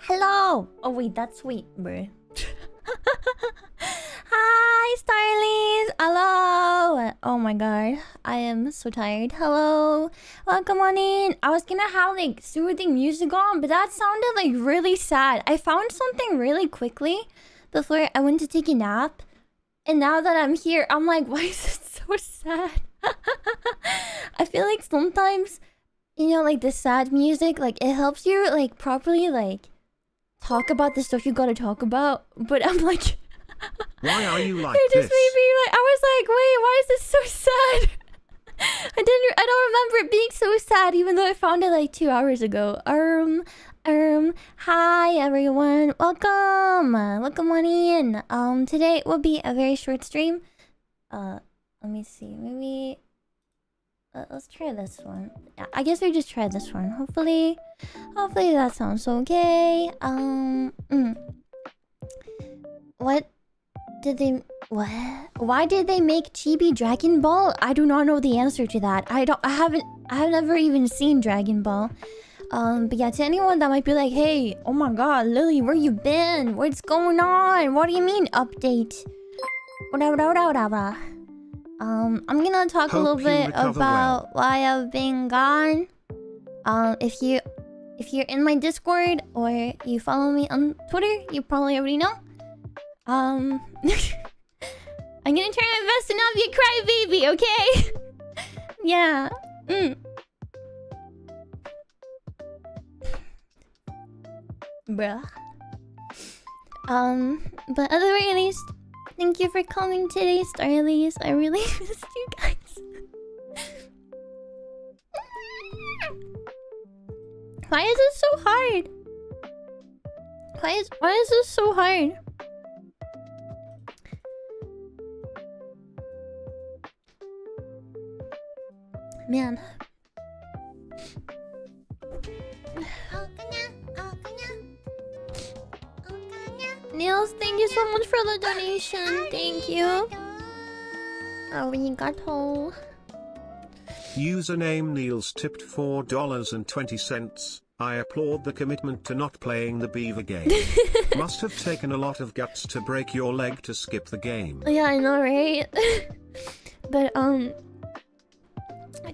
Hello! Oh wait, that's sweet, bro. Hi, Starlies! Hello! Oh my god, I am so tired. Hello! Welcome on in. I was gonna have like soothing music on, but that sounded like really sad. I found something really quickly before I went to take a nap. And now that I'm here, I'm like, why is it so sad? I feel like sometimes, you know, like the sad music, like it helps you like properly like talk about the stuff you gotta talk about. But I'm like, why are you like it just this? made me like, I was like, wait, why is this so sad? I don't remember it being so sad, even though I found it like 2 hours ago. Hi everyone, welcome on in. Today will be a very short stream. Let me see, maybe let's try this one. Yeah, I guess we just try this one. Hopefully that sounds okay. What did they? What? Why did they make Chibi Dragon Ball? I do not know the answer to that. I've never even seen Dragon Ball. But yeah, to anyone that might be like, hey, oh my god, Lillie, where you been? What's going on? What do you mean update? Whatever. I'm gonna talk a little bit about why I've been gone. If you're in my Discord or you follow me on Twitter, you probably already know. I'm gonna try my best to not be a crybaby, okay? Yeah. Bruh. But at the very least, thank you for coming today, Starlies. I really missed you guys. Why is it so hard? Why is this so hard? Man. Niels, thank you so much for the donation. Thank you. Arigato. Username Niels tipped $4.20. I applaud the commitment to not playing the beaver game. Must have taken a lot of guts to break your leg to skip the game. Yeah, I know, right? But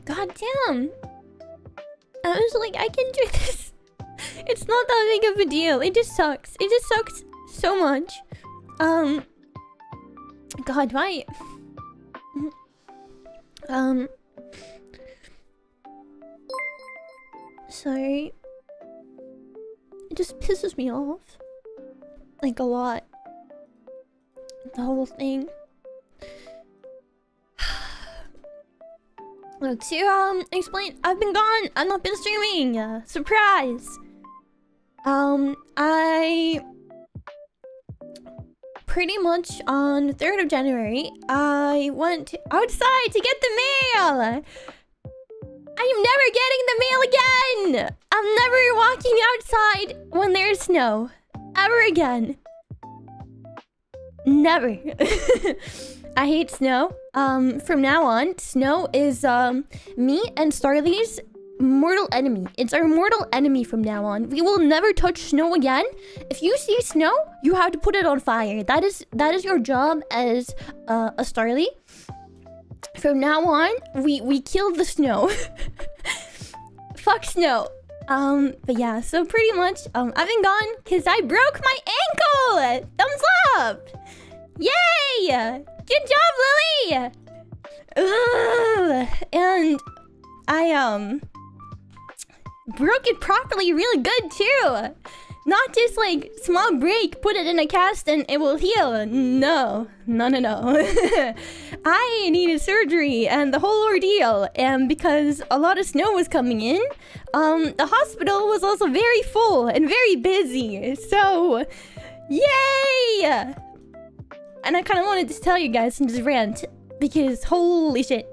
god damn. I was like, I can do this. It's not that big of a deal. It just sucks. It just sucks so much. God, why? Sorry. It just pisses me off. Like a lot. The whole thing. Look, to explain, I've been gone. I've not been streaming. Surprise. I pretty much on 3rd of January, I went outside to get the mail. I am never getting the mail again. I'm never walking outside when there's snow. Ever again. Never. I hate snow. From now on, snow is me and Starly's mortal enemy. It's our mortal enemy from now on. We will never touch snow again. If you see snow, you have to put it on fire. That is your job as a Starly. From now on, we kill the snow. Fuck snow. But yeah, so pretty much I've been gone because I broke my ankle. Thumbs up. Yay! Good job, Lillie! Ugh. And I broke it properly really good too. Not just like small break, put it in a cast and it will heal. No. I needed surgery and the whole ordeal. And because a lot of snow was coming in, the hospital was also very full and very busy. So, yay! And I kind of wanted to tell you guys and just rant because holy shit.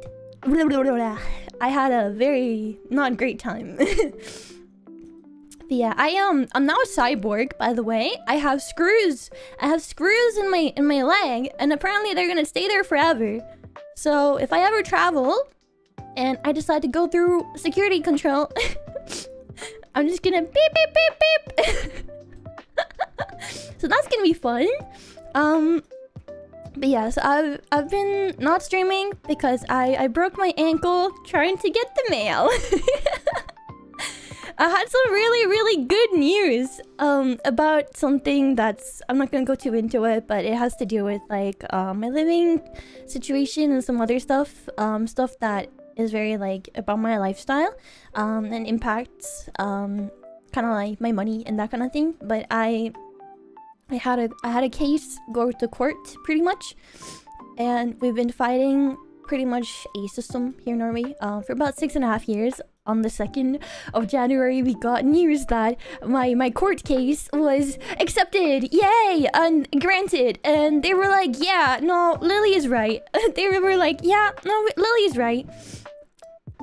I had a very not great time. But yeah, I'm now a cyborg, by the way. I have screws. I have screws in my leg, and apparently they're gonna stay there forever. So if I ever travel and I decide to go through security control, I'm just gonna beep beep beep beep. So that's gonna be fun. But yes, I've been not streaming because I broke my ankle trying to get the mail. I had some really good news about something that's, I'm not gonna go too into it, but it has to do with like my living situation and some other stuff, stuff that is very like about my lifestyle and impacts kind of like my money and that kind of thing. But I had a case go to court pretty much, and we've been fighting pretty much a system here in Norway for about 6.5 years. On the 2nd of January, we got news that my court case was accepted. Yay! And granted. And they were like, yeah, no, Lillie is right. They were like, yeah, no, Lillie is right.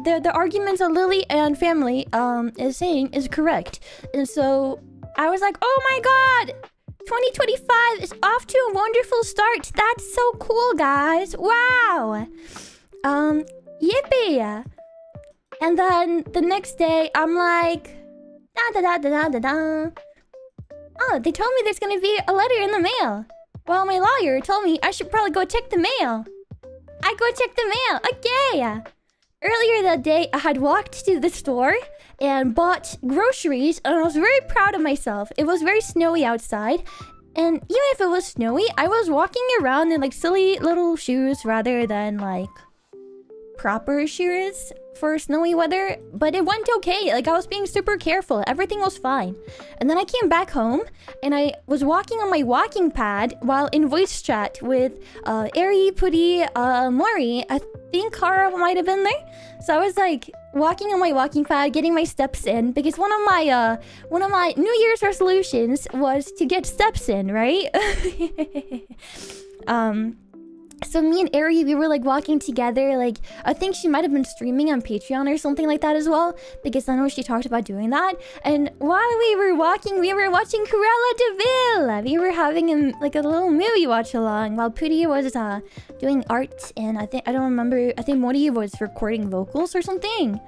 The arguments that Lillie and family is saying is correct. And so I was like, oh my god! 2025 is off to a wonderful start. That's so cool, guys. Wow. Yippee. And then the next day, I'm like, oh, they told me there's gonna be a letter in the mail. Well, my lawyer told me I should probably go check the mail. I go check the mail. Okay. Earlier that day, I had walked to the store and bought groceries, and I was very proud of myself. It was very snowy outside. And even if it was snowy, I was walking around in like silly little shoes rather than like proper shoes for snowy weather, but it went okay. Like I was being super careful, everything was fine. And then I came back home and I was walking on my walking pad while in voice chat with Ari, Putty, Mori. I think Kara might have been there. So I was like walking on my walking pad, getting my steps in, because one of my New Year's resolutions was to get steps in, right? So me and Ari, we were like walking together. Like I think she might have been streaming on Patreon or something like that as well, because I know she talked about doing that. And while we were walking, we were watching Cruella de Vil. We were having like a little movie watch along while Putty was doing art, and I think Mori was recording vocals or something.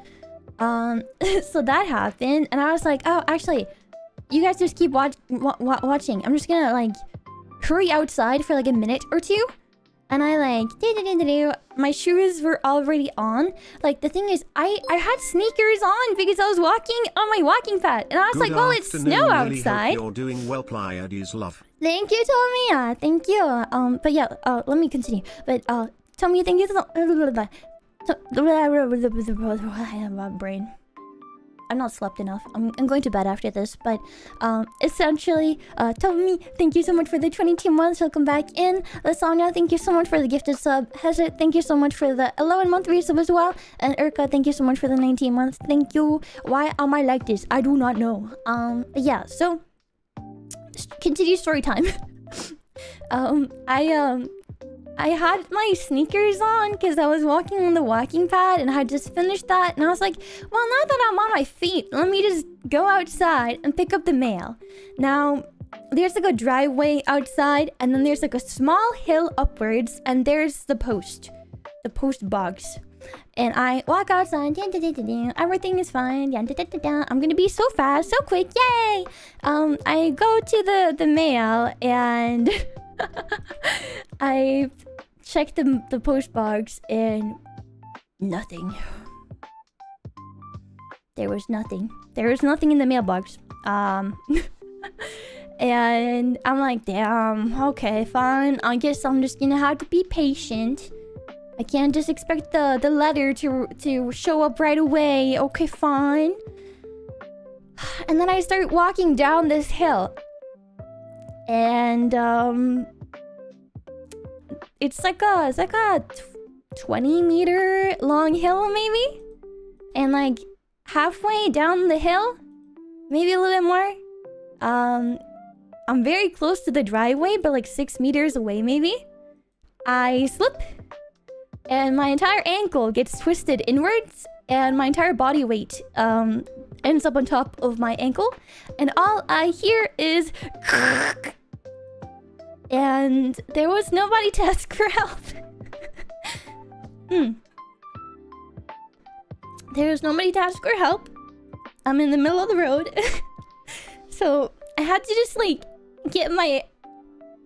So that happened, and I was like, oh, actually, you guys just keep watching. I'm just gonna like hurry outside for like a minute or two. And I like, my shoes were already on. Like, the thing is, I had sneakers on because I was walking on my walking pad. And I was like, well, it's snow outside. You're doing well, Pleiades love. Thank you, Tomia. Thank you. But yeah, let me continue. But, Tomia, thank you so much. Brain. I'm not slept enough. I'm going to bed after this, but essentially, Tommy, thank you so much for the 22 months. Welcome back in. Lasagna, thank you so much for the gifted sub. Hezit, thank you so much for the 11-month resub as well. And Urka, thank you so much for the 19 months. Thank you. Why am I like this? I do not know. Yeah, so continue story time. I had my sneakers on because I was walking on the walking pad, and I had just finished that, and I was like, well, now that I'm on my feet, let me just go outside and pick up the mail. Now, there's like a driveway outside, and then there's like a small hill upwards, and there's the post box. And I walk outside, everything is fine, I'm gonna be so fast, so quick, yay! I go to the mail, and I checked the post box, and nothing. There was nothing. There was nothing in the mailbox. And I'm like, damn, okay, fine. I guess I'm just gonna have to be patient. I can't just expect the letter to show up right away. Okay, fine. And then I start walking down this hill. And it's like a 20-meter long hill maybe, and like halfway down the hill, maybe a little bit more, I'm very close to the driveway, but like 6 meters away maybe, I slip and my entire ankle gets twisted inwards, and my entire body weight ends up on top of my ankle, and all I hear is and there was nobody to ask for help. There was nobody to ask for help. I'm in the middle of the road. So I had to just like get my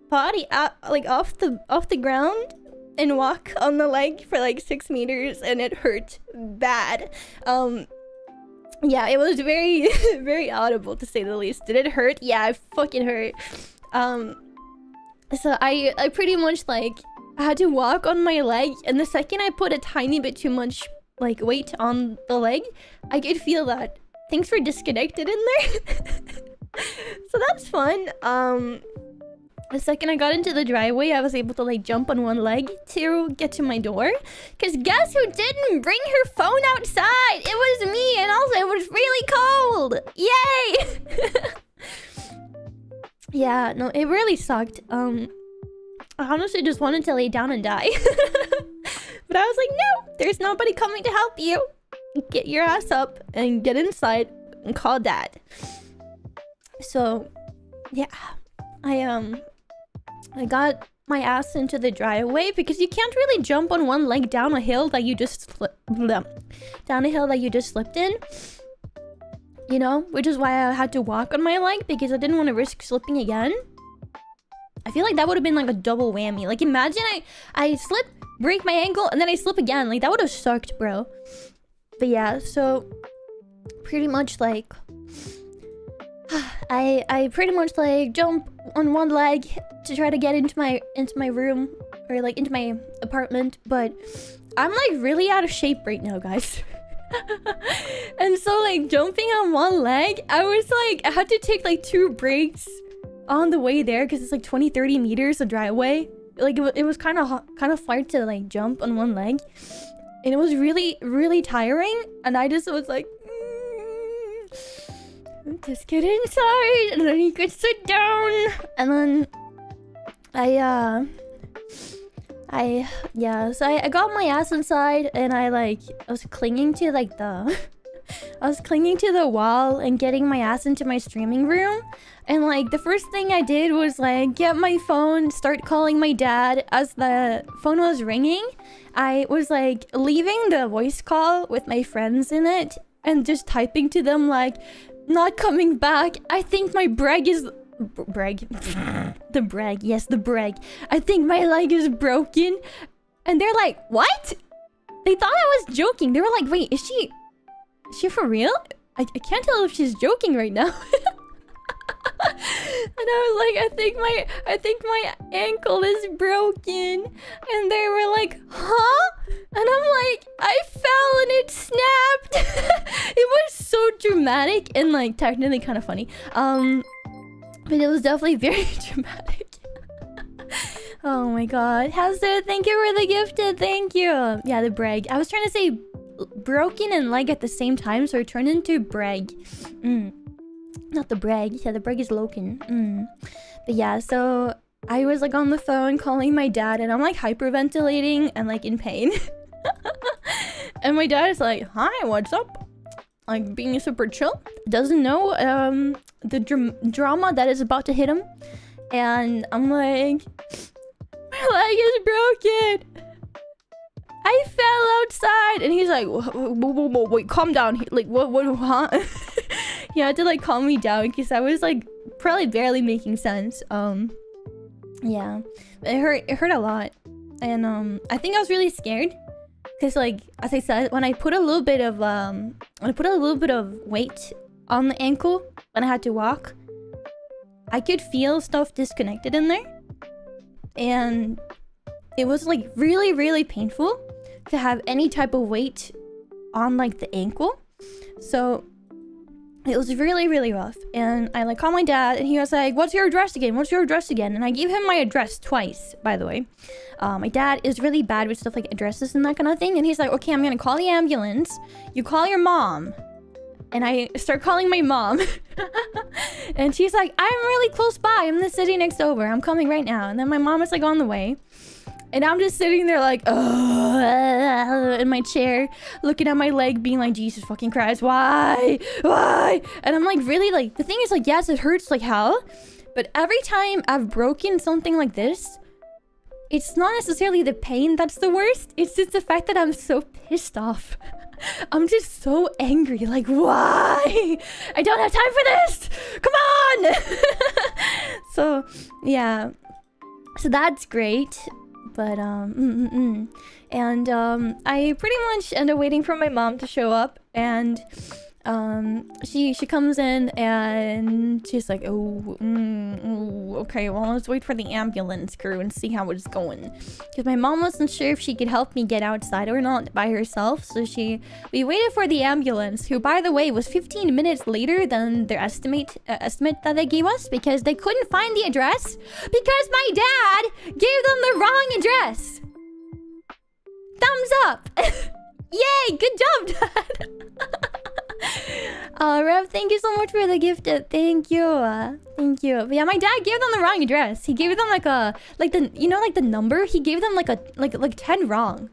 body out, like off the ground and walk on the leg for like 6 meters, and it hurt bad. Yeah, it was very very audible, to say the least. Did it hurt? Yeah, it fucking hurt. So I pretty much like had to walk on my leg, and the second I put a tiny bit too much like weight on the leg, I could feel that things were disconnected in there. So that's fun. The second I got into the driveway, I was able to like jump on one leg to get to my door. Cause guess who didn't bring her phone outside? It was me, and also it was really cold. Yay! Yeah, no, it really sucked. I honestly just wanted to lay down and die. But I was like, no, there's nobody coming to help you. Get your ass up and get inside and call dad. So, yeah, I got my ass into the driveway because you can't really jump on one leg down a hill that you just slipped in. You know, which is why I had to walk on my leg, because I didn't want to risk slipping again. I feel like that would have been like a double whammy. Like, imagine I slip, break my ankle, and then I slip again. Like, that would have sucked, bro. But yeah, so pretty much like I pretty much like jump on one leg to try to get into my room, or like into my apartment, but I'm like really out of shape right now, guys. And so like jumping on one leg, I had to take like 2 breaks on the way there, because it's like 20-30 meters of driveway. Like it was kind of hard to like jump on one leg, and it was really really tiring, and I just was like, just get inside, and then you could sit down. And then I got my ass inside, and I was clinging to like the I was clinging to the wall and getting my ass into my streaming room. And like the first thing I did was like get my phone, start calling my dad. As the phone was ringing, I was like leaving the voice call with my friends in it and just typing to them like, not coming back. I think my brag is... The brag. Yes, the brag. I think my leg is broken. And they're like, what? They thought I was joking. They were like, wait, is she for real? I can't tell if she's joking right now. And I was like, I think my ankle is broken. And they were like, huh? And I'm like, I fell and it snapped. It was so dramatic and like technically kind of funny. But it was definitely very dramatic. Oh my god. Hester, thank you for the gifted. Thank you. Yeah, the brag. I was trying to say broken and leg at the same time, so it turned into brag. Not the brag. Yeah, the brag is Loken. But yeah, so I was like on the phone calling my dad, and I'm like hyperventilating and like in pain. And my dad is like, hi, what's up? Like being super chill. Doesn't know the drama that is about to hit him. And I'm like, my leg is broken. I fell outside. And he's like, whoa, wait, calm down. Like, what, huh? He had to like calm me down because I was like probably barely making sense. Yeah, it hurt a lot. And I think I was really scared because, like, as I said, when I put a little bit of weight on the ankle when I had to walk, I could feel stuff disconnected in there. And it was like really, really painful to have any type of weight on like the ankle. So it was really, really rough. And I like called my dad, and he was like, what's your address again? What's your address again? And I gave him my address twice, by the way. My dad is really bad with stuff like addresses and that kind of thing. And he's like, okay, I'm gonna call the ambulance. You call your mom. And I start calling my mom. And she's like, I'm really close by. I'm in the city next over. I'm coming right now. And then my mom is like on the way. And I'm just sitting there like, in my chair, looking at my leg, being like, Jesus fucking Christ, why? And I'm like, really, like, the thing is, like, yes, it hurts like hell. But every time I've broken something like this, it's not necessarily the pain that's the worst. It's just the fact that I'm so pissed off. I'm just so angry. Like, why? I don't have time for this. Come on. So yeah, so that's great. But and I pretty much end up waiting for my mom to show up, and she comes in and she's like, okay, well, let's wait for the ambulance crew and see how it's going, because my mom wasn't sure if she could help me get outside or not by herself. So we waited for the ambulance, who, by the way, was 15 minutes later than their estimate that they gave us, because they couldn't find the address because my dad gave them the wrong address. Thumbs up. Yay, good job, Dad. Rev, thank you so much for the gift. Thank you. Thank you. But yeah, my dad gave them the wrong address. He gave them like the number. He gave them like 10 wrong.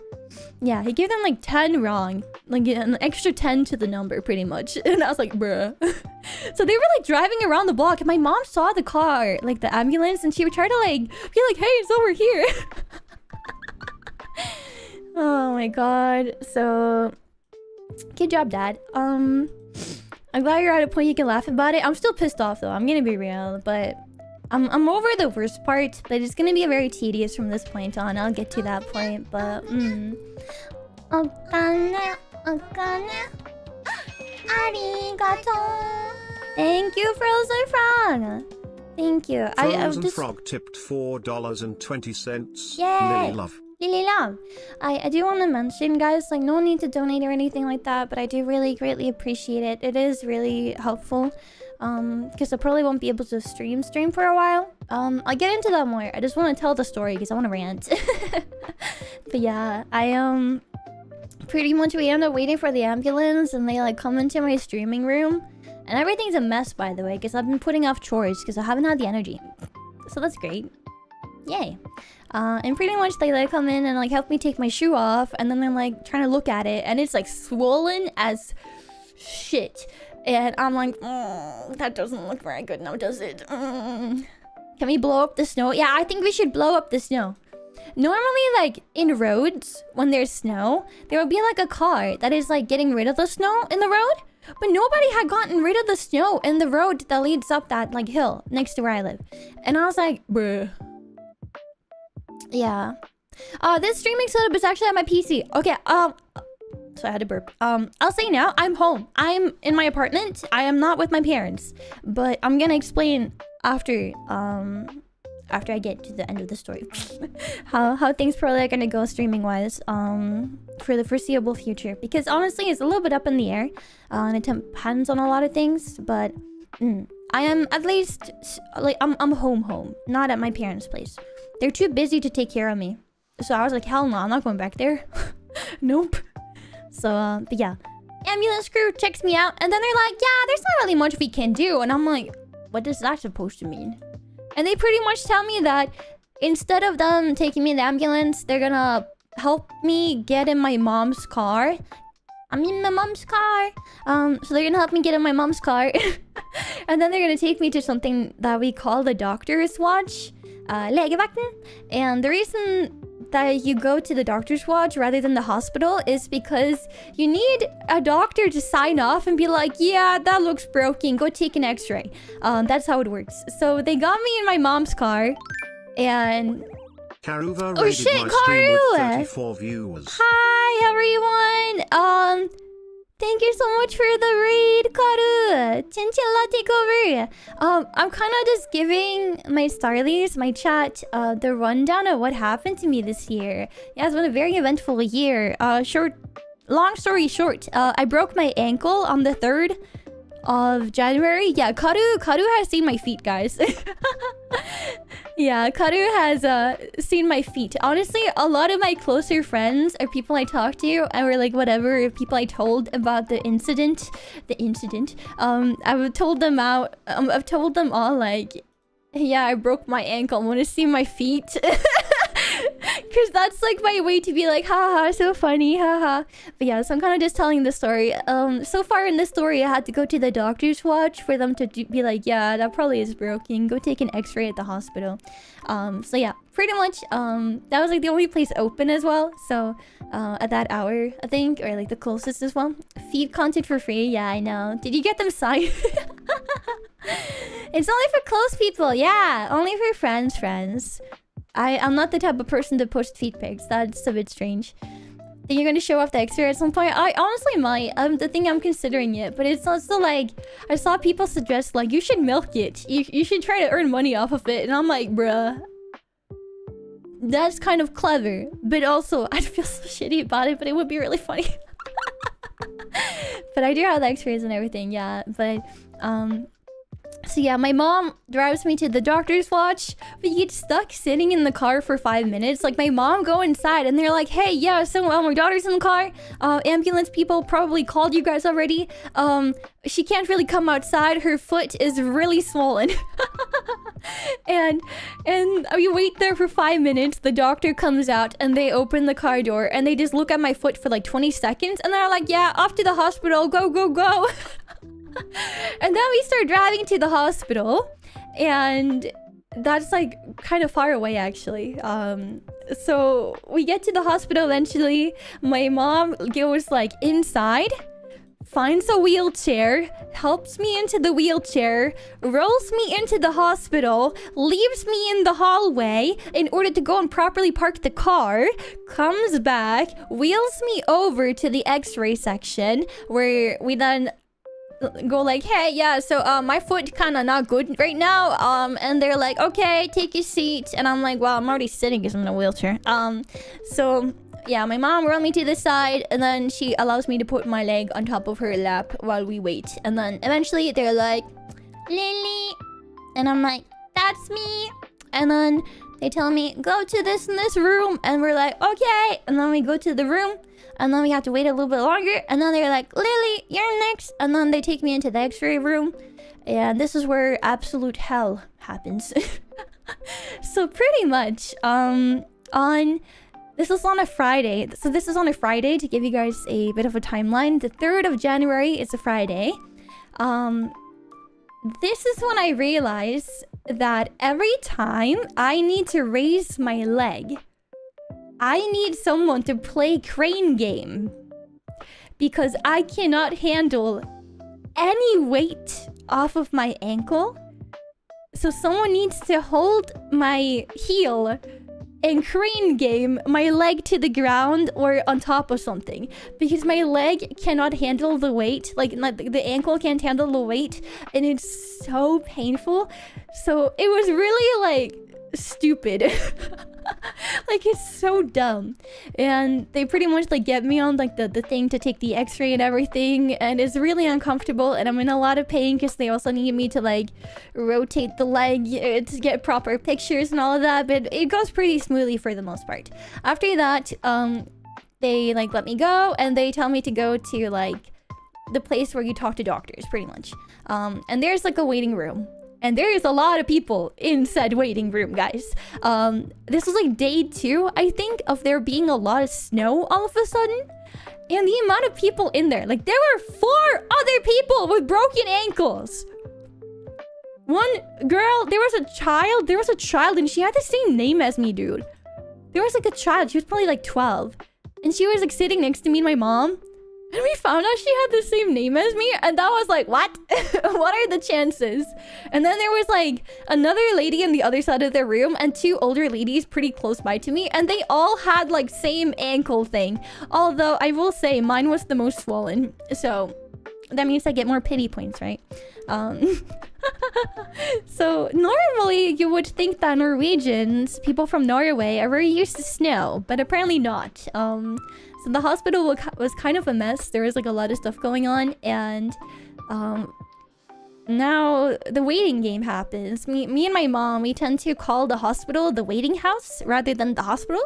Yeah, he gave them like 10 wrong. Like an extra 10 to the number, pretty much. And I was like, bruh. So they were like driving around the block, and my mom saw the car, like the ambulance, and she would try to like be like, hey, it's over here. Oh my god. So good job, Dad. I'm glad you're at a point you can laugh about it. I'm still pissed off though, I'm gonna be real, but I'm over the worst part, but it's gonna be very tedious from this point on. I'll get to that point, but arigato. Thank you, Frozen Frog. Thank you. Frozen Frog tipped $4.20. Yay. Lily love. Lily love. I do want to mention, guys, like, no need to donate or anything like that, but I do really greatly appreciate it. It is really helpful, because I probably won't be able to stream for a while. I'll get into that more. I just want to tell the story because I want to rant. But yeah, I pretty much we end up waiting for the ambulance, and they like come into my streaming room, and everything's a mess, by the way, because I've been putting off chores because I haven't had the energy. So that's great. Yay. And pretty much they like come in and like help me take my shoe off, and then they're like trying to look at it, and it's like swollen as shit. And I'm like, that doesn't look very good now, does it? Can we blow up the snow? Yeah, I think we should blow up the snow. Normally, like in roads, when there's snow, there will be like a car that is like getting rid of the snow in the road. But nobody had gotten rid of the snow in the road that leads up that like hill next to where I live. And I was like, bruh. Yeah. This streaming setup is actually on my PC. Okay, so I had to burp. I'll say now, I'm home. I'm in my apartment. I am not with my parents. But I'm gonna explain after I get to the end of the story. how things probably are gonna go streaming-wise, for the foreseeable future. Because honestly, it's a little bit up in the air. And it depends on a lot of things, but I am at least, like, I'm home. Not at my parents' place. They're too busy to take care of me. So I was like, hell no, I'm not going back there. Nope. So, but yeah. Ambulance crew checks me out, and then they're like, yeah, there's not really much we can do. And I'm like, what is that supposed to mean? And they pretty much tell me that instead of them taking me in the ambulance, they're gonna help me get in my mom's car. I'm in my mom's car. So they're gonna help me get in my mom's car. And then they're gonna take me to something that we call the doctor's watch. Legevakten. And the reason that you go to the doctor's watch rather than the hospital is because you need a doctor to sign off and be like, yeah, that looks broken, go take an x-ray. That's how it works. So they got me in my mom's car, and Karuva oh shit, Karu! 34 viewers. Hi everyone. Thank you so much for the raid, Karu. Chinchilla takeover. I'm kind of just giving my Starlies, my chat, the rundown of what happened to me this year. Yeah, it's been a very eventful year. Long story short, I broke my ankle on the 3rd of January. Yeah, Karu has seen my feet, guys. Yeah, Karu has seen my feet. Honestly, a lot of my closer friends or people I talk to, or like whatever people I told about the incident, I've told them all like, yeah, I broke my ankle. Want to see my feet? Because that's like my way to be like, haha, so funny, haha. But yeah, so I'm kind of just telling the story. So far in this story, I had to go to the doctor's watch for them to be like, yeah, that probably is broken. Go take an x-ray at the hospital. So yeah, pretty much, that was like the only place open as well. So at that hour, I think, or like the closest as well. Feed content for free. Yeah, I know. Did you get them signed? It's only for close people. Yeah, only for friends. I'm not the type of person to post feet pics. That's a bit strange. Think you're gonna show off the X-ray at some point? I honestly might. The thing I'm considering it, but it's also like I saw people suggest like you should milk it. You should try to earn money off of it, and I'm like, bruh, that's kind of clever, but also I'd feel so shitty about it. But it would be really funny. But I do have the X-rays and everything, yeah. But so yeah, my mom drives me to the doctor's watch. We get stuck sitting in the car for 5 minutes. Like, my mom go inside and they're like, hey, yeah, so my daughter's in the car. Ambulance people probably called you guys already. She can't really come outside. Her foot is really swollen. and we wait there for 5 minutes. The doctor comes out and they open the car door and they just look at my foot for like 20 seconds. And they're like, yeah, off to the hospital. Go, go, go. And then we start driving to the hospital, and that's like kind of far away actually. So we get to the hospital eventually. My mom goes like inside, finds a wheelchair, helps me into the wheelchair, rolls me into the hospital, leaves me in the hallway in order to go and properly park the car, comes back, wheels me over to the X-ray section where we then go like, hey, yeah, so my foot kind of not good right now, and they're like, okay, take your seat, and I'm like, well, I'm already sitting because I'm in a wheelchair. So yeah, my mom rolled me to the side, and then she allows me to put my leg on top of her lap while we wait, and then eventually they're like, Lily, and I'm like, that's me, and then they tell me, go to this and this room, and we're like, okay, and then we go to the room. And then we have to wait a little bit longer. And then they're like, Lily, you're next. And then they take me into the X-ray room. And this is where absolute hell happens. So pretty much, this is on a Friday. So this is on a Friday to give you guys a bit of a timeline. The 3rd of January is a Friday. This is when I realized that every time I need to raise my leg, I need someone to play crane game, because I cannot handle any weight off of my ankle. So someone needs to hold my heel and crane game my leg to the ground or on top of something, because my leg cannot handle the weight. Like the ankle can't handle the weight, and it's so painful. So it was really like stupid. Like, it's so dumb. And they pretty much like get me on like the thing to take the X-ray and everything, and it's really uncomfortable, and I'm in a lot of pain because they also need me to like rotate the leg to get proper pictures and all of that, but it goes pretty smoothly for the most part. After that, they like let me go, and they tell me to go to like the place where you talk to doctors pretty much. And there's like a waiting room. And there is a lot of people in said waiting room, guys. This was like day 2, I think, of there being a lot of snow all of a sudden. And the amount of people in there, like there were 4 other people with broken ankles. One girl, there was a child and she had the same name as me, dude. There was like a child, she was probably like 12. And she was like sitting next to me and my mom. And we found out she had the same name as me, and that was like, what? What are the chances? And then there was like another lady on the other side of the room and 2 older ladies pretty close by to me, and they all had like same ankle thing. Although I will say mine was the most swollen, so that means I get more pity points, right? So normally you would think that Norwegians, people from Norway, are very used to snow, but apparently not. So the hospital was kind of a mess. There was like a lot of stuff going on, and now the waiting game happens. Me and my mom, we tend to call the hospital the waiting house rather than the hospital,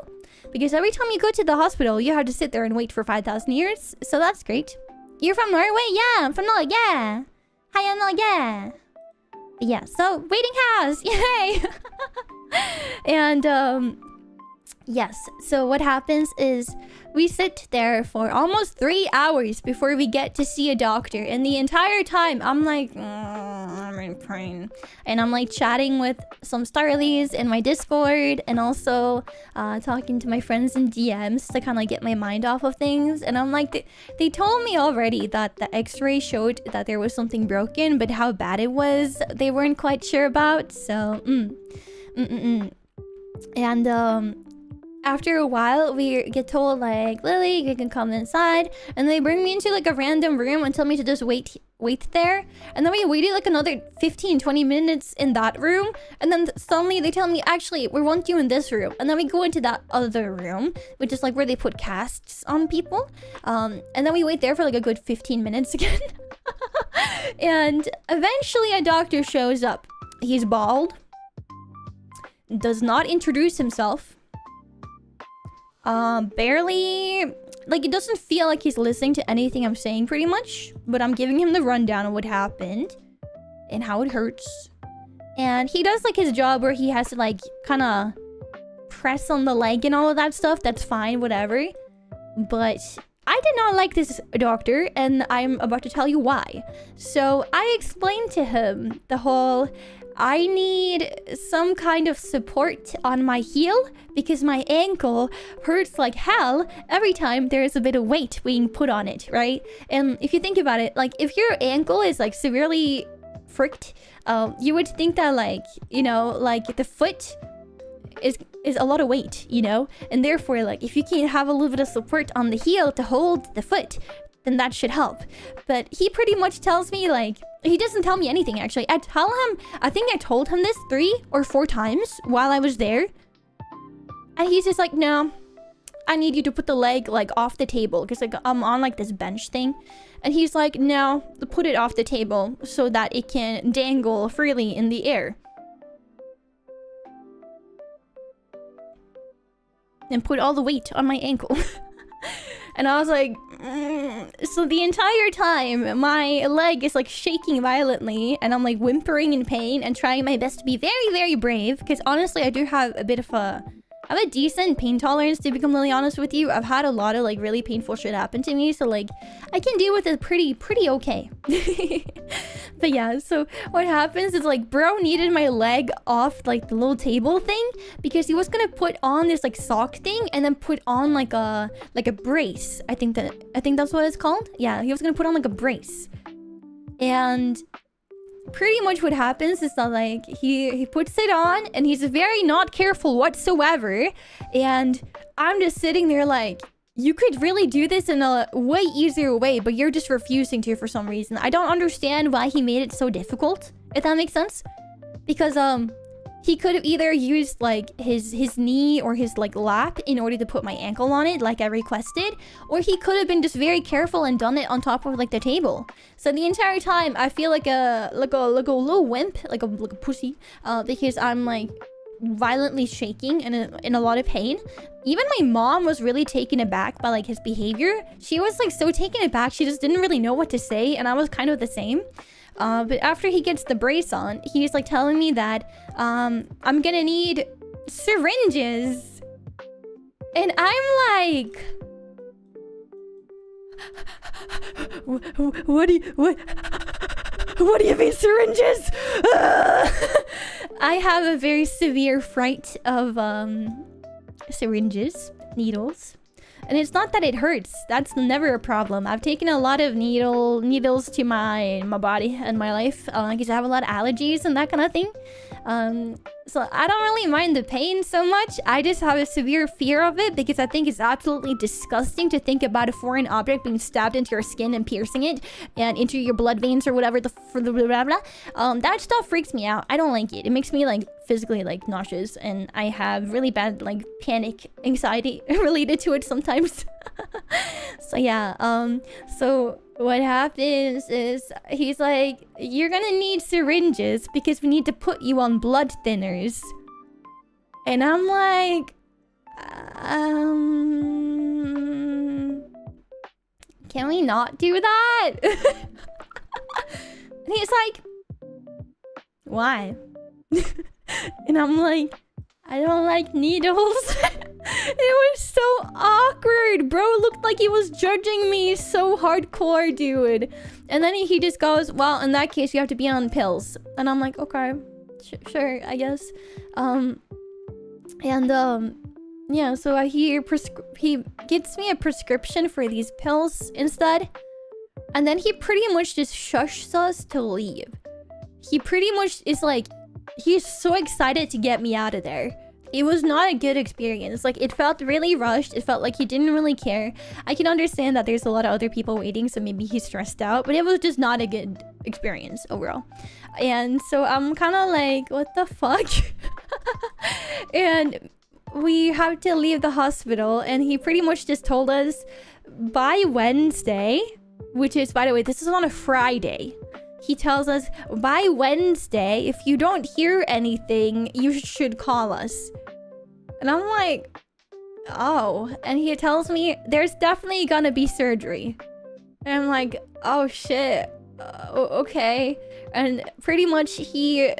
because every time you go to the hospital, you have to sit there and wait for 5,000 years. So that's great. You're from Norway? Yeah, I'm from Norway. Yeah. Hi, I'm Norway. Yeah. Yeah. So waiting house. Yay. And yes. So what happens is we sit there for almost 3 hours before we get to see a doctor. And the entire time, I'm like, I'm in pain. And I'm like chatting with some Starlies in my Discord, and also talking to my friends in DMs to kind of like get my mind off of things. And I'm like, they told me already that the x-ray showed that there was something broken, but how bad it was, they weren't quite sure about. So, And after a while, we get told like, Lily, you can come inside, and they bring me into like a random room and tell me to just wait there. And then we waited like another 15-20 minutes in that room, and then suddenly they tell me, actually, we want you in this room. And then we go into that other room, which is like where they put casts on people, and then we wait there for like a good 15 minutes again. And eventually a doctor shows up. He's bald, does not introduce himself, barely, like, it doesn't feel like he's listening to anything I'm saying pretty much, but I'm giving him the rundown of what happened and how it hurts. And he does like his job where he has to like kind of press on the leg and all of that stuff. That's fine, whatever. But I did not like this doctor, and I'm about to tell you why. So I explained to him the whole, I need some kind of support on my heel because my ankle hurts like hell every time there is a bit of weight being put on it, right? And if you think about it, like if your ankle is like severely fricked, you would think that like, you know, like the foot is a lot of weight, you know? And therefore, like if you can have a little bit of support on the heel to hold the foot, then that should help. But he pretty much tells me like, he doesn't tell me anything actually. I think I told him this 3 or 4 times while I was there. And he's just like, no, I need you to put the leg like off the table, because like I'm on like this bench thing. And he's like, no, put it off the table so that it can dangle freely in the air. And put all the weight on my ankle. And I was like, So the entire time, my leg is like shaking violently, and I'm like whimpering in pain and trying my best to be very, very brave. Because honestly, I do have a bit of I have a decent pain tolerance, to be completely honest with you. I've had a lot of like really painful shit happen to me, so like I can deal with it pretty okay. But yeah, so what happens is like bro needed my leg off like the little table thing because he was gonna put on this like sock thing and then put on like a brace. I think that's what it's called. Yeah, he was gonna put on like a brace. And pretty much what happens is that like he puts it on and he's very not careful whatsoever, and I'm just sitting there like, you could really do this in a way easier way, but you're just refusing to for some reason. I don't understand why he made it so difficult, if that makes sense. Because he could have either used like his knee or his like lap in order to put my ankle on it like I requested, or he could have been just very careful and done it on top of like the table. So the entire time I feel like a little wimp, like a pussy, because I'm like violently shaking and in a lot of pain. Even my mom was really taken aback by like his behavior. She was like so taken aback, she just didn't really know what to say, and I was kind of the same. But after he gets the brace on, he's like telling me that I'm gonna need syringes. And I'm like, what do you mean syringes? I have a very severe fright of syringes, needles. And it's not that it hurts. That's never a problem. I've taken a lot of needles to my body and my life because I have a lot of allergies and that kind of thing. So I don't really mind the pain so much. I just have a severe fear of it because I think it's absolutely disgusting to think about a foreign object being stabbed into your skin and piercing it and into your blood veins or whatever that stuff freaks me out. I don't like it. It makes me like physically like nauseous, and I have really bad like panic anxiety related to it sometimes. So yeah, so what happens is he's like, you're gonna need syringes because we need to put you on blood thinners. And I'm like, can we not do that? And he's like, why? And I'm like, I don't like needles. It was so awkward. Bro looked like he was judging me so hardcore, dude. And then he just goes, well, in that case, you have to be on pills. And I'm like, okay, sure, I guess. Yeah, so he gets me a prescription for these pills instead. And then he pretty much just shushes us to leave. He pretty much is like, he's so excited to get me out of there. It was not a good experience. Like, it felt really rushed. It felt like he didn't really care. I can understand that there's a lot of other people waiting, so maybe he's stressed out. But it was just not a good experience overall. And so I'm kind of like, what the fuck? And we have to leave the hospital. And he pretty much just told us by Wednesday, which is, by the way, this is on a Friday. He tells us, by Wednesday, if you don't hear anything, you should call us. And I'm like, oh. And he tells me, there's definitely gonna be surgery. And I'm like, oh shit. Okay. And pretty much he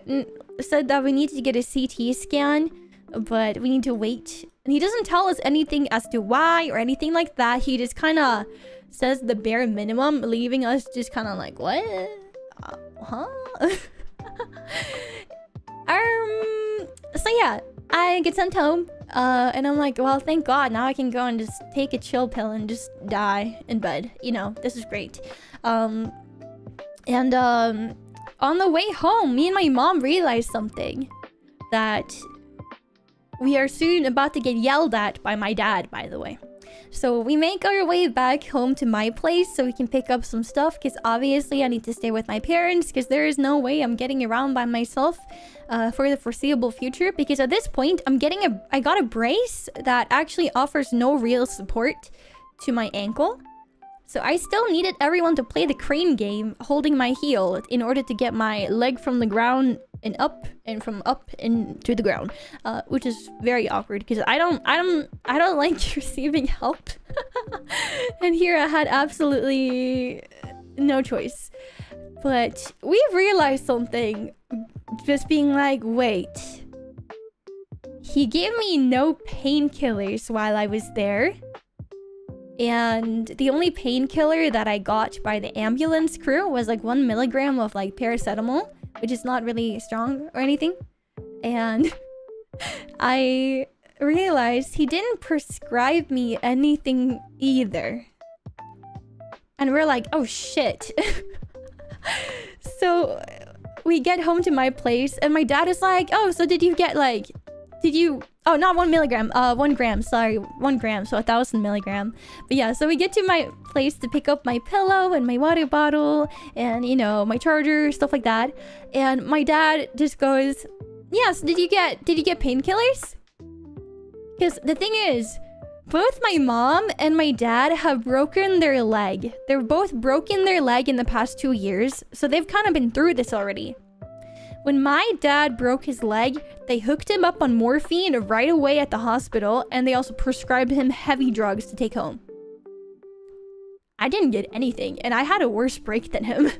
said that we need to get a CT scan, but we need to wait. And he doesn't tell us anything as to why or anything like that. He just kind of says the bare minimum, leaving us just kind of like, what? Huh? So yeah, I get sent home, and I'm like, well, thank God, now I can go and just take a chill pill and just die in bed. You know, this is great. On the way home, me and my mom realized something, that we are soon about to get yelled at by my dad, by the way. So we make our way back home to my place so we can pick up some stuff, because obviously I need to stay with my parents, because there is no way I'm getting around by myself for the foreseeable future. Because at this point, I got a brace that actually offers no real support to my ankle. So I still needed everyone to play the crane game holding my heel in order to get my leg from the ground and up, and from up into the ground, which is very awkward because I don't like receiving help. And here I had absolutely no choice. But we realized something, just being like, wait, he gave me no painkillers while I was there. And the only painkiller that I got by the ambulance crew was like 1 milligram of like paracetamol, which is not really strong or anything. And I realized he didn't prescribe me anything either. And we're like, oh shit. So we get home to my place and my dad is like, oh, so oh, not 1 milligram, 1 gram, sorry, 1 gram, so 1,000 milligram. But yeah, so we get to my place to pick up my pillow and my water bottle and, you know, my charger, stuff like that. And my dad just goes, yes, did you get painkillers? Because the thing is, both my mom and my dad have broken their leg. They've both broken their leg in the past 2 years, so they've kind of been through this already. When my dad broke his leg, they hooked him up on morphine right away at the hospital, and they also prescribed him heavy drugs to take home. I didn't get anything, and I had a worse break than him.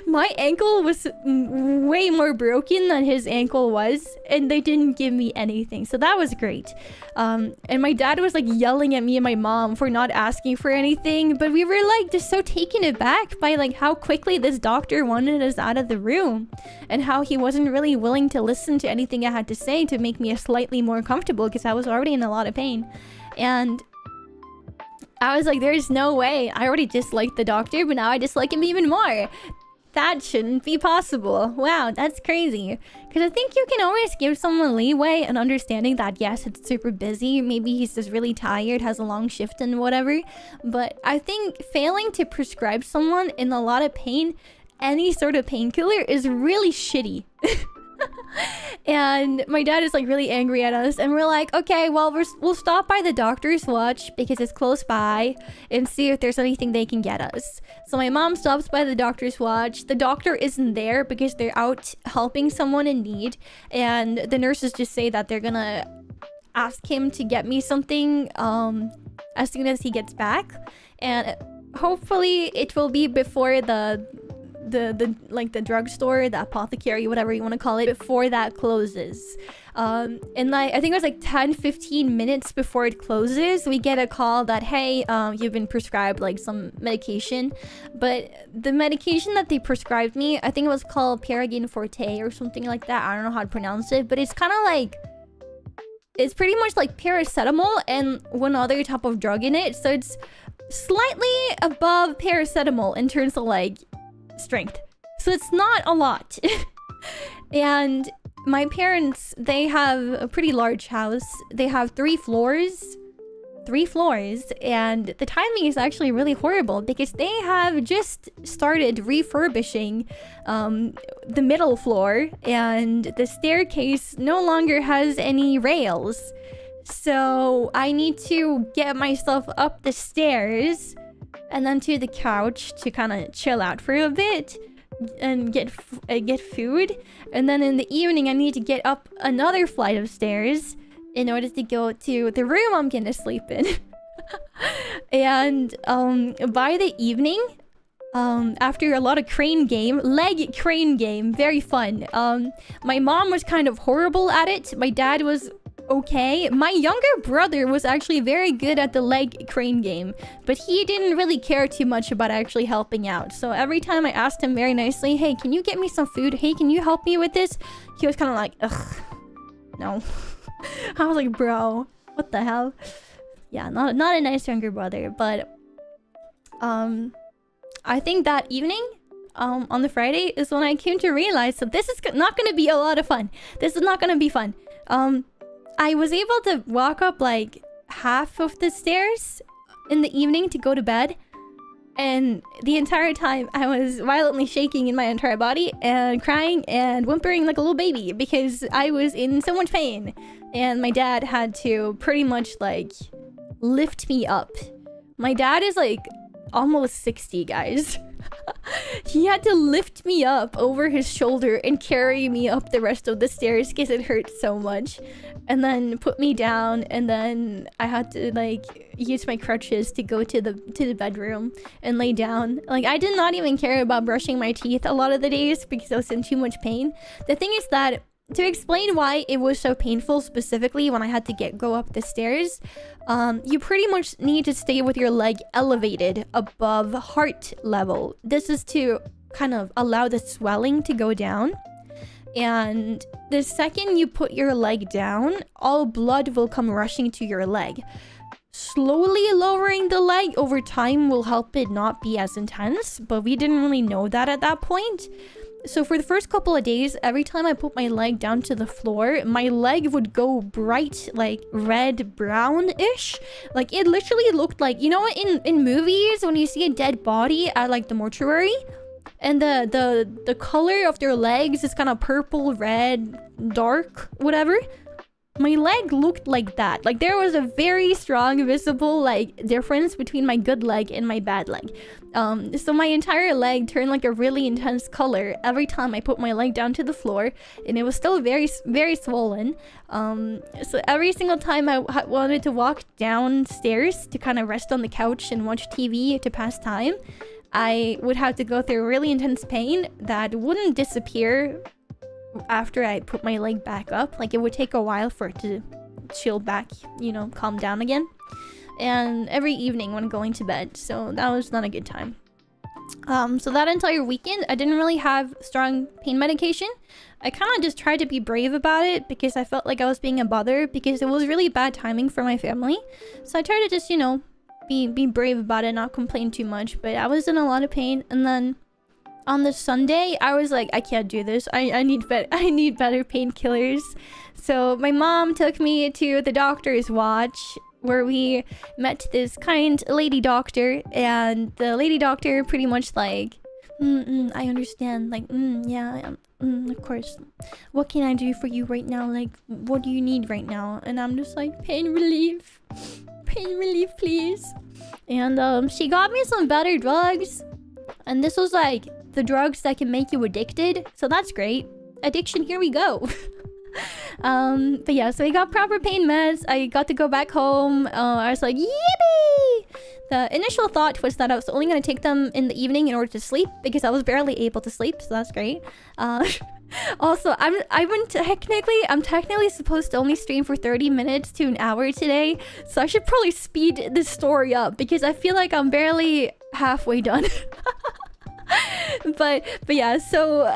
My ankle was way more broken than his ankle was, and they didn't give me anything, so that was great. And my dad was like yelling at me and my mom for not asking for anything, but we were like just so taken aback by like how quickly this doctor wanted us out of the room, and how he wasn't really willing to listen to anything I had to say to make me slightly more comfortable, because I was already in a lot of pain. And I was like, there's no way. I already disliked the doctor, but now I dislike him even more. That shouldn't be possible. Wow, that's crazy. Because I think you can always give someone leeway and understanding that, yes, it's super busy. Maybe he's just really tired, has a long shift and whatever. But I think failing to prescribe someone in a lot of pain any sort of painkiller is really shitty. And my dad is like really angry at us, and we're like, okay, well, we'll stop by the doctor's watch because it's close by and see if there's anything they can get us. So my mom stops by the doctor's watch. The doctor isn't there because they're out helping someone in need, and the nurses just say that they're gonna ask him to get me something as soon as he gets back, and hopefully it will be before the the drugstore, the apothecary, whatever you want to call it, before that closes. And like I think it was like 10-15 minutes before it closes, we get a call that, hey, you've been prescribed like some medication. But the medication that they prescribed me, I think it was called Paragon Forte or something like that. I don't know how to pronounce it, but it's kind of like, it's pretty much like paracetamol and one other type of drug in it. So it's slightly above paracetamol in terms of like strength. So it's not a lot. And my parents, they have a pretty large house. They have 3 floors. 3 floors. And the timing is actually really horrible because they have just started refurbishing the middle floor. And the staircase no longer has any rails. So I need to get myself up the stairs and then to the couch to kind of chill out for a bit and get food. And then in the evening, I need to get up another flight of stairs in order to go to the room I'm gonna sleep in. And by the evening, after a lot of leg crane game, very fun. My mom was kind of horrible at it. My dad was okay. My younger brother was actually very good at the leg crane game, but he didn't really care too much about actually helping out. So every time I asked him very nicely, hey, can you get me some food? Hey, can you help me with this? He was kind of like, ugh, no. I was like, bro, what the hell? Yeah, not a nice younger brother, but I think that evening, on the Friday, is when I came to realize that this is not going to be a lot of fun. This is not going to be fun. I was able to walk up like half of the stairs in the evening to go to bed. And the entire time I was violently shaking in my entire body and crying and whimpering like a little baby because I was in so much pain. And my dad had to pretty much like lift me up. My dad is like almost 60, guys. He had to lift me up over his shoulder and carry me up the rest of the stairs because it hurt so much. And then put me down, and then I had to like use my crutches to go to the bedroom and lay down. Like I did not even care about brushing my teeth a lot of the days because I was in too much pain. The thing is that to explain why it was so painful specifically when I had to go up the stairs, you pretty much need to stay with your leg elevated above heart level. This is to kind of allow the swelling to go down. And the second you put your leg down, all blood will come rushing to your leg. Slowly lowering the leg over time will help it not be as intense, but we didn't really know that at that point. So for the first couple of days, every time I put my leg down to the floor, my leg would go bright, like red brown-ish. Like it literally looked like, you know, in movies when you see a dead body at like the mortuary, and the color of their legs is kind of purple, red, dark, whatever. My leg looked like that. Like there was a very strong visible like difference between my good leg and my bad leg. So my entire leg turned like a really intense color every time I put my leg down to the floor, and it was still very, very swollen. So every single time I wanted to walk downstairs to kind of rest on the couch and watch TV to pass time, I would have to go through really intense pain that wouldn't disappear after I put my leg back up. Like it would take a while for it to chill back, you know, calm down again. And every evening when going to bed, so that was not a good time. So that entire weekend I didn't really have strong pain medication. I kind of just tried to be brave about it because I felt like I was being a bother because it was really bad timing for my family. So I tried to just, you know, be brave about it, not complain too much. But I was in a lot of pain, and then on the Sunday, I was like, I can't do this. I need better painkillers. So my mom took me to the doctor's watch, where we met this kind lady doctor, and the lady doctor pretty much like, I understand. Like, yeah, of course. What can I do for you right now? Like, what do you need right now? And I'm just like, pain relief, please. And she got me some better drugs, and this was like the drugs that can make you addicted. So that's great. Addiction, here we go. But yeah, so I got proper pain meds. I got to go back home. I was like, yippee! The initial thought was that I was only going to take them in the evening in order to sleep because I was barely able to sleep, so that's great. Also, I'm technically supposed to only stream for 30 minutes to an hour today, so I should probably speed this story up because I feel like I'm barely halfway done. but yeah, so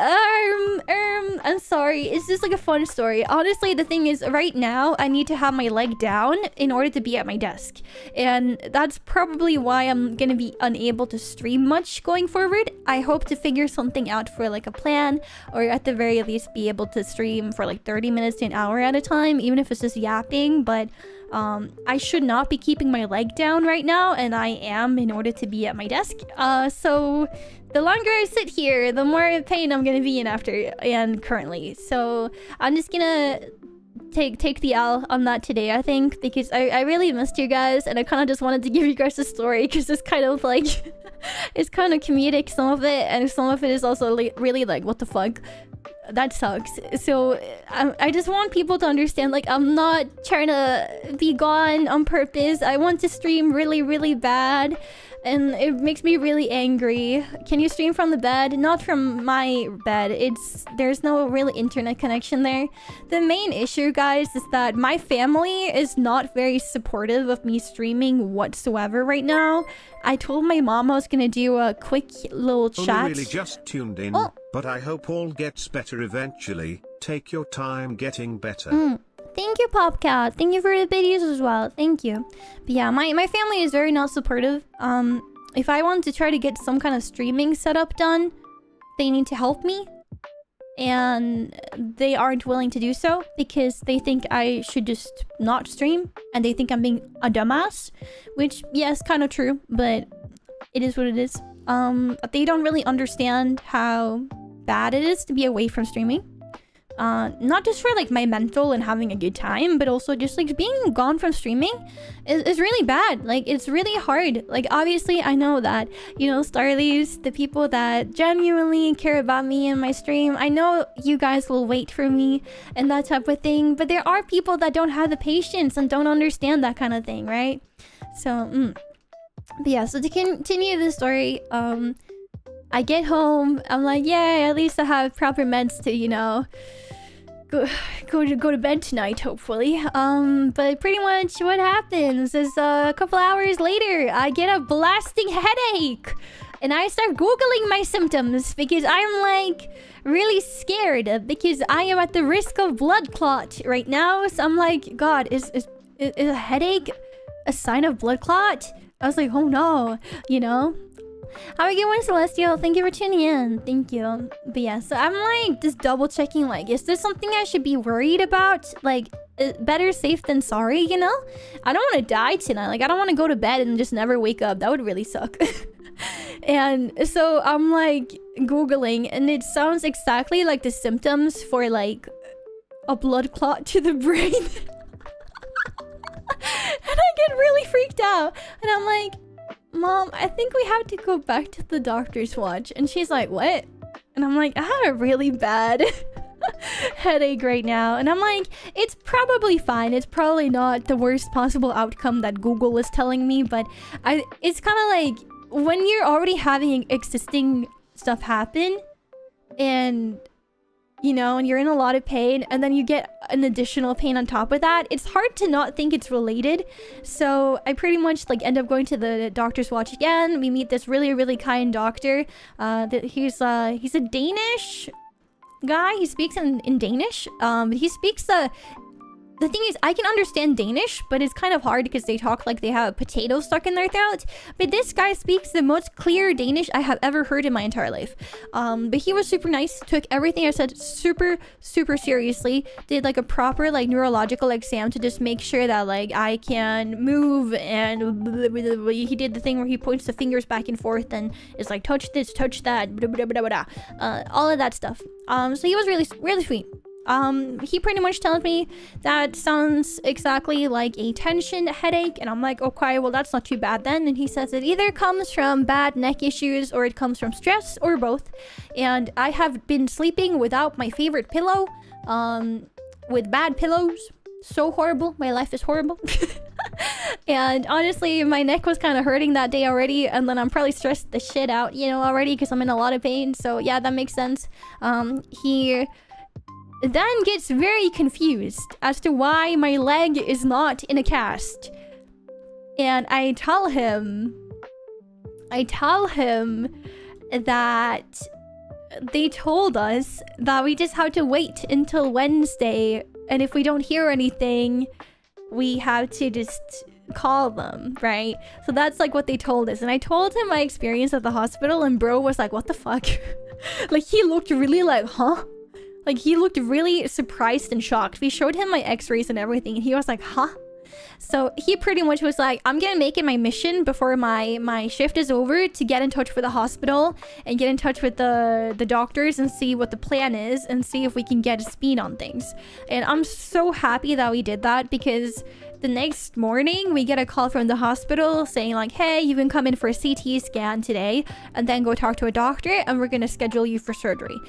I'm sorry, it's just like a fun story. Honestly, the thing is, right now I need to have my leg down in order to be at my desk, and that's probably why I'm gonna be unable to stream much going forward. I hope to figure something out for like a plan, or at the very least be able to stream for like 30 minutes to an hour at a time, even if it's just yapping. But I should not be keeping my leg down right now, and I am in order to be at my desk. So the longer I sit here, the more pain I'm gonna be in after and currently. So I'm just gonna take the L on that today, I think, because I really missed you guys, and I kind of just wanted to give you guys a story because it's kind of like it's kind of comedic, some of it, and some of it is also really like, what the fuck. That sucks. So I just want people to understand, like, I'm not trying to be gone on purpose. I want to stream really bad, and it makes me really angry. Can you stream from the bed? Not from my bed. There's no really internet connection there. The main issue, guys, is that my family is not very supportive of me streaming whatsoever right now. I told my mom I was gonna do a quick little chat. Only really just tuned in, but I hope all gets better eventually. Take your time getting better. Thank you, Popcat. Thank you for the videos as well. Thank you. But yeah, my family is very not supportive. If I want to try to get some kind of streaming setup done, they need to help me. And they aren't willing to do so because they think I should just not stream, and they think I'm being a dumbass, which, yes, kind of true, but it is what it is. They don't really understand how bad it is to be away from streaming. Not just for like my mental and having a good time, but also just like being gone from streaming is really bad. Like, it's really hard. Like, obviously I know that, you know, Starlies, the people that genuinely care about me and my stream, I know you guys will wait for me and that type of thing, but there are people that don't have the patience and don't understand that kind of thing, right? So but yeah, so to continue the story, I get home, I'm like, yay, at least I have proper meds to, you know, go to bed tonight, hopefully. But pretty much what happens is a couple hours later, I get a blasting headache, and I start googling my symptoms because I'm like really scared because I am at the risk of blood clot right now. So I'm like, God, is a headache a sign of blood clot? I was like, oh no, you know. How are you doing, Celestial? Thank you for tuning in. Thank you. But yeah, so I'm like just double checking, like, is this something I should be worried about? Like, better safe than sorry, you know? I don't want to die tonight. Like, I don't want to go to bed and just never wake up. That would really suck. And so I'm like Googling, and it sounds exactly like the symptoms for like a blood clot to the brain. And I get really freaked out. And I'm like, Mom, I think we have to go back to the doctor's watch. And she's like, what? And I'm like, I have a really bad headache right now. And I'm like, it's probably fine. It's probably not the worst possible outcome that Google is telling me. But it's kind of like when you're already having existing stuff happen, and you know, and you're in a lot of pain, and then you get an additional pain on top of that, it's hard to not think it's related. So I pretty much like end up going to the doctor's watch again. We meet this really kind doctor. He's a Danish guy. He speaks in Danish. But he speaks the thing is, I can understand Danish, but it's kind of hard because they talk like they have a potato stuck in their throat. But this guy speaks the most clear Danish I have ever heard in my entire life. But he was super nice, took everything I said super seriously, did like a proper like neurological exam to just make sure that like I can move, and he did the thing where he points the fingers back and forth and is like, touch this, touch that, all of that stuff. So he was really sweet. He pretty much tells me that sounds exactly like a tension headache, and I'm like, okay, well that's not too bad then. And he says it either comes from bad neck issues or it comes from stress or both. And I have been sleeping without my favorite pillow, with bad pillows. So horrible. My life is horrible. And honestly, my neck was kind of hurting that day already, and then I'm probably stressed the shit out, you know, already, because I'm in a lot of pain. So yeah, that makes sense. He then gets very confused as to why my leg is not in a cast. And I tell him that they told us that we just have to wait until Wednesday, and if we don't hear anything, we have to just call them, right? So that's like what they told us. And I told him my experience at the hospital, and bro was like, what the fuck? Like, he looked really like, huh? Like, he looked really surprised and shocked. We showed him my x-rays and everything, and he was like, huh? So he pretty much was like, I'm gonna make it my mission before my shift is over to get in touch with the hospital and get in touch with the doctors and see what the plan is and see if we can get a speed on things. And I'm so happy that we did that, because the next morning we get a call from the hospital saying like, hey, you can come in for a CT scan today and then go talk to a doctor, and we're gonna schedule you for surgery.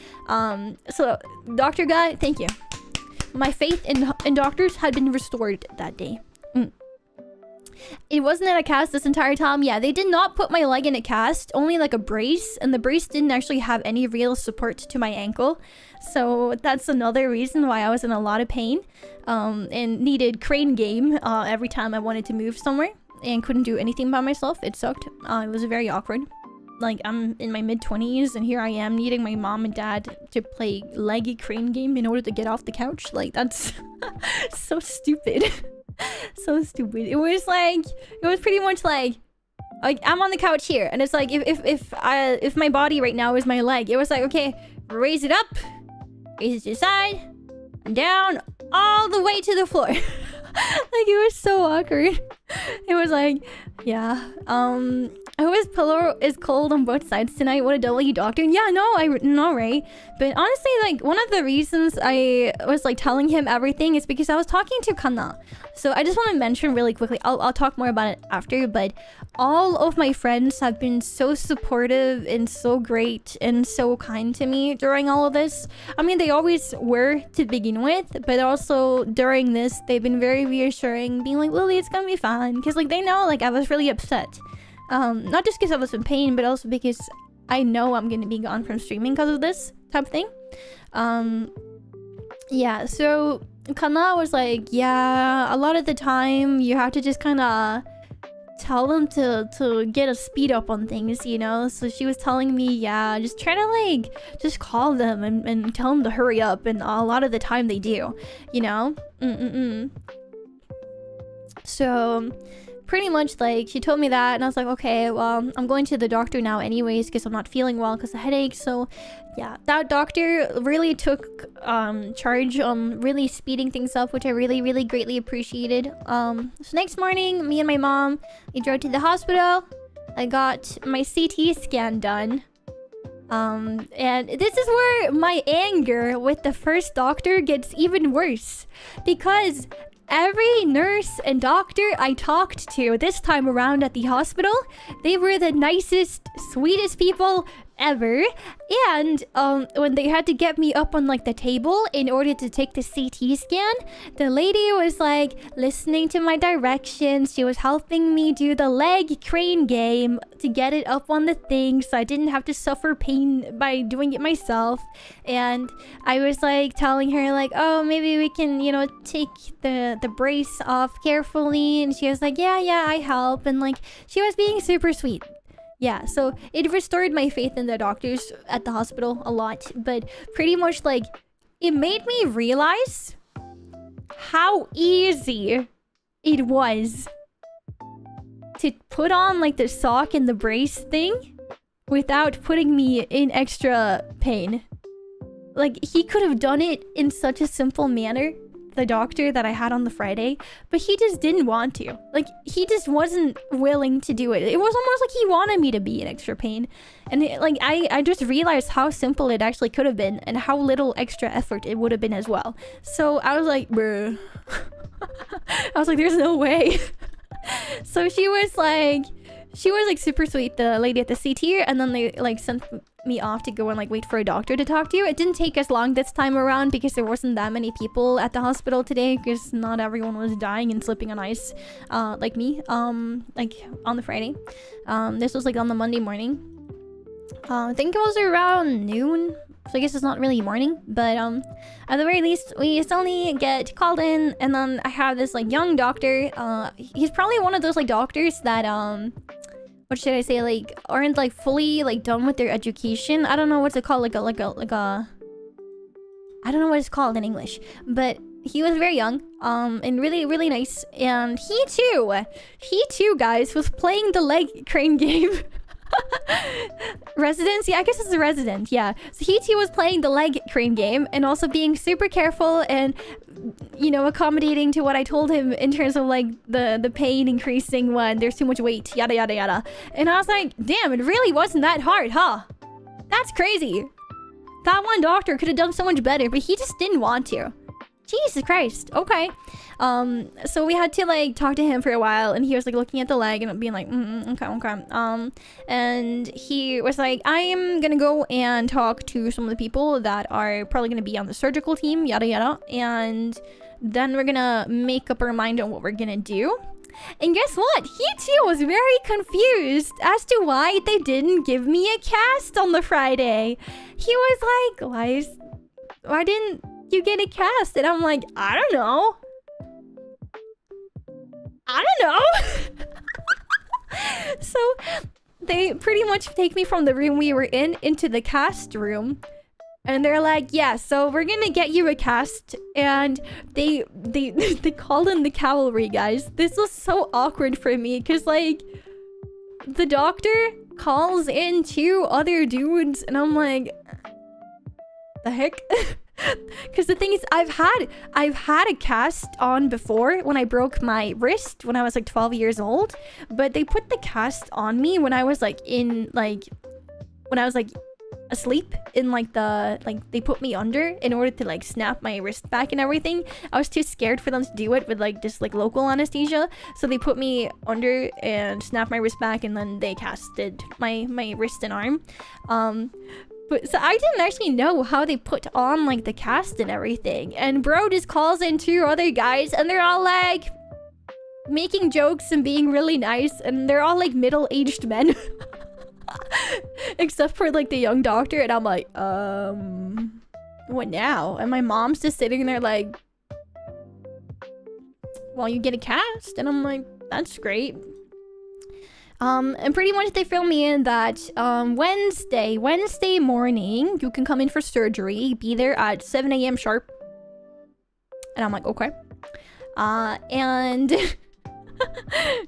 So doctor guy, thank you. My faith in doctors had been restored that day. It wasn't in a cast this entire time. Yeah, they did not put my leg in a cast, only like a brace, and the brace didn't actually have any real support to my ankle. So that's another reason why I was in a lot of pain, and needed crane game every time I wanted to move somewhere, and couldn't do anything by myself. It sucked. It was very awkward. Like, I'm in my mid-20s, and here I am needing my mom and dad to play leggy crane game in order to get off the couch. Like, that's so stupid. So stupid. It was pretty much like I'm on the couch here, and it's like if my body right now is my leg, it was like, okay, raise it up, raise it to the side, and down, all the way to the floor. Like, it was so awkward. It was like, yeah, I hope his pillow is cold on both sides tonight. What a W doctor. Yeah, no, I know, right? But honestly, like, one of the reasons I was like telling him everything is because I was talking to Kana. So I just want to mention really quickly, I'll talk more about it after, but all of my friends have been so supportive and so great and so kind to me during all of this. I mean, they always were to begin with, but also during this, they've been very reassuring, being like, Lily, it's gonna be fine. Because like, they know like I was really upset. Not just because I was in pain, but also because I know I'm gonna be gone from streaming because of this type of thing. Yeah, so Kana was like, yeah, a lot of the time you have to just kind of tell them to get a speed up on things, you know? So she was telling me, yeah, just try to like just call them and tell them to hurry up, and a lot of the time they do, you know? So pretty much like she told me that, and I was like, okay, well, I'm going to the doctor now anyways because I'm not feeling well because of headache. So yeah, that doctor really took charge on really speeding things up, which I really greatly appreciated. So next morning, me and my mom, we drove to the hospital. I got my CT scan done. And this is where my anger with the first doctor gets even worse, because every nurse and doctor I talked to this time around at the hospital, they were the nicest, sweetest people ever. And when they had to get me up on like the table in order to take the CT scan, the lady was like listening to my directions. She was helping me do the leg crane game to get it up on the thing so I didn't have to suffer pain by doing it myself. And I was like telling her like, oh, maybe we can, you know, take the brace off carefully. And she was like, yeah, I help. And like, she was being super sweet. Yeah, so it restored my faith in the doctors at the hospital a lot, but pretty much like it made me realize how easy it was to put on like the sock and the brace thing without putting me in extra pain. Like, he could have done it in such a simple manner, the doctor that I had on the Friday, but he just didn't want to. Like, he just wasn't willing to do it. It was almost like he wanted me to be in extra pain. And I just realized how simple it actually could have been and how little extra effort it would have been as well. So I was like, bruh. I was like, there's no way. So she was like, she was like super sweet, the lady at the CT, and then they like sent me off to go and like wait for a doctor to talk to you. It didn't take us long this time around because there wasn't that many people at the hospital today because not everyone was dying and slipping on ice like me like on the Friday. This was like on the Monday morning. I think it was around noon, so I guess it's not really morning, but at the very least we suddenly get called in, and then I have this like young doctor. He's probably one of those like doctors that what should I say, like aren't like fully like done with their education. I don't know what's it called, like a I don't know what it's called in English, but he was very young and really, really nice. And he too guys was playing the leg crane game. Residence? Yeah, I guess it's a resident, yeah. So he too was playing the leg crane game and also being super careful and, you know, accommodating to what I told him in terms of like the pain increasing when there's too much weight, yada yada yada. And I was like, damn, it really wasn't that hard, huh? That's crazy. That one doctor could have done so much better, but he just didn't want to. Jesus Christ. Okay. So we had to like talk to him for a while, and he was like looking at the leg and being like, okay. And he was like, I am gonna go and talk to some of the people that are probably gonna be on the surgical team, yada yada, and then we're gonna make up our mind on what we're gonna do. And guess what? He too was very confused as to why they didn't give me a cast on the Friday. He was like, why didn't you get a cast? And I'm like, I don't know. So they pretty much take me from the room we were in into the cast room, and they're like, yeah, so we're gonna get you a cast. And they called in the cavalry, guys. This was so awkward for me because like the doctor calls in 2 other dudes, and I'm like, the heck. Because the thing is, I've had a cast on before when I broke my wrist when I was like 12 years old, but they put the cast on me when I was like asleep in like they put me under in order to like snap my wrist back and everything. I was too scared for them to do it with like just like local anesthesia, so they put me under and snapped my wrist back, and then they casted my wrist and arm. But so I didn't actually know how they put on like the cast and everything. And bro just calls in 2 other guys, and they're all like making jokes and being really nice, and they're all like middle-aged men. Except for like the young doctor, and I'm like, what now? And my mom's just sitting there like, well, you get a cast. And I'm like, that's great. And pretty much they fill me in that Wednesday morning you can come in for surgery, be there at 7 a.m. sharp. And I'm like, okay. And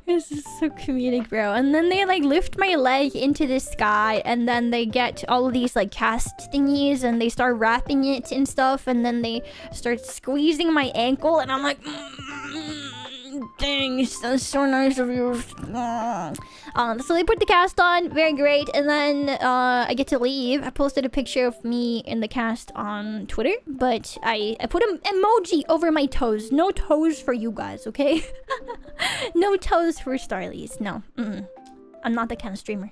this is so comedic, bro. And then they like lift my leg into the sky, and then they get all of these like cast thingies, and they start wrapping it and stuff, and then they start squeezing my ankle, and I'm like, dang, that's so nice of you. So they put the cast on, very great, and then I get to leave. I posted a picture of me in the cast on Twitter, but I put an emoji over my toes. No toes for you guys, okay? No toes for Starlies. No, I'm not that kind of streamer.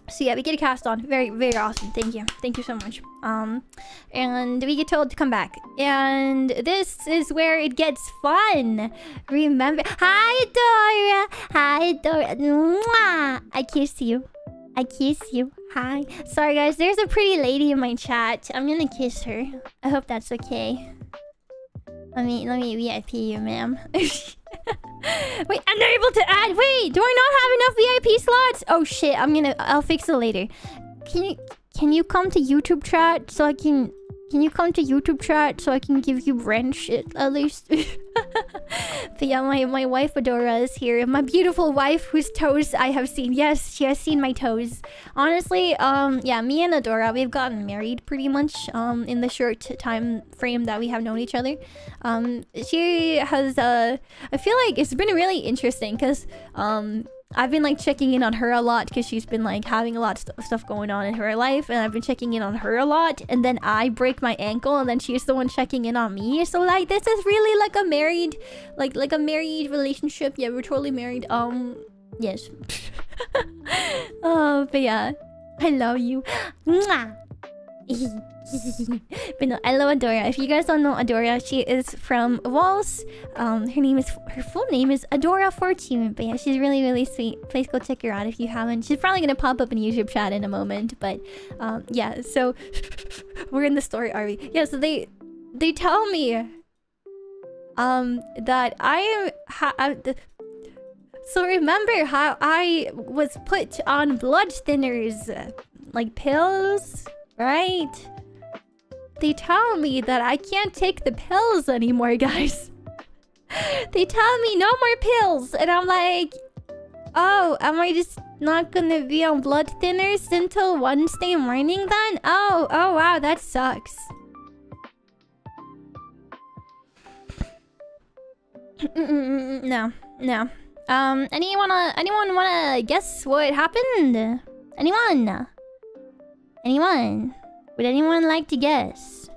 So yeah, we get a cast on. Very, very awesome. Thank you so much. And we get told to come back, and this is where it gets fun. Remember, hi Dora, mwah! I kiss you. Hi. Sorry guys, there's a pretty lady in my chat. I'm gonna kiss her. I hope that's okay. Let me VIP you, ma'am. Wait, I'm not able to add. Wait, do I not have enough VIP slots? Oh shit, I'll fix it later. Can you come to YouTube chat so I can... Can you come to YouTube chat so I can give you wrench at least? But yeah, my wife Adora is here. My beautiful wife whose toes I have seen. Yes, she has seen my toes. Honestly, yeah, me and Adora, we've gotten married pretty much in the short time frame that we have known each other. She has I feel like it's been really interesting because I've been like checking in on her a lot because she's been like having a lot of stuff going on in her life, and I've been checking in on her a lot, and then I break my ankle and then she's the one checking in on me. So like this is really like a married like a married relationship. Yeah, we're totally married. Yes. Oh, but yeah. I love you. Mwah! But no, I love Adora. If you guys don't know Adora, she is from Walls. Her full name is Adora Fortune. But yeah, she's really, really sweet. Please go check her out if you haven't. She's probably gonna pop up in YouTube chat in a moment. But yeah, so we're in the story, are we? Yeah, so they tell me that so remember how I was put on blood thinners, like pills, right? They tell me that I can't take the pills anymore, guys. They tell me no more pills, and I'm like, oh, am I just not gonna be on blood thinners until Wednesday morning then? Oh wow, that sucks. No. Anyone wanna guess what happened? Anyone? Would anyone like to guess?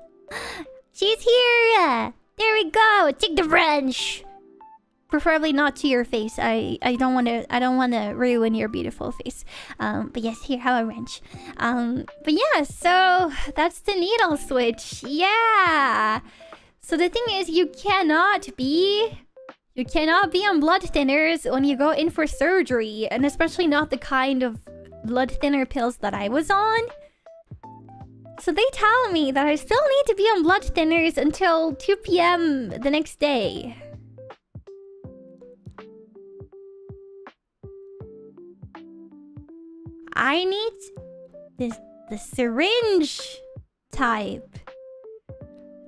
She's here! There we go! Take the wrench! Preferably not to your face. I don't wanna ruin your beautiful face. But yes, here, have a wrench. But yeah, so that's the needle switch. Yeah! So the thing is, you cannot be on blood thinners when you go in for surgery, and especially not the kind of blood thinner pills that I was on. So they tell me that I still need to be on blood thinners until 2 p.m. the next day. I need the syringe type.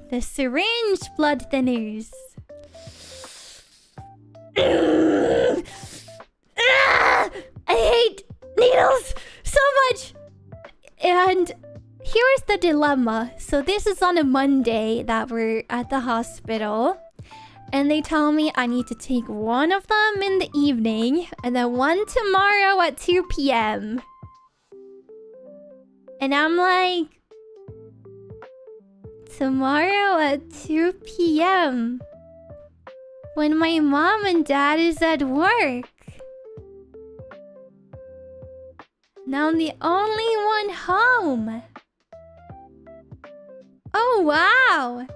The syringe blood thinners. I hate needles so much. And here's the dilemma. So this is on a Monday that we're at the hospital, and they tell me I need to take one of them in the evening and then one tomorrow at 2 p.m. And I'm like, tomorrow at 2 p.m. when my mom and dad is at work. Now I'm the only one home. Oh wow!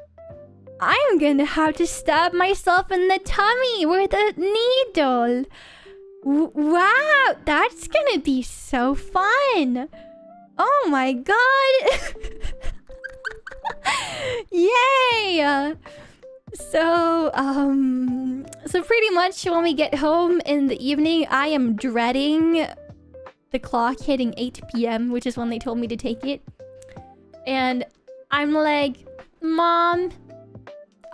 I'm gonna have to stab myself in the tummy with a needle. Wow, that's gonna be so fun. Oh my god. Yay! So pretty much when we get home in the evening, I am dreading the clock hitting 8 p.m., which is when they told me to take it. And I'm like, Mom,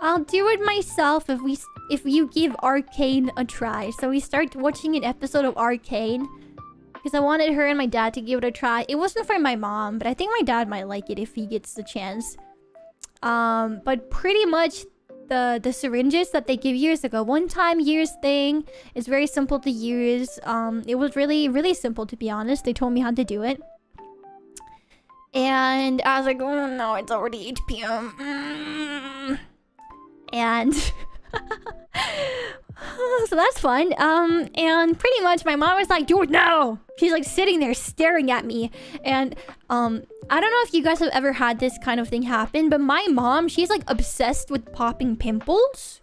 I'll do it myself if you give Arcane a try. So we start watching an episode of Arcane because I wanted her and my dad to give it a try. It wasn't for my mom, but I think my dad might like it if he gets the chance. But pretty much the syringes that they give you is like a one-time use thing. It's very simple to use. It was really, really simple, to be honest. They told me how to do it. And I was like, oh no, it's already 8 p.m. And so that's fun. And pretty much my mom was like, do it now. She's like sitting there staring at me. And I don't know if you guys have ever had this kind of thing happen, but my mom, she's like obsessed with popping pimples.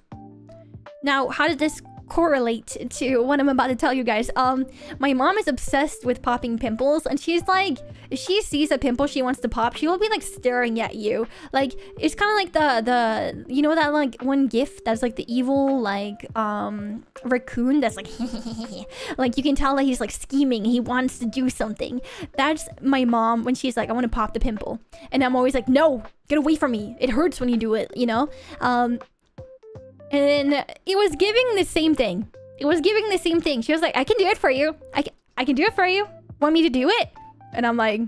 Now, how did this correlate to what I'm about to tell you guys? My mom is obsessed with popping pimples, and she's like, if she sees a pimple she wants to pop, she will be like staring at you. Like, it's kind of like the you know that like one gif that's like the evil like raccoon that's like like you can tell that he's like scheming, he wants to do something. That's my mom when she's like, I want to pop the pimple, and I'm always like, no, get away from me, it hurts when you do it, you know. And it was giving the same thing. It was giving the same thing. She was like, I can do it for you. I can do it for you. Want me to do it? And I'm like,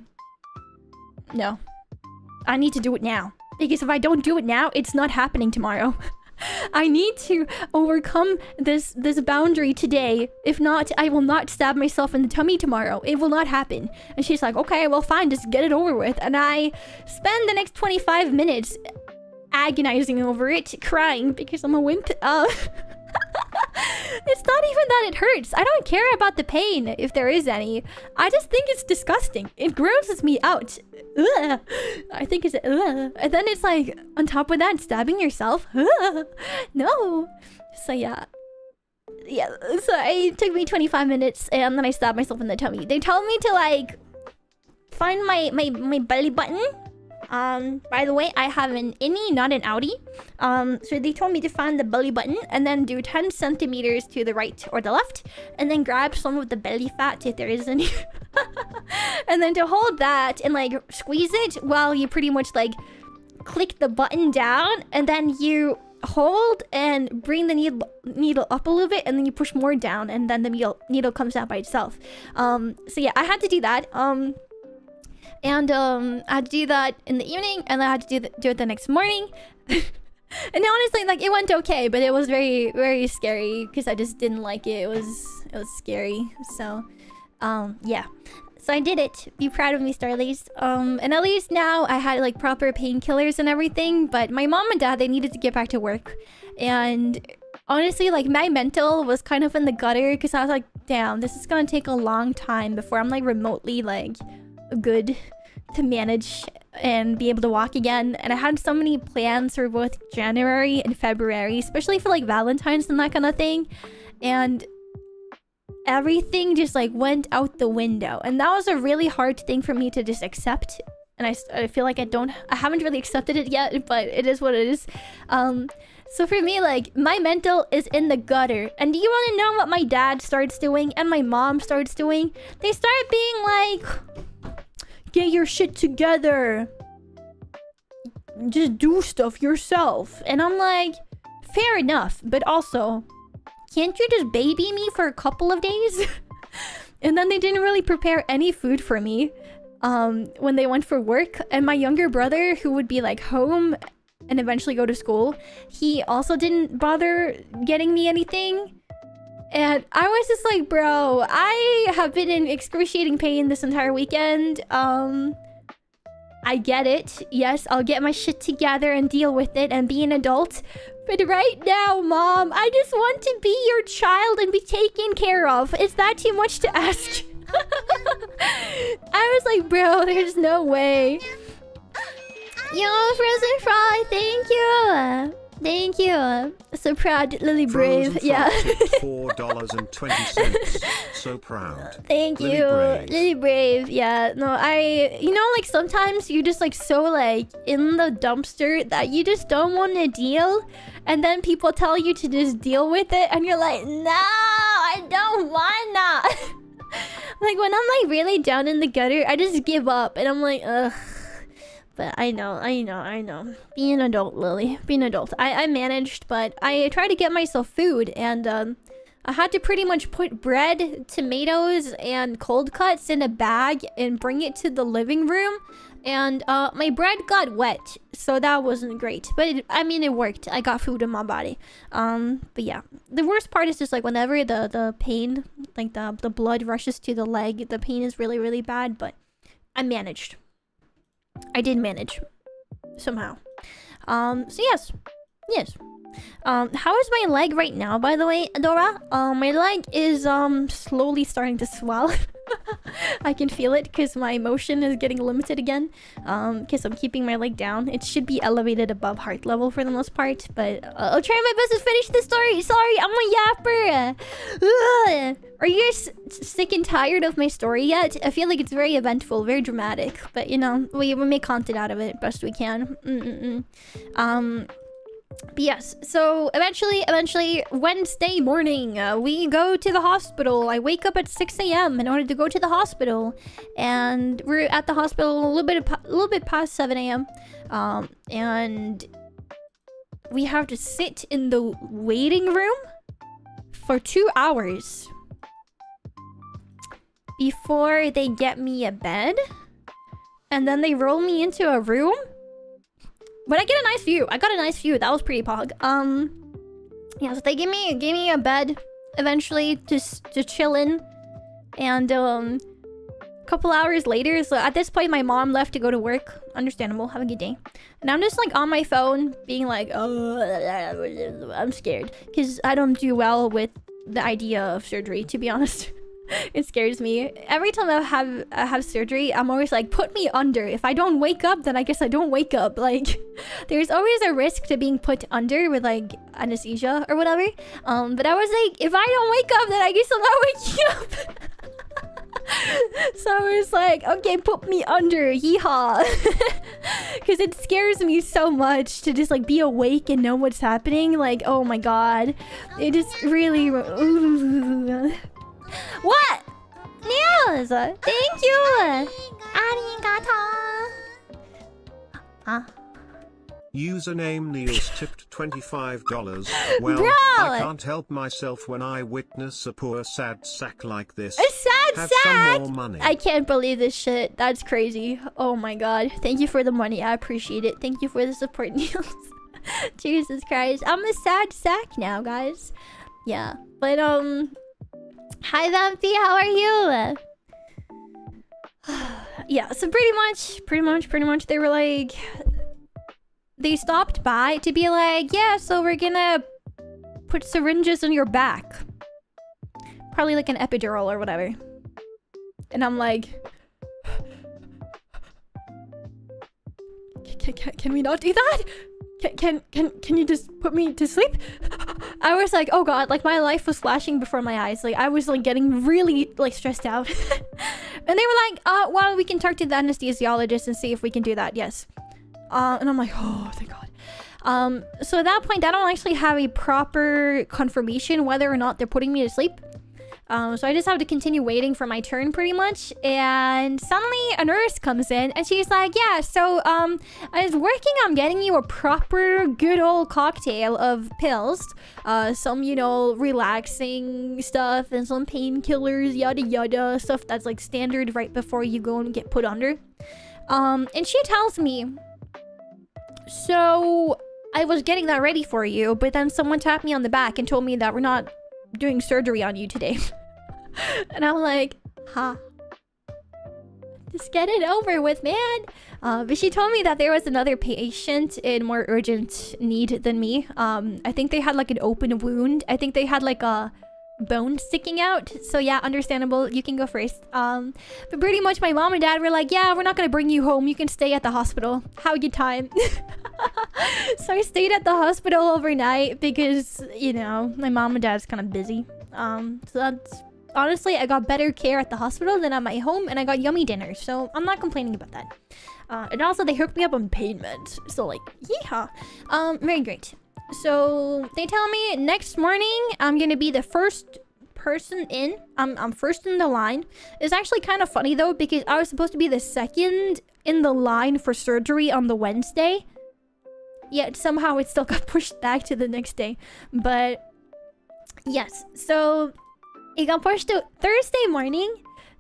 no. I need to do it now. Because if I don't do it now, it's not happening tomorrow. I need to overcome this boundary today. If not, I will not stab myself in the tummy tomorrow. It will not happen. And she's like, okay, well fine, just get it over with. And I spend the next 25 minutes agonizing over it, crying because I'm a wimp. It's not even that it hurts. I don't care about the pain, if there is any. I just think it's disgusting. It grosses me out. Ugh. I think it's... Ugh. And then it's like, on top of that, stabbing yourself. Ugh. No. So yeah. Yeah, so it took me 25 minutes, and then I stabbed myself in the tummy. They told me to, like, find my belly button. By the way, I have an innie, not an outie. So they told me to find the belly button and then do 10 centimeters to the right or the left, and then grab some of the belly fat if there is any. And then to hold that and like squeeze it while you pretty much like click the button down, and then you hold and bring the needle up a little bit, and then you push more down, and then the needle comes out by itself. So yeah, I had to do that. And I had to do that in the evening, and I had to do it the next morning. And honestly, like, it went okay, but it was very, very scary because I just didn't like it. It was scary. So, yeah. So I did it. Be proud of me, Starlies. And at least now I had like proper painkillers and everything. But my mom and dad, they needed to get back to work, and honestly, like, my mental was kind of in the gutter because I was like, damn, this is gonna take a long time before I'm like remotely like good to manage and be able to walk again. And I had so many plans for both January and February, especially for like Valentine's and that kind of thing, and everything just like went out the window. And that was a really hard thing for me to just accept, and I feel like I haven't really accepted it yet, but it is what it is. So for me, like, my mental is in the gutter. And do you want to know what my dad starts doing and my mom starts doing? They start being like, get your shit together. Just do stuff yourself. And I'm like, fair enough. But also, can't you just baby me for a couple of days? And then they didn't really prepare any food for me when they went for work. And my younger brother, who would be like home and eventually go to school, he also didn't bother getting me anything. And I was just like, bro, I have been in excruciating pain this entire weekend. I get it. Yes, I'll get my shit together and deal with it and be an adult. But right now, Mom, I just want to be your child and be taken care of. Is that too much to ask? I was like, bro, there's no way. Yo, Frozen Fry, thank you. Thank you. So proud, Lily Brave. Yeah. $4.20. So proud. Thank you. Lily Brave. Yeah. No, you know, like, sometimes you just like so like in the dumpster that you just don't want to deal, and then people tell you to just deal with it, and you're like, no, I don't wanna. Like, when I'm like really down in the gutter, I just give up, and I'm like, ugh. But I know. Be an adult, Lily. Be an adult. I managed, but I tried to get myself food, and I had to pretty much put bread, tomatoes, and cold cuts in a bag and bring it to the living room. And my bread got wet, so that wasn't great. But it worked. I got food in my body. But yeah, the worst part is just like whenever the pain, like the blood rushes to the leg, the pain is really, really bad. But I managed. I did manage somehow. So yes. How is my leg right now, by the way, Adora? My leg is slowly starting to swell. I can feel it because my motion is getting limited again. Because I'm keeping my leg down. It should be elevated above heart level for the most part, but I'll try my best to finish the story. Sorry, I'm a yapper. Ugh. Are you guys sick and tired of my story yet? I feel like it's very eventful, very dramatic, but you know, we make content out of it best we can. But yes, so eventually, Wednesday morning, we go to the hospital. I wake up at 6 a.m. in order to go to the hospital, and we're at the hospital a little bit past 7 a.m. And we have to sit in the waiting room for 2 hours before they get me a bed, and then they roll me into a room. But I get a nice view. I got a nice view. That was pretty pog. Yeah, so they gave me a bed eventually to chill in. And a couple hours later, so at this point my mom left to go to work. Understandable. Have a good day. And I'm just like on my phone being like, oh, I'm scared because I don't do well with the idea of surgery, to be honest. It scares me. Every time I have surgery, I'm always like, put me under. If I don't wake up, then I guess I don't wake up. Like, there's always a risk to being put under with like anesthesia or whatever. But I was like, if I don't wake up, then I guess I'm not waking up. So I was like, okay, put me under, yeehaw. Because it scares me so much to just like be awake and know what's happening. Like, oh my god, it just really. What? Nails! Thank you! Arigato! Username Niels tipped $25. Well, Bro! I can't help myself when I witness a poor sad sack like this. A sad Have sack? some more money. I can't believe this shit. That's crazy. Oh my god. Thank you for the money. I appreciate it. Thank you for the support, Niels. Jesus Christ. I'm a sad sack now, guys. Yeah. But, hi, Vampy. How are you? Yeah, so pretty much, they were like... They stopped by to be like, yeah, so we're gonna put syringes in your back. Probably like an epidural or whatever. And I'm like... Can we not do that? Can you just put me to sleep? I was like, oh god, like my life was flashing before my eyes. Like I was like getting really like stressed out. And they were like, well, we can talk to the anesthesiologist and see if we can do that. Yes. And I'm like, oh, thank god. So at that point, I don't actually have a proper confirmation whether or not they're putting me to sleep. So I just have to continue waiting for my turn pretty much. And suddenly a nurse comes in and she's like, yeah, so I was working on getting you a proper good old cocktail of pills. Some, you know, relaxing stuff and some painkillers, yada yada, stuff that's like standard right before you go and get put under. And she tells me, so I was getting that ready for you, but then someone tapped me on the back and told me that we're not doing surgery on you today. And I'm like, huh? Just get it over with, man. But she told me that there was another patient in more urgent need than me. I think they had like an open wound. I think they had like a bone sticking out. So yeah, understandable. You can go first. But pretty much my mom and dad were like, yeah, we're not gonna bring you home. You can stay at the hospital. Have a good time. So I stayed at the hospital overnight because, you know, my mom and dad's kind of busy. So that's... Honestly, I got better care at the hospital than at my home, and I got yummy dinner, so I'm not complaining about that. And also, they hooked me up on pain meds, so like, yeehaw. Very great. So, they tell me next morning, I'm gonna be the first person in. I'm first in the line. It's actually kind of funny, though, because I was supposed to be the second in the line for surgery on the Wednesday. Yet, somehow, it still got pushed back to the next day. But, yes, so... It got pushed to Thursday morning.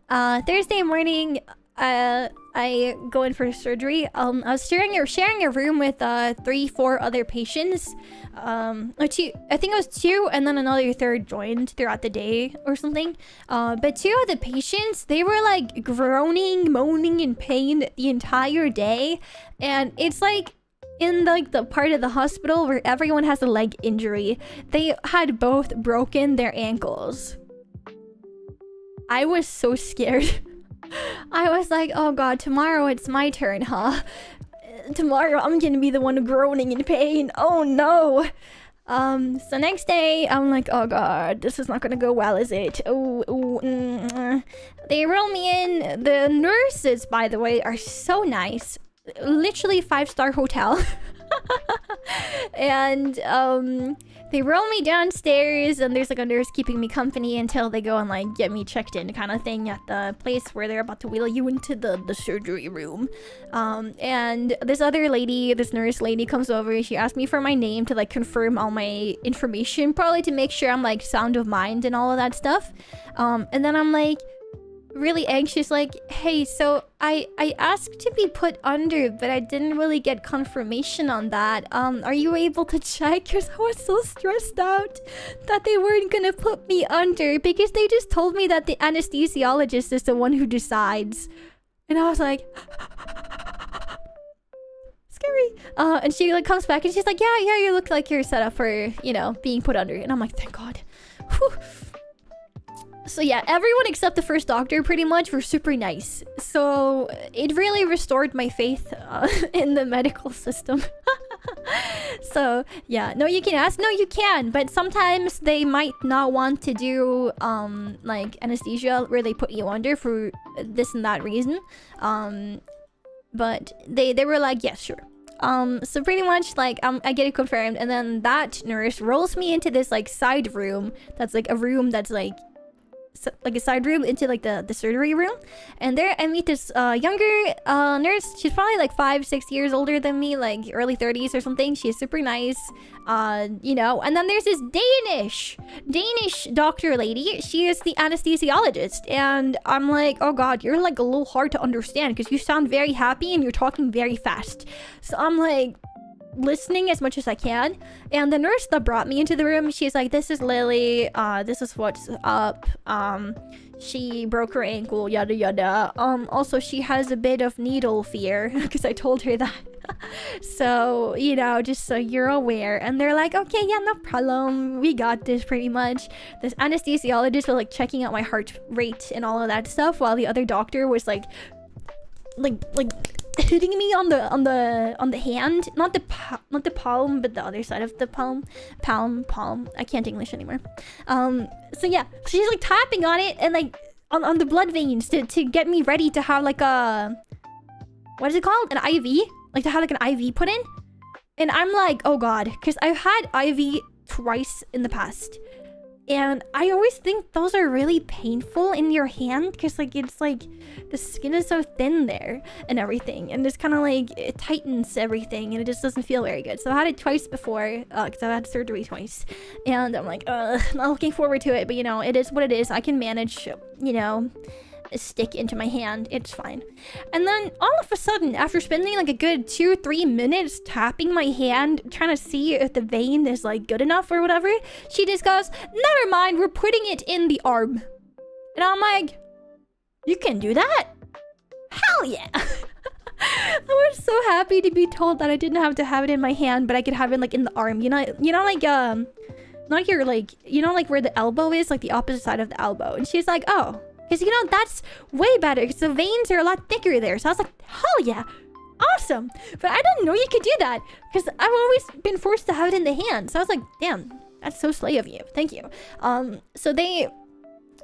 I go in for surgery. I was sharing a room with 3-4 other patients. Or two, I think it was 2, and then another third joined throughout the day or something. But 2 of the patients, they were like groaning, moaning in pain the entire day, and it's like in like the part of the hospital where everyone has a leg injury. They had both broken their ankles. I was so scared. I was like, oh god, tomorrow it's my turn, huh? Tomorrow I'm gonna be the one groaning in pain. Oh no. So next day, I'm like, oh god, this is not gonna go well, is it? They roll me in. The nurses, by the way, are so nice. Literally 5-star hotel. And, they roll me downstairs, and there's like a nurse keeping me company until they go and like get me checked in kind of thing at the place where they're about to wheel you into the surgery room. And this other lady, this nurse lady comes over. She asked me for my name to like confirm all my information, probably to make sure I'm like sound of mind and all of that stuff. And then I'm like really anxious, like, hey, so I asked to be put under, but I didn't really get confirmation on that. Are you able to check? Because I was so stressed out that they weren't gonna put me under, because they just told me that the anesthesiologist is the one who decides. And I was like, scary. And she like comes back and she's like, yeah, you look like you're set up for, you know, being put under. And I'm like, thank god. Whew. So yeah, everyone except the first doctor pretty much were super nice. So it really restored my faith in the medical system. So yeah, no, you can ask. No, you can. But sometimes they might not want to do like anesthesia where they put you under for this and that reason. But they were like, yes, sure. So pretty much like I get it confirmed, and then that nurse rolls me into this like side room that's like a room that's like a side room into like the surgery room, and there I meet this younger nurse. She's probably like 5-6 years older than me, like early 30s or something. She's super nice, you know. And then there's this Danish doctor lady. She is the anesthesiologist, and I'm like, oh god, you're like a little hard to understand because you sound very happy and you're talking very fast. So I'm like listening as much as I can, and the nurse that brought me into the room, she's like, this is Lillie, this is what's up, she broke her ankle, yada yada, also she has a bit of needle fear because I told her that. So, you know, just so you're aware. And they're like, okay, yeah, no problem, we got this pretty much. This anesthesiologist was like checking out my heart rate and all of that stuff, while the other doctor was like hitting me on the hand, not the palm, but the other side of the palm. I can't English anymore. So yeah, she's like tapping on it and like on the blood veins to get me ready to have like a, what is it called, an IV, like to have like an IV put in. And I'm like, oh god, because I've had IV twice in the past. And I always think those are really painful in your hand because like it's like the skin is so thin there and everything, and it's kind of like it tightens everything and it just doesn't feel very good. So I had it twice before because I had surgery twice, and I'm like not looking forward to it, but you know, it is what it is. I can manage, you know, a stick into my hand, it's fine. And then all of a sudden, after spending like a good 2-3 minutes tapping my hand trying to see if the vein is like good enough or whatever, she just goes, never mind, we're putting it in the arm. And I'm like, you can do that? Hell yeah. I was so happy to be told that I didn't have to have it in my hand, but I could have it like in the arm, you know, like not your like, you know, like where the elbow is, like the opposite side of the elbow. And she's like, oh, because, you know, that's way better because the veins are a lot thicker there. So I was like, hell yeah, awesome. But I didn't know you could do that because I've always been forced to have it in the hand. So I was like, damn, that's so slay of you. Thank you. So they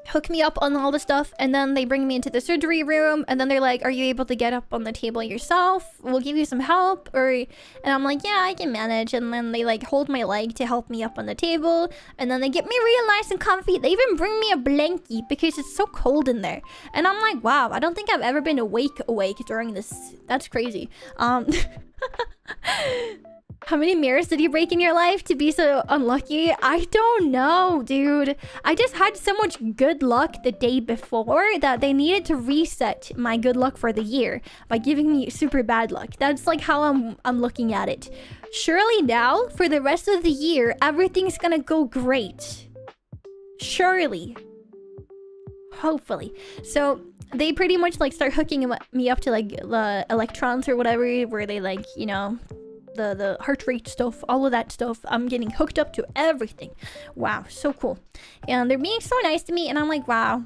hook me up on all the stuff, and then they bring me into the surgery room, and then they're like, are you able to get up on the table yourself? We'll give you some help. And I'm like, yeah, I can manage. And then they like hold my leg to help me up on the table, and then they get me real nice and comfy. They even bring me a blankie because it's so cold in there. And I'm like, wow, I don't think I've ever been awake during this. That's crazy. How many mirrors did you break in your life to be so unlucky? I don't know, dude. I just had so much good luck the day before that they needed to reset my good luck for the year by giving me super bad luck. That's like how I'm looking at it. Surely now, for the rest of the year, everything's gonna go great. Surely. Hopefully. So they pretty much like start hooking me up to like the electrons or whatever, where they like, you know, the heart rate stuff, all of that stuff. I'm getting hooked up to everything. Wow, so cool. And they're being so nice to me, and I'm like, wow.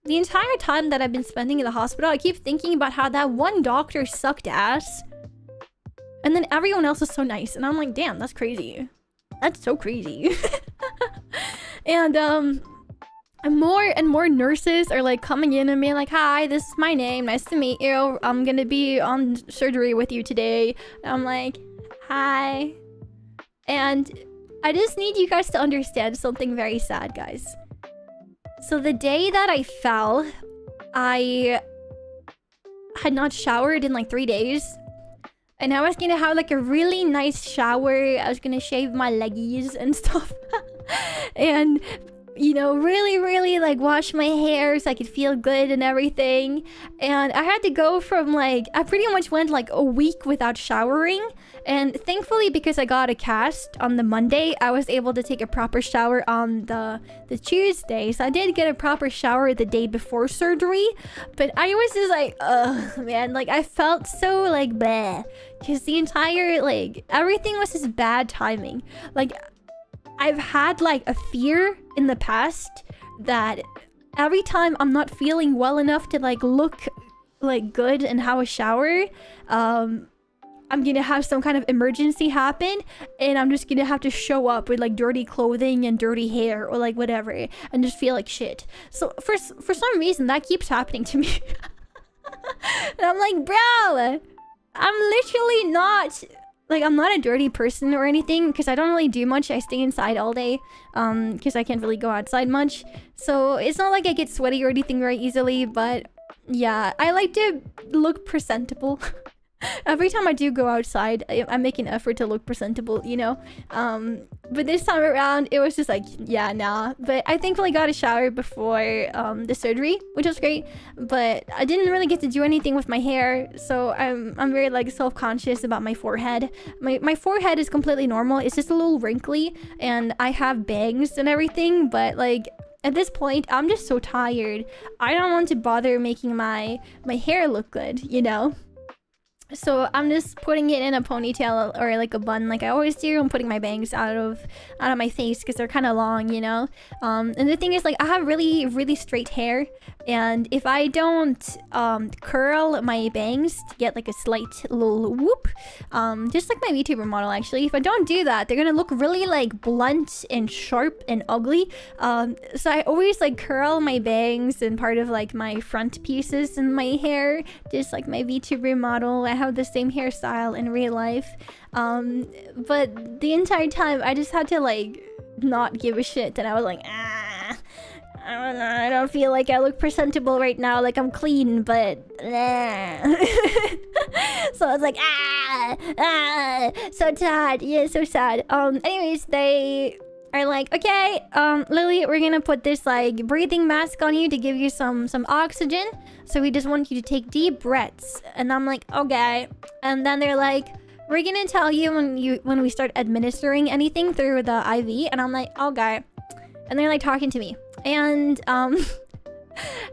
The entire time that I've been spending in the hospital, I keep thinking about how that one doctor sucked ass, and then everyone else is so nice, and I'm like, damn, that's crazy. That's so crazy. And more and more nurses are like coming in and being like, hi, this is my name, nice to meet you, I'm gonna be on surgery with you today. And I'm like, hi. And I just need you guys to understand something very sad, guys. So the day that I fell, I had not showered in like 3 days, and I was gonna have like a really nice shower. I was gonna shave my leggies and stuff and, you know, really like wash my hair so I could feel good and everything. And I had to go from like, I pretty much went like a week without showering. And thankfully, because I got a cast on the Monday, I was able to take a proper shower on the Tuesday. So I did get a proper shower the day before surgery. But I was just like, ugh, man, like I felt so like bleh. Because the entire, like, everything was just bad timing. Like, I've had like a fear in the past that every time I'm not feeling well enough to like look like good and have a shower, I'm gonna have some kind of emergency happen, and I'm just gonna have to show up with like dirty clothing and dirty hair or like whatever, and just feel like shit. So for some reason that keeps happening to me. And I'm like, bro, I'm literally not like, I'm not a dirty person or anything, because I don't really do much. I stay inside all day because I can't really go outside much, so it's not like I get sweaty or anything very easily. But yeah, I like to look presentable. Every time I do go outside, I make an effort to look presentable, you know? But this time around, it was just like, yeah, nah. But I thankfully got a shower before the surgery, which was great. But I didn't really get to do anything with my hair, so I'm very like self-conscious about my forehead. My forehead is completely normal. It's just a little wrinkly, and I have bangs and everything, but like, at this point, I'm just so tired. I don't want to bother making my hair look good, you know? So I'm just putting it in a ponytail or like a bun like I always do. I'm putting my bangs out of my face because they're kind of long, you know? And the thing is, like, I have really straight hair, and if I don't curl my bangs to get like a slight little whoop, just like my VTuber model actually, if I don't do that, they're gonna look really like blunt and sharp and ugly. So I always like curl my bangs and part of like my front pieces in my hair, just like my VTuber model. I have the same hairstyle in real life, but the entire time I just had to like not give a shit, and I was like, I don't feel like I look presentable right now, like I'm clean, but so I was like, so sad, yeah, so sad. Anyways, they are like, okay, Lily, we're gonna put this like breathing mask on you to give you some oxygen, so we just want you to take deep breaths. And I'm like, okay. And then they're like, we're gonna tell you when we start administering anything through the IV. And I'm like, okay. And they're like talking to me, and and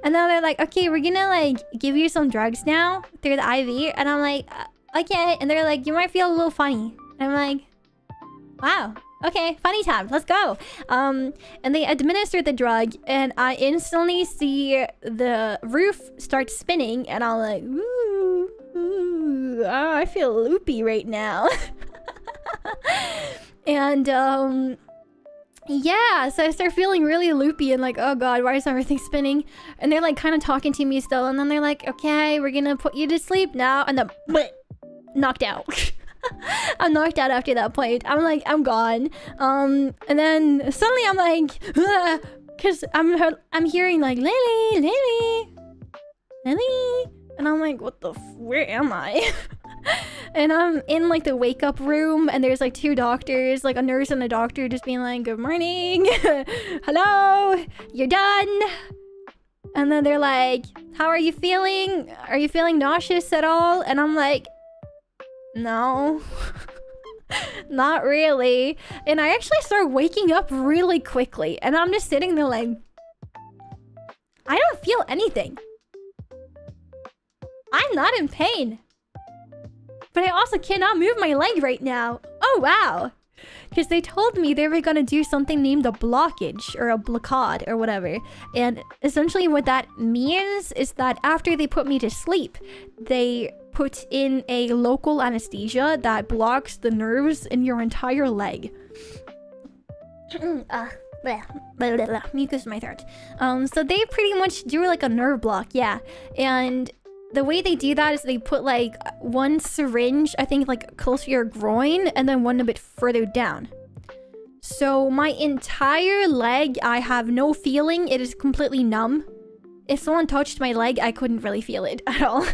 then they're like, okay, we're gonna like give you some drugs now through the IV. And I'm like, okay. And they're like, you might feel a little funny. And I'm like, wow, okay, funny time, let's go. And they administer the drug, and I instantly see the roof start spinning, and I'm like, ooh, I feel loopy right now. And yeah, so I start feeling really loopy and like, oh god, why is everything spinning? And they're like kind of talking to me still, and then they're like, okay, we're gonna put you to sleep now. And then knocked out. I'm knocked out after that point. I'm like, I'm gone. And then suddenly I'm like, because I'm hearing like, Lily, and I'm like, what the where am I? And I'm in like the wake up room, and there's like two doctors, like a nurse and a doctor, just being like, good morning. Hello, you're done. And then they're like, how are you feeling? Are you feeling nauseous at all? And I'm like, no. Not really. And I actually start waking up really quickly, and I'm just sitting there like, I don't feel anything. I'm not in pain, but I also cannot move my leg right now. Oh wow. Because they told me they were gonna do something named a blockage or a blockade or whatever. And essentially what that means is that after they put me to sleep, they put in a local anesthesia that blocks the nerves in your entire leg. Mucus in my throat. So they pretty much do like a nerve block, yeah. And the way they do that is they put like one syringe, I think like close to your groin, and then one a bit further down. So my entire leg, I have no feeling. It is completely numb. If someone touched my leg, I couldn't really feel it at all.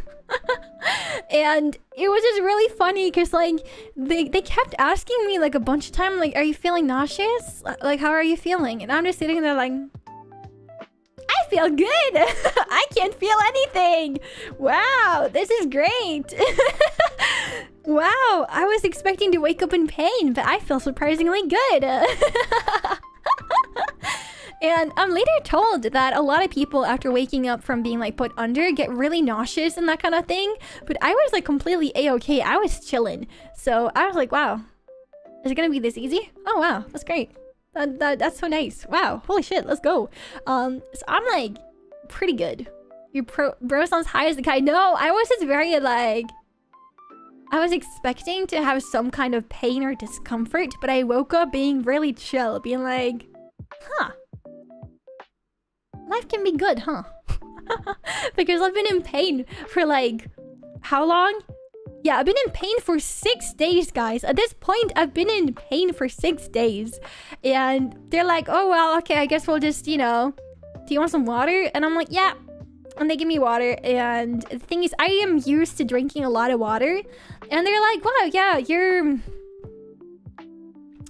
And it was just really funny because like they kept asking me like a bunch of times, like, are you feeling nauseous? Like, how are you feeling? And I'm just sitting there like, I feel good. I can't feel anything. Wow, this is great. Wow, I was expecting to wake up in pain, but I feel surprisingly good. And I'm later told that a lot of people after waking up from being like put under get really nauseous and that kind of thing. But I was like completely a-okay. I was chilling. So I was like, wow, is it gonna be this easy? Oh wow, that's great. That's so nice. Wow, holy shit, let's go. So I'm like pretty good. Your bro sounds high as the kite. No, I was just very like, I was expecting to have some kind of pain or discomfort, but I woke up being really chill, being like, huh, life can be good, huh? Because I've been in pain for like, how long? Yeah, I've been in pain for 6 days, guys. At this point, I've been in pain for 6 days. And they're like, oh, well, okay, I guess we'll just, you know, do you want some water? And I'm like, yeah. And they give me water. And the thing is, I am used to drinking a lot of water. And they're like, wow, yeah, you're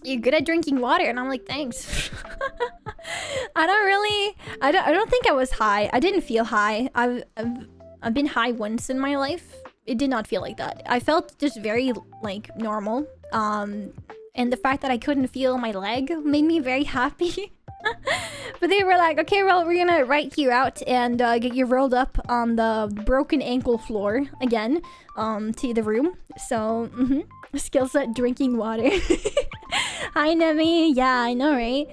good at drinking water. And I'm like, thanks. I don't think I was high. I didn't feel high. I've been high once in my life. It did not feel like that. I felt just very like normal. And the fact that I couldn't feel my leg made me very happy. But they were like, okay, well, we're gonna write you out and get you rolled up on the broken ankle floor again to the room. So, skill set drinking water. Hi, Nemi. Yeah, I know, right?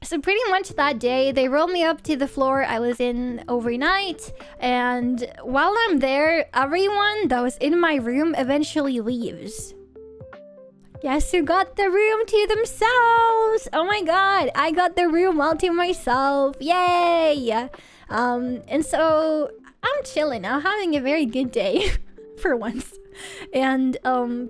So pretty much that day, they rolled me up to the floor I was in overnight. And while I'm there, everyone that was in my room eventually leaves. Guess who got the room to themselves? Oh my god, I got the room all to myself. Yay! And so I'm chilling. I'm having a very good day for once. And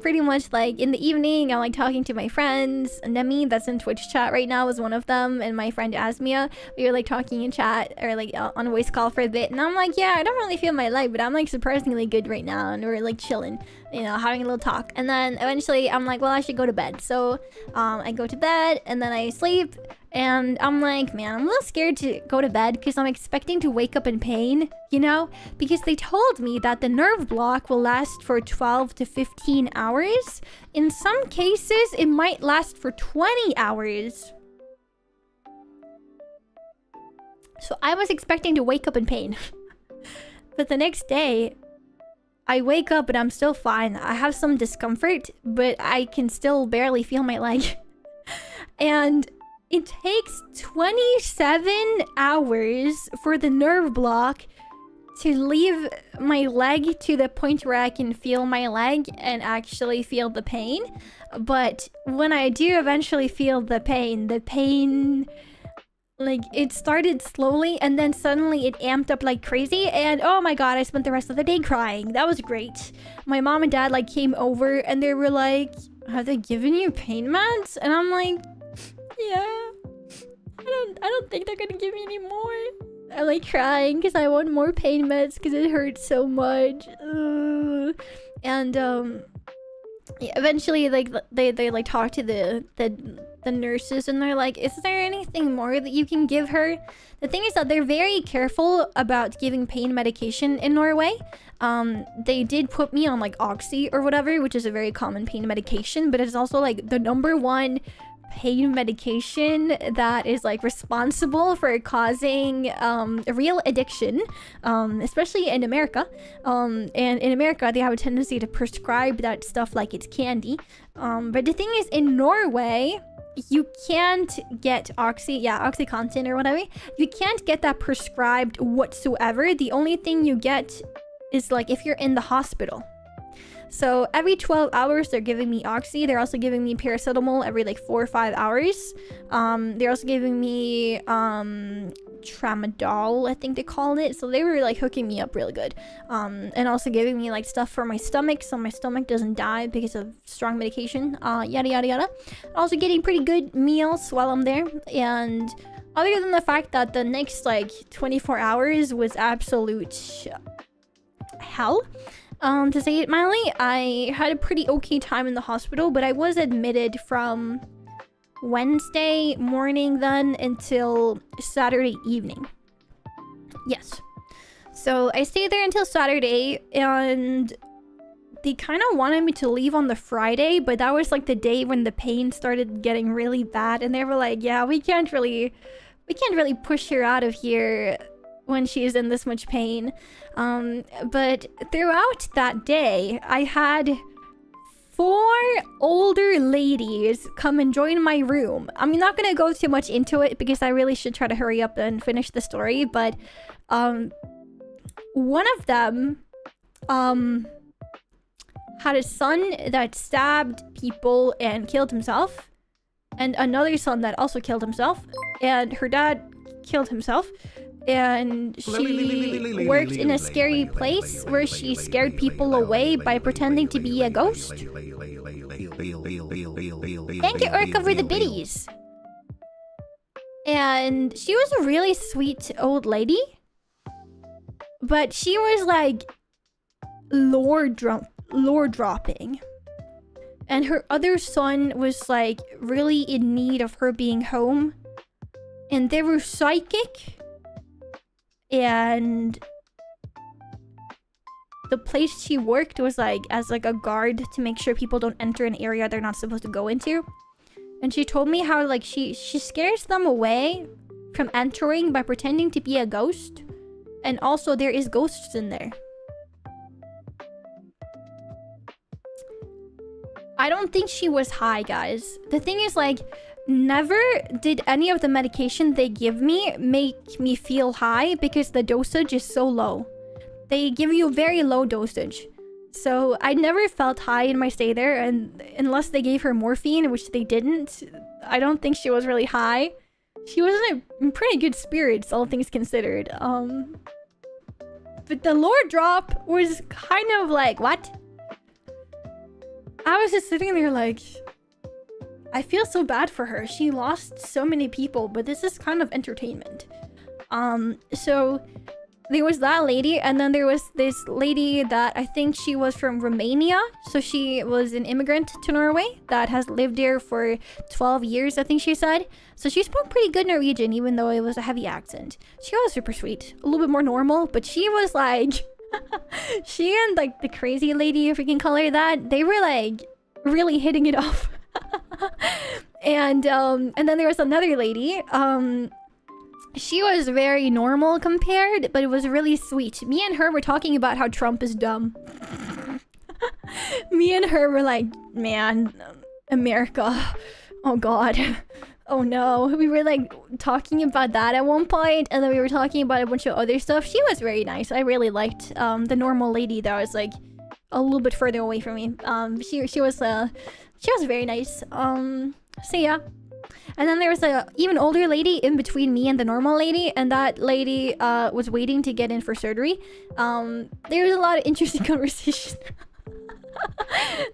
pretty much like in the evening, I'm like talking to my friends. Nemi, that's in Twitch chat right now, was one of them, and my friend Asmia. We were like talking in chat or like on a voice call for a bit, and I'm like, yeah, I don't really feel my leg, but I'm like surprisingly good right now, and we're like chilling, you know, having a little talk. And then eventually I'm like, well, I should go to bed. So I go to bed and then I sleep. And I'm like, man, I'm a little scared to go to bed because I'm expecting to wake up in pain, you know? Because they told me that the nerve block will last for 12 to 15 hours. In some cases, it might last for 20 hours. So I was expecting to wake up in pain. But the next day, I wake up and I'm still fine. I have some discomfort, but I can still barely feel my leg. And it takes 27 hours for the nerve block to leave my leg to the point where I can feel my leg and actually feel the pain. But when I do eventually feel the pain, like, it started slowly and then suddenly it amped up like crazy. And oh my god, I spent the rest of the day crying. That was great. My mom and dad like came over and they were like, have they given you pain meds? And I'm like, yeah, I don't think they're gonna give me any more. I'm like crying because I want more pain meds because it hurts so much. Ugh. And yeah, eventually like they like talk to the nurses and they're like, is there anything more that you can give her? The thing is that they're very careful about giving pain medication in Norway. They did put me on like Oxy or whatever, which is a very common pain medication, but it's also like the #1 pain medication that is like responsible for causing a real addiction, especially in America. And in America they have a tendency to prescribe that stuff like it's candy. But the thing is, in Norway you can't get Oxycontin or whatever. You can't get that prescribed whatsoever. The only thing you get is like if you're in the hospital. So every 12 hours they're giving me Oxy. They're also giving me paracetamol every like 4 or 5 hours. They're also giving me tramadol, I think they called it. So they were like hooking me up really good. And also giving me like stuff for my stomach so my stomach doesn't die because of strong medication. Yada yada yada. Also getting pretty good meals while I'm there. And other than the fact that the next like 24 hours was absolute hell, to say it mildly, I had a pretty okay time in the hospital, but I was admitted from Wednesday morning then until Saturday evening. Yes. So I stayed there until Saturday, and they kind of wanted me to leave on the Friday, but that was like the day when the pain started getting really bad, and they were like, yeah, we can't really push her out of here when she's in this much pain. But throughout that day, I had 4 older ladies come and join my room. I'm not gonna go too much into it because I really should try to hurry up and finish the story, but one of them had a son that stabbed people and killed himself, and another son that also killed himself, and her dad killed himself, and she worked in a scary place where she scared people away by pretending to be a ghost. Thank you, Urka, for the biddies. And she was a really sweet old lady, but she was like lore dropping. And her other son was like really in need of her being home. And they were psychic. And the place she worked was like as like a guard to make sure people don't enter an area they're not supposed to go into. And she told me how like she scares them away from entering by pretending to be a ghost. And also there is ghosts in there. I don't think she was high, guys. The thing is, like, never did any of the medication they give me make me feel high because the dosage is so low. They give you very low dosage. So I never felt high in my stay there, and unless they gave her morphine, which they didn't, I don't think she was really high. She was in pretty good spirits, all things considered. But the lore drop was kind of like, what? I was just sitting there like, I feel so bad for her. She lost so many people, but this is kind of entertainment. So there was that lady, and then there was this lady that I think she was from Romania. So she was an immigrant to Norway that has lived there for 12 years, I think she said. So she spoke pretty good Norwegian, even though it was a heavy accent. She was super sweet, a little bit more normal, but she was like... she and like the crazy lady, if we can call her that, they were like really hitting it off. And then there was another lady. She was very normal compared, but it was really sweet. Me and her were talking about how Trump is dumb. Me and her were like, man, America, oh god. Oh no, we were like talking about that at one point, and then we were talking about a bunch of other stuff. She was very nice. I really liked the normal lady that was like a little bit further away from me. She was very nice. So yeah. And then there was a even older lady in between me and the normal lady, and that lady was waiting to get in for surgery. There was a lot of interesting conversation.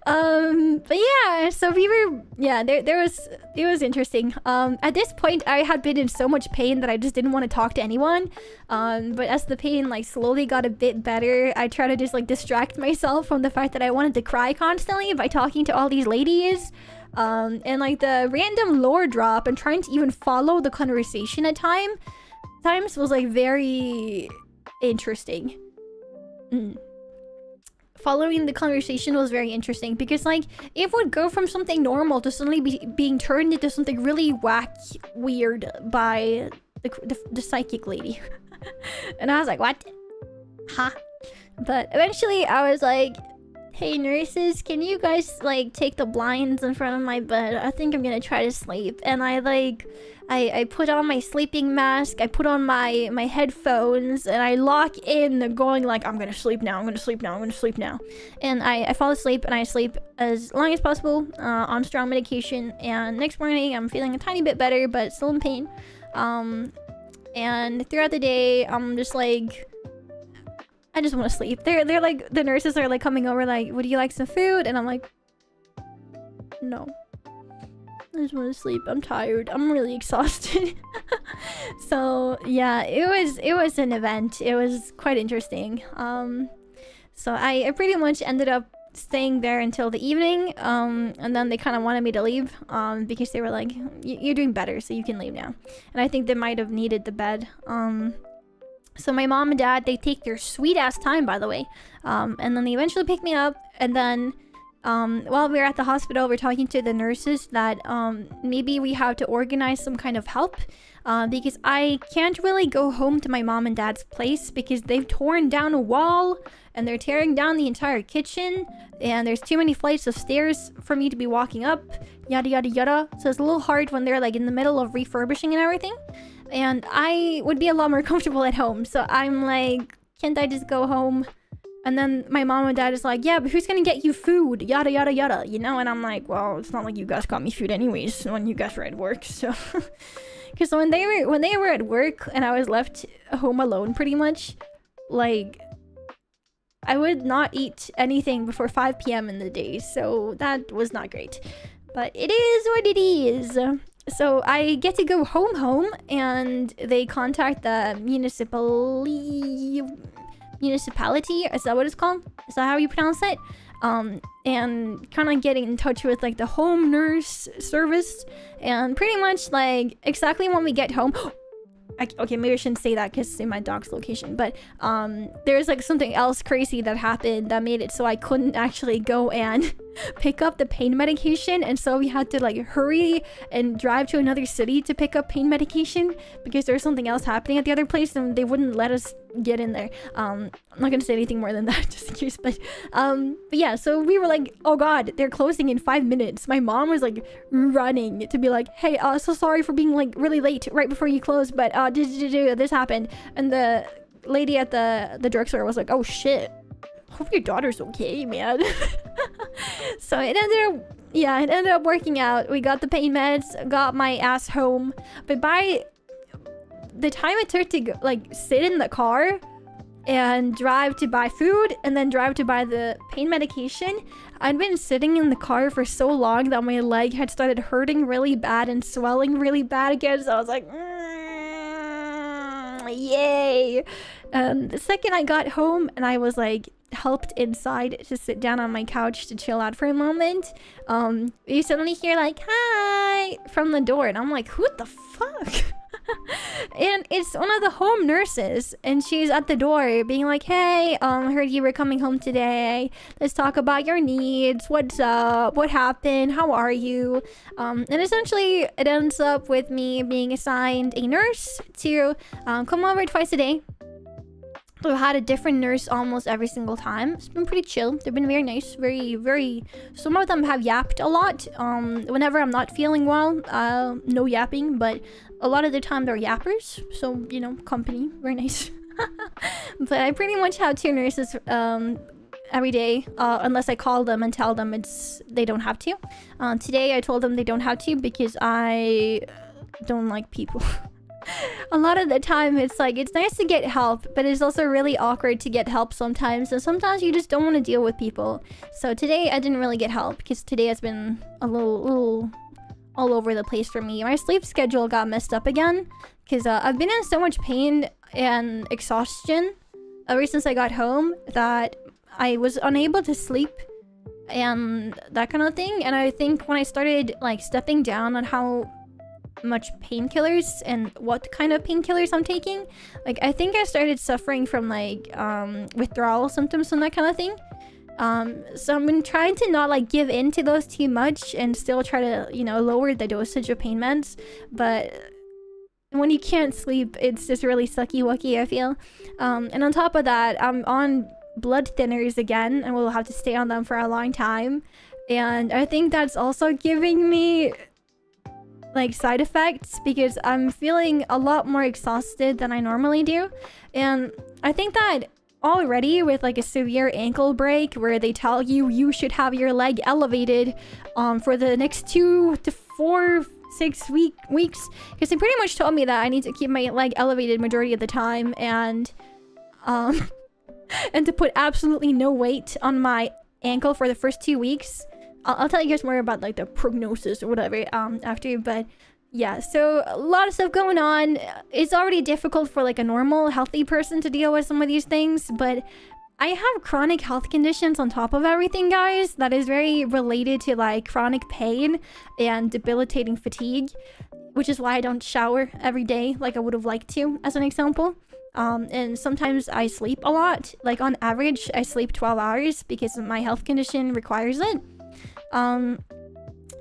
But yeah, so we were, yeah, it was interesting. At this point I had been in so much pain that I just didn't want to talk to anyone. But as the pain like slowly got a bit better, I tried to just like distract myself from the fact that I wanted to cry constantly by talking to all these ladies. And like the random lore drop and trying to even follow the conversation at times was like very interesting. Following the conversation was very interesting because like it would go from something normal to suddenly being turned into something really weird by the psychic lady. And I was like, what? Huh? But eventually I was like, hey nurses, can you guys like take the blinds in front of my bed? I think I'm gonna try to sleep. And I put on my sleeping mask, I put on my headphones, and I lock in going like, I'm gonna sleep now, I'm gonna sleep now, I'm gonna sleep now. And I fall asleep, and I sleep as long as possible on strong medication. And next morning I'm feeling a tiny bit better, but still in pain. And throughout the day I'm just like, I just want to sleep. They're like, the nurses are like coming over like, would you like some food? And I'm like, no. I just want to sleep. I'm tired. I'm really exhausted. So yeah, it was an event. It was quite interesting. So I pretty much ended up staying there until the evening. And then they kind of wanted me to leave because they were like, you're doing better, so you can leave now. And I think they might have needed the bed. So my mom and dad, they take their sweet ass time, by the way. And then they eventually pick me up. And then while we were at the hospital, we're talking to the nurses that maybe we have to organize some kind of help. Because I can't really go home to my mom and dad's place because they've torn down a wall and they're tearing down the entire kitchen, and there's too many flights of stairs for me to be walking up, yada yada yada. So it's a little hard when they're like in the middle of refurbishing and everything. And I would be a lot more comfortable at home. So I'm like, can't I just go home? And then my mom and dad is like, yeah, but who's gonna get you food? Yada yada yada, you know? And I'm like, well, it's not like you guys got me food anyways when you guys were at work, so. Because when they were at work and I was left home alone pretty much, like, I would not eat anything before 5 p.m. in the day, so that was not great. But it is what it is. So I get to go home, and they contact the municipality, is that what it's called? Is that how you pronounce it? And kind of getting in touch with like the home nurse service, and pretty much like exactly when we get home. Okay, maybe I shouldn't say that because it's in my dog's location, but there's like something else crazy that happened that made it so I couldn't actually go and pick up the pain medication, and so we had to like hurry and drive to another city to pick up pain medication because there's something else happening at the other place and they wouldn't let us get in there. I'm not gonna say anything more than that just in case, but yeah, so we were like, oh god, they're closing in 5 minutes. My mom was like running to be like, hey, so sorry for being like really late right before you close, but this happened. And the lady at the drugstore was like, oh shit, hope your daughter's okay, man. So it ended up working out. We got the pain meds, got my ass home, but by the time it took to go, like sit in the car and drive to buy food and then drive to buy the pain medication, I'd been sitting in the car for so long that my leg had started hurting really bad and swelling really bad again. So I was like, yay. The second I got home and I was like helped inside to sit down on my couch to chill out for a moment, you suddenly hear like, hi, from the door, and I'm like, who the fuck? And it's one of the home nurses, and she's at the door being like, hey, I heard you were coming home today, let's talk about your needs, what's up, what happened, how are you? And essentially it ends up with me being assigned a nurse to come over twice a day. I've had a different nurse almost every single time. It's been pretty chill. They've been very nice, very some of them have yapped a lot whenever I'm not feeling well. No yapping, but a lot of the time they're yappers, so you know, company, very nice. But I pretty much have 2 nurses every day, unless I call them and tell them they don't have to. Today I told them they don't have to because I don't like people. A lot of the time it's like, it's nice to get help, but it's also really awkward to get help sometimes, and sometimes you just don't want to deal with people. So today I didn't really get help because today has been a little all over the place for me. My sleep schedule got messed up again because I've been in so much pain and exhaustion ever since I got home that I was unable to sleep and that kind of thing. And I think when I started like stepping down on how much painkillers and what kind of painkillers I'm taking, like I think I started suffering from like withdrawal symptoms and that kind of thing. So I've been trying to not like give in to those too much and still try to, you know, lower the dosage of pain meds, but when you can't sleep, it's just really sucky-wucky, I feel. And on top of that, I'm on blood thinners again and will have to stay on them for a long time, and I think that's also giving me like side effects because I'm feeling a lot more exhausted than I normally do. And I think that already with like a severe ankle break where they tell you should have your leg elevated for the next 2 to 4 6 weeks, because they pretty much told me that I need to keep my leg elevated majority of the time, and and to put absolutely no weight on my ankle for the first 2 weeks. I'll tell you guys more about like the prognosis or whatever after, but yeah, so a lot of stuff going on. It's already difficult for like a normal healthy person to deal with some of these things, but I have chronic health conditions on top of everything, guys, that is very related to like chronic pain and debilitating fatigue, which is why I don't shower every day like I would have liked to, as an example. And sometimes I sleep a lot. Like on average I sleep 12 hours because my health condition requires it.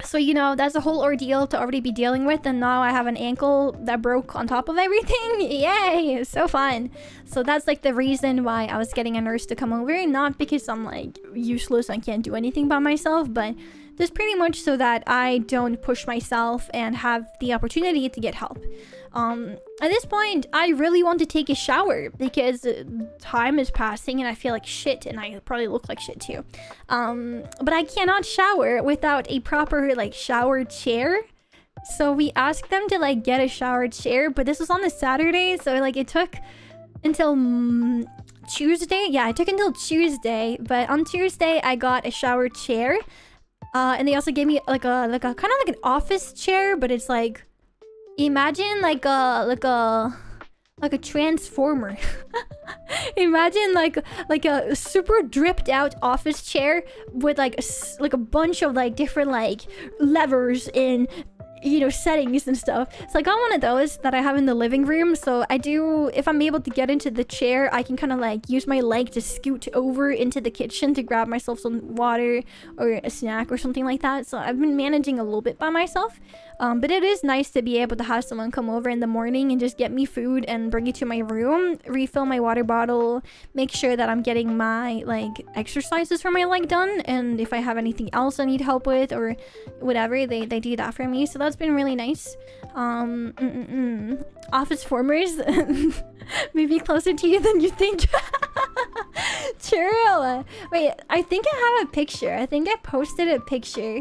So, you know, that's a whole ordeal to already be dealing with, and now I have an ankle that broke on top of everything. Yay! So fun. So that's like the reason why I was getting a nurse to come over, not because I'm like useless, I can't do anything by myself, but just pretty much so that I don't push myself and have the opportunity to get help. At this point, I really want to take a shower because time is passing and I feel like shit, and I probably look like shit too. But I cannot shower without a proper like shower chair. So we asked them to like get a shower chair, but this was on a Saturday, so like it took until Tuesday. Yeah, it took until Tuesday, but on Tuesday I got a shower chair. And they also gave me like a kind of like an office chair, but it's like, imagine like a transformer. Imagine like a super dripped out office chair with like a bunch of like different like levers in, you know, settings and stuff. So I got one of those that I have in the living room. So I do, if I'm able to get into the chair, I can kind of like use my leg to scoot over into the kitchen to grab myself some water or a snack or something like that. So I've been managing a little bit by myself. But it is nice to be able to have someone come over in the morning and just get me food and bring it to my room, refill my water bottle, make sure that I'm getting my like exercises for my leg done, and if I have anything else I need help with or whatever, they do that for me. So that's been really nice. Office formers maybe closer to you than you think. True. Wait, I think I have a picture. I think I posted a picture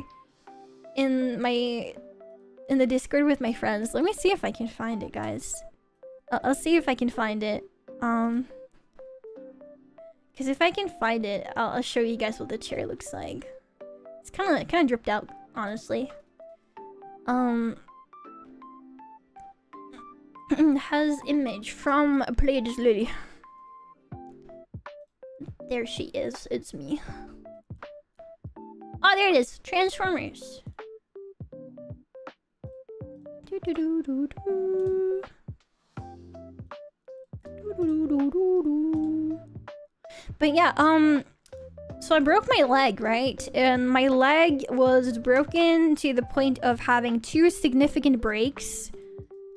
in the Discord with my friends. Let me see if I can find it, guys. I'll see if I can find it. Because if I can find it, I'll show you guys what the chair looks like. It's kind of dripped out, honestly. Has image from Pleiad's Lillie. There she is. It's me. Oh, there it is. Transformers. But yeah, so I broke my leg, right? And my leg was broken to the point of having 2 significant breaks,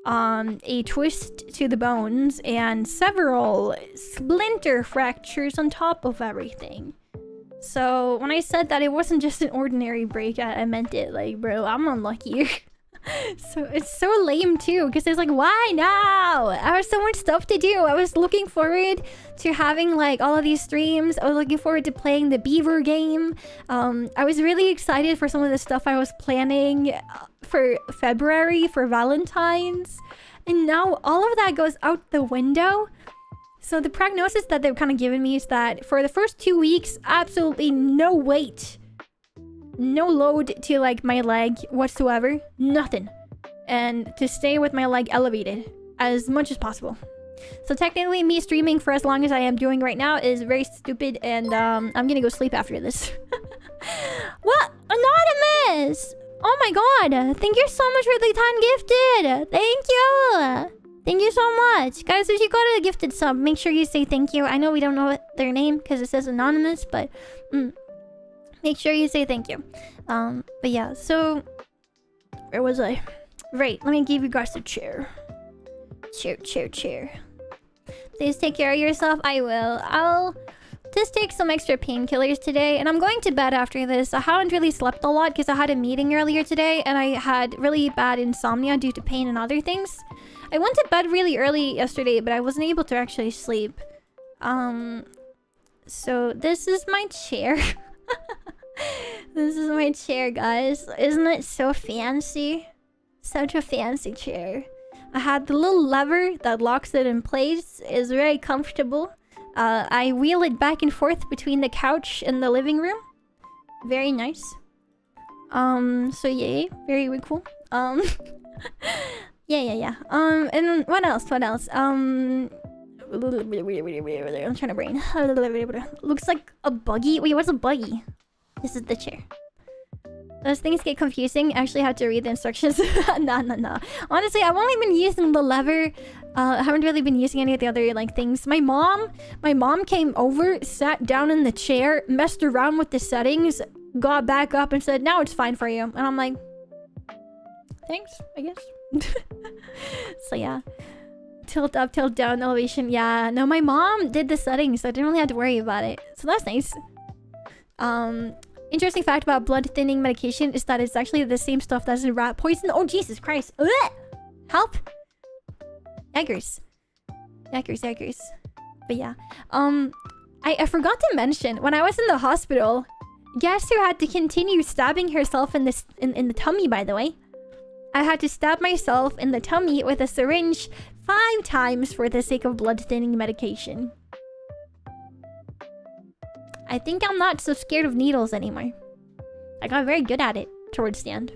a twist to the bones, and several splinter fractures on top of everything. So when I said that it wasn't just an ordinary break, I meant it. Like, bro, I'm unlucky. So it's so lame too, because it's like, why now? I have so much stuff to do. I was looking forward to having like all of these streams. I was looking forward to playing the beaver game. I was really excited for some of the stuff I was planning for February for Valentine's, and now all of that goes out the window. So the prognosis that they've kind of given me is that for the first 2 weeks, absolutely no weight, no load to like my leg whatsoever, nothing, and to stay with my leg elevated as much as possible. So technically me streaming for as long as I am doing right now is very stupid, and I'm gonna go sleep after this. What? Anonymous! Oh my god, thank you so much for the 10 gifted. Thank you so much, guys. If you got a gifted sub, make sure you say thank you. I know we don't know their name because it says anonymous, but make sure you say thank you. But yeah, so where was I? Right, let me give you guys a chair. Chair. Please take care of yourself. I will. I'll just take some extra painkillers today, and I'm going to bed after this. I haven't really slept a lot because I had a meeting earlier today, and I had really bad insomnia due to pain and other things. I went to bed really early yesterday, but I wasn't able to actually sleep. So this is my chair. This is my chair, guys. Isn't it so fancy? Such a fancy chair. I had the little lever that locks it in place. It's very comfortable. I wheel it back and forth between the couch and the living room. Very nice. So yay, very cool. Yeah. And what else? I'm trying to brain. Looks like a buggy. Wait, what's a buggy? This is the chair. Those things get confusing. I actually had to read the instructions. No. Honestly, I've only been using the lever. I haven't really been using any of the other like things. My mom came over, sat down in the chair, messed around with the settings, got back up and said, now it's fine for you. And I'm like, thanks, I guess. So yeah. Tilt up, tilt down, elevation. Yeah, no, my mom did the settings, so I didn't really have to worry about it. So that's nice. Interesting fact about blood thinning medication is that it's actually the same stuff that's in rat poison. Oh, Jesus Christ. Ugh! Help! Yaggers. Yaggers. But yeah. I forgot to mention, when I was in the hospital, guess who had to continue stabbing herself in the tummy, by the way? I had to stab myself in the tummy with a syringe 5 times for the sake of blood thinning medication. I think I'm not so scared of needles anymore. I got very good at it towards the end.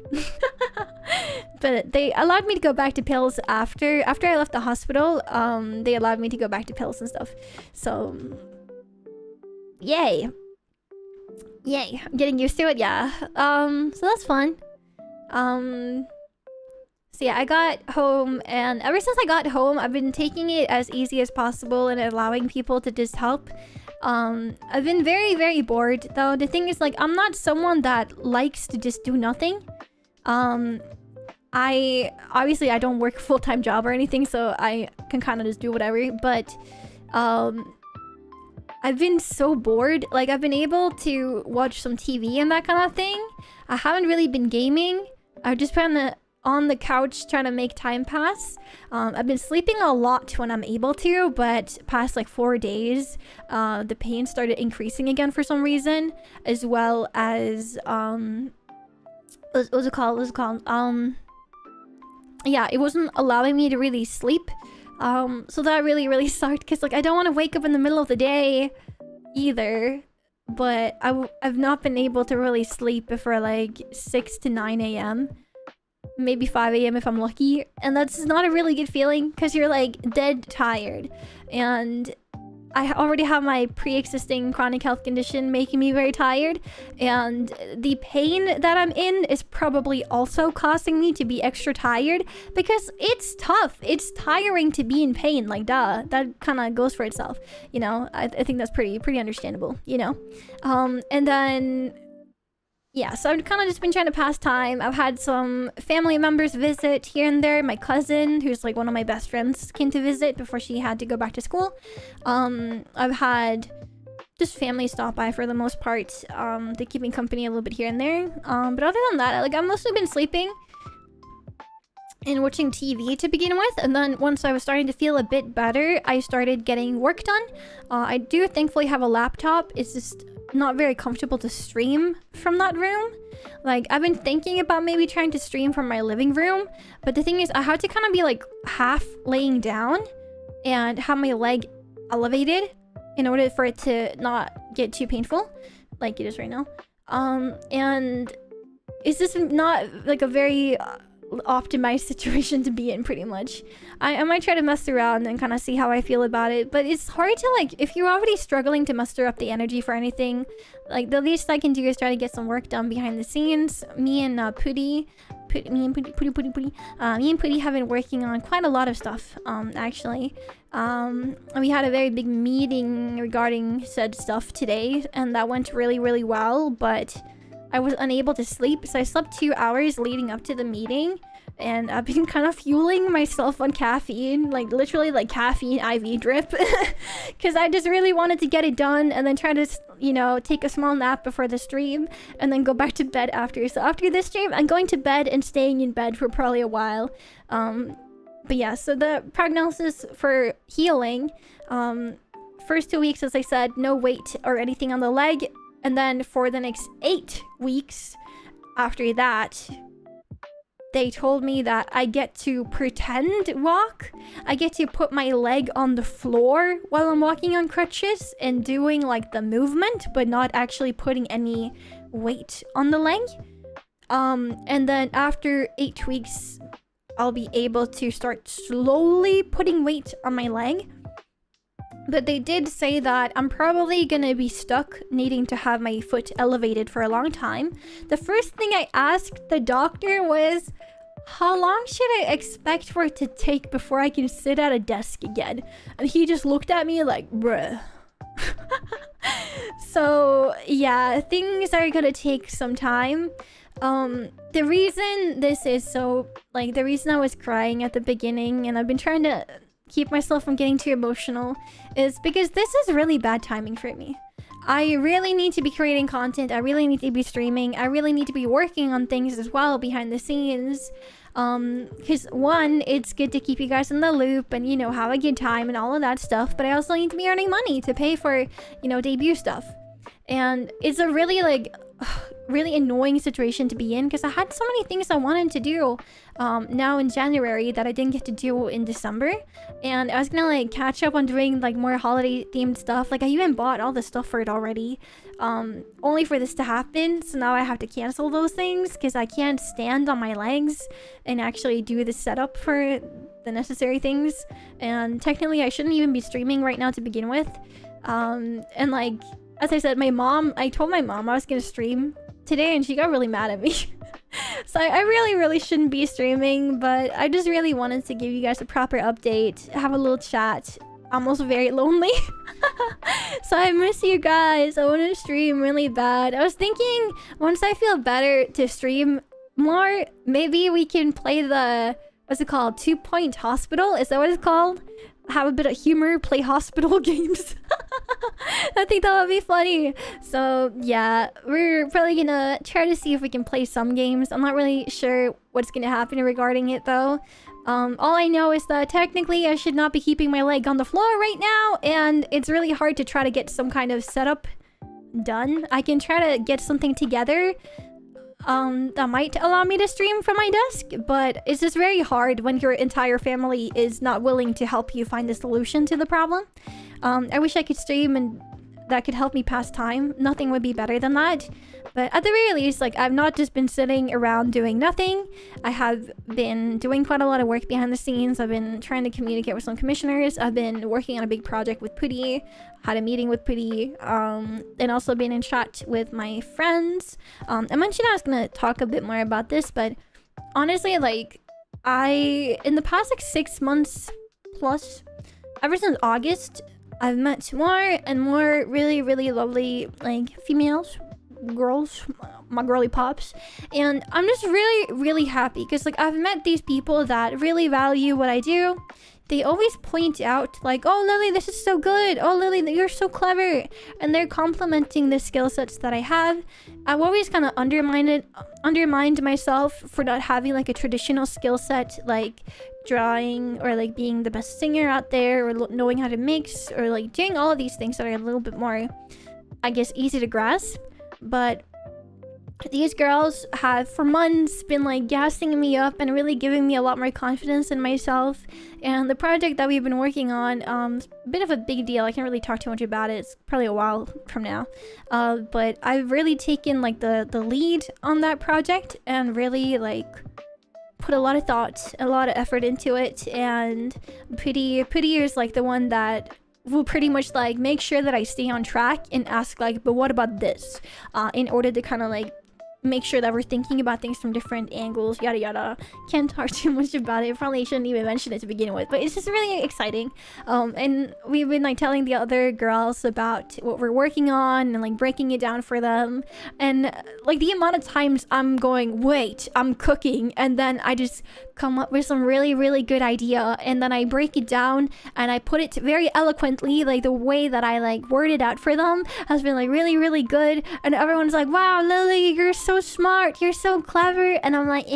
But they allowed me to go back to pills after I left the hospital. They allowed me to go back to pills and stuff. So, yay. Yay. I'm getting used to it, yeah. So that's fun. So yeah, I got home, and ever since I got home, I've been taking it as easy as possible and allowing people to just help. I've been very, very bored, though. The thing is, like, I'm not someone that likes to just do nothing. I don't work a full-time job or anything, so I can kind of just do whatever, but I've been so bored. Like, I've been able to watch some TV and that kind of thing. I haven't really been gaming. I've just been on the couch trying to make time pass. I've been sleeping a lot when I'm able to, but past like 4 days, the pain started increasing again for some reason, as well as what's it called? Yeah, it wasn't allowing me to really sleep. So that really sucked, because like I don't want to wake up in the middle of the day either, but I've not been able to really sleep before like 6 to 9 a.m. maybe 5 a.m. if I'm lucky, and that's not a really good feeling, because you're like dead tired, and I already have my pre-existing chronic health condition making me very tired, and the pain that I'm in is probably also causing me to be extra tired, because it's tough. It's tiring to be in pain, like duh. That kind of goes for itself, you know. I think that's pretty understandable, you know. And then yeah, so I've kind of just been trying to pass time. I've had some family members visit here and there. My cousin, who's like one of my best friends, came to visit before she had to go back to school. I've had just family stop by for the most part. They keep me company a little bit here and there. But other than that, like I've mostly been sleeping and watching TV to begin with. And then once I was starting to feel a bit better, I started getting work done. I do thankfully have a laptop. It's just not very comfortable to stream from that room. Like I've been thinking about maybe trying to stream from my living room, but the thing is I had to kind of be like half laying down and have my leg elevated in order for it to not get too painful like it is right now. And it's just not like a very optimized situation to be in, pretty much. I might try to mess around and kind of see how I feel about it, but it's hard to, like, if you're already struggling to muster up the energy for anything, like the least I can do is try to get some work done behind the scenes. Me and Pooty have been working on quite a lot of stuff, actually. We had a very big meeting regarding said stuff today, and that went really well, but I was unable to sleep, so I slept 2 hours leading up to the meeting, and I've been kind of fueling myself on caffeine, like literally like caffeine IV drip, because I just really wanted to get it done and then try to, you know, take a small nap before the stream and then go back to bed after. So after this stream, I'm going to bed and staying in bed for probably a while. But yeah, so the prognosis for healing, first 2 weeks, as I said, no weight or anything on the leg. And then for the next 8 weeks after that, they told me that I get to pretend walk. I get to put my leg on the floor while I'm walking on crutches and doing like the movement, but not actually putting any weight on the leg. And then after 8 weeks, I'll be able to start slowly putting weight on my leg. But they did say that I'm probably gonna be stuck needing to have my foot elevated for a long time. The first thing I asked the doctor was, how long should I expect for it to take before I can sit at a desk again? And he just looked at me like, bruh. So yeah, things are gonna take some time. The reason this is so, like, the reason I was crying at the beginning and I've been trying to keep myself from getting too emotional is because this is really bad timing for me. I really need to be creating content. I really need to be streaming. I really need to be working on things as well behind the scenes. Because one, it's good to keep you guys in the loop and, you know, have a good time and all of that stuff. But I also need to be earning money to pay for, you know, debut stuff. And it's a really, like, really annoying situation to be in because I had so many things I wanted to do now in January that I didn't get to do in December, and I was gonna like catch up on doing like more holiday themed stuff. Like I even bought all the stuff for it already, only for this to happen. So now I have to cancel those things because I can't stand on my legs and actually do the setup for the necessary things. And technically I shouldn't even be streaming right now to begin with. And like, as I said, I told my mom I was gonna stream today and she got really mad at me. So I really shouldn't be streaming, but I just really wanted to give you guys a proper update, have a little chat. I'm also very lonely. So I miss you guys. I want to stream really bad. I was thinking once I feel better to stream more, maybe we can play the, what's it called? 2-Point Hospital? Is that what it's called? Have a bit of humor, play hospital games. I think that would be funny. So yeah, we're probably gonna try to see if we can play some games. I'm not really sure what's gonna happen regarding it though. All I know is that technically I should not be keeping my leg on the floor right now, and it's really hard to try to get some kind of setup done. I can try to get something together that might allow me to stream from my desk, but it's just very hard when your entire family is not willing to help you find a solution to the problem. I wish I could stream and that could help me pass time. Nothing would be better than that. But at the very least, like, I've not just been sitting around doing nothing. I have been doing quite a lot of work behind the scenes. I've been trying to communicate with some commissioners. I've been working on a big project with Putty. Had a meeting with Putty. And also been in chat with my friends. I mentioned I was gonna talk a bit more about this, but honestly, like, in the past, like, 6 months plus, ever since August, I've met more and more really lovely, like, females, girls, my girly pops, and I'm just really happy because, like, I've met these people that really value what I do. They always point out, like, oh, Lillie, this is so good. Oh, Lillie, you're so clever. And they're complimenting the skill sets that I have. I've always kind of undermined myself for not having, like, a traditional skill set, like drawing or, like, being the best singer out there or knowing how to mix or, like, doing all of these things that are a little bit more, I guess, easy to grasp. But these girls have for months been, like, gassing me up and really giving me a lot more confidence in myself. And the project that we've been working on, a bit of a big deal. I can't really talk too much about it. It's probably a while from now. But I've really taken, like, the lead on that project and really, like, put a lot of thought, a lot of effort into it. And Putty is, like, the one that will pretty much, like, make sure that I stay on track and ask, like, but what about this? In order to kind of, like, make sure that we're thinking about things from different angles, yada yada. Can't talk too much about it. Probably shouldn't even mention it to begin with, but it's just really exciting. And we've been, like, telling the other girls about what we're working on and, like, breaking it down for them. And, like, the amount of times I'm going, wait, I'm cooking, and then I just come up with some really good idea, and then I break it down and I put it very eloquently, like, the way that I, like, word it out for them has been, like, really good, and everyone's like, wow, Lillie, you're so smart, you're so clever, and I'm like,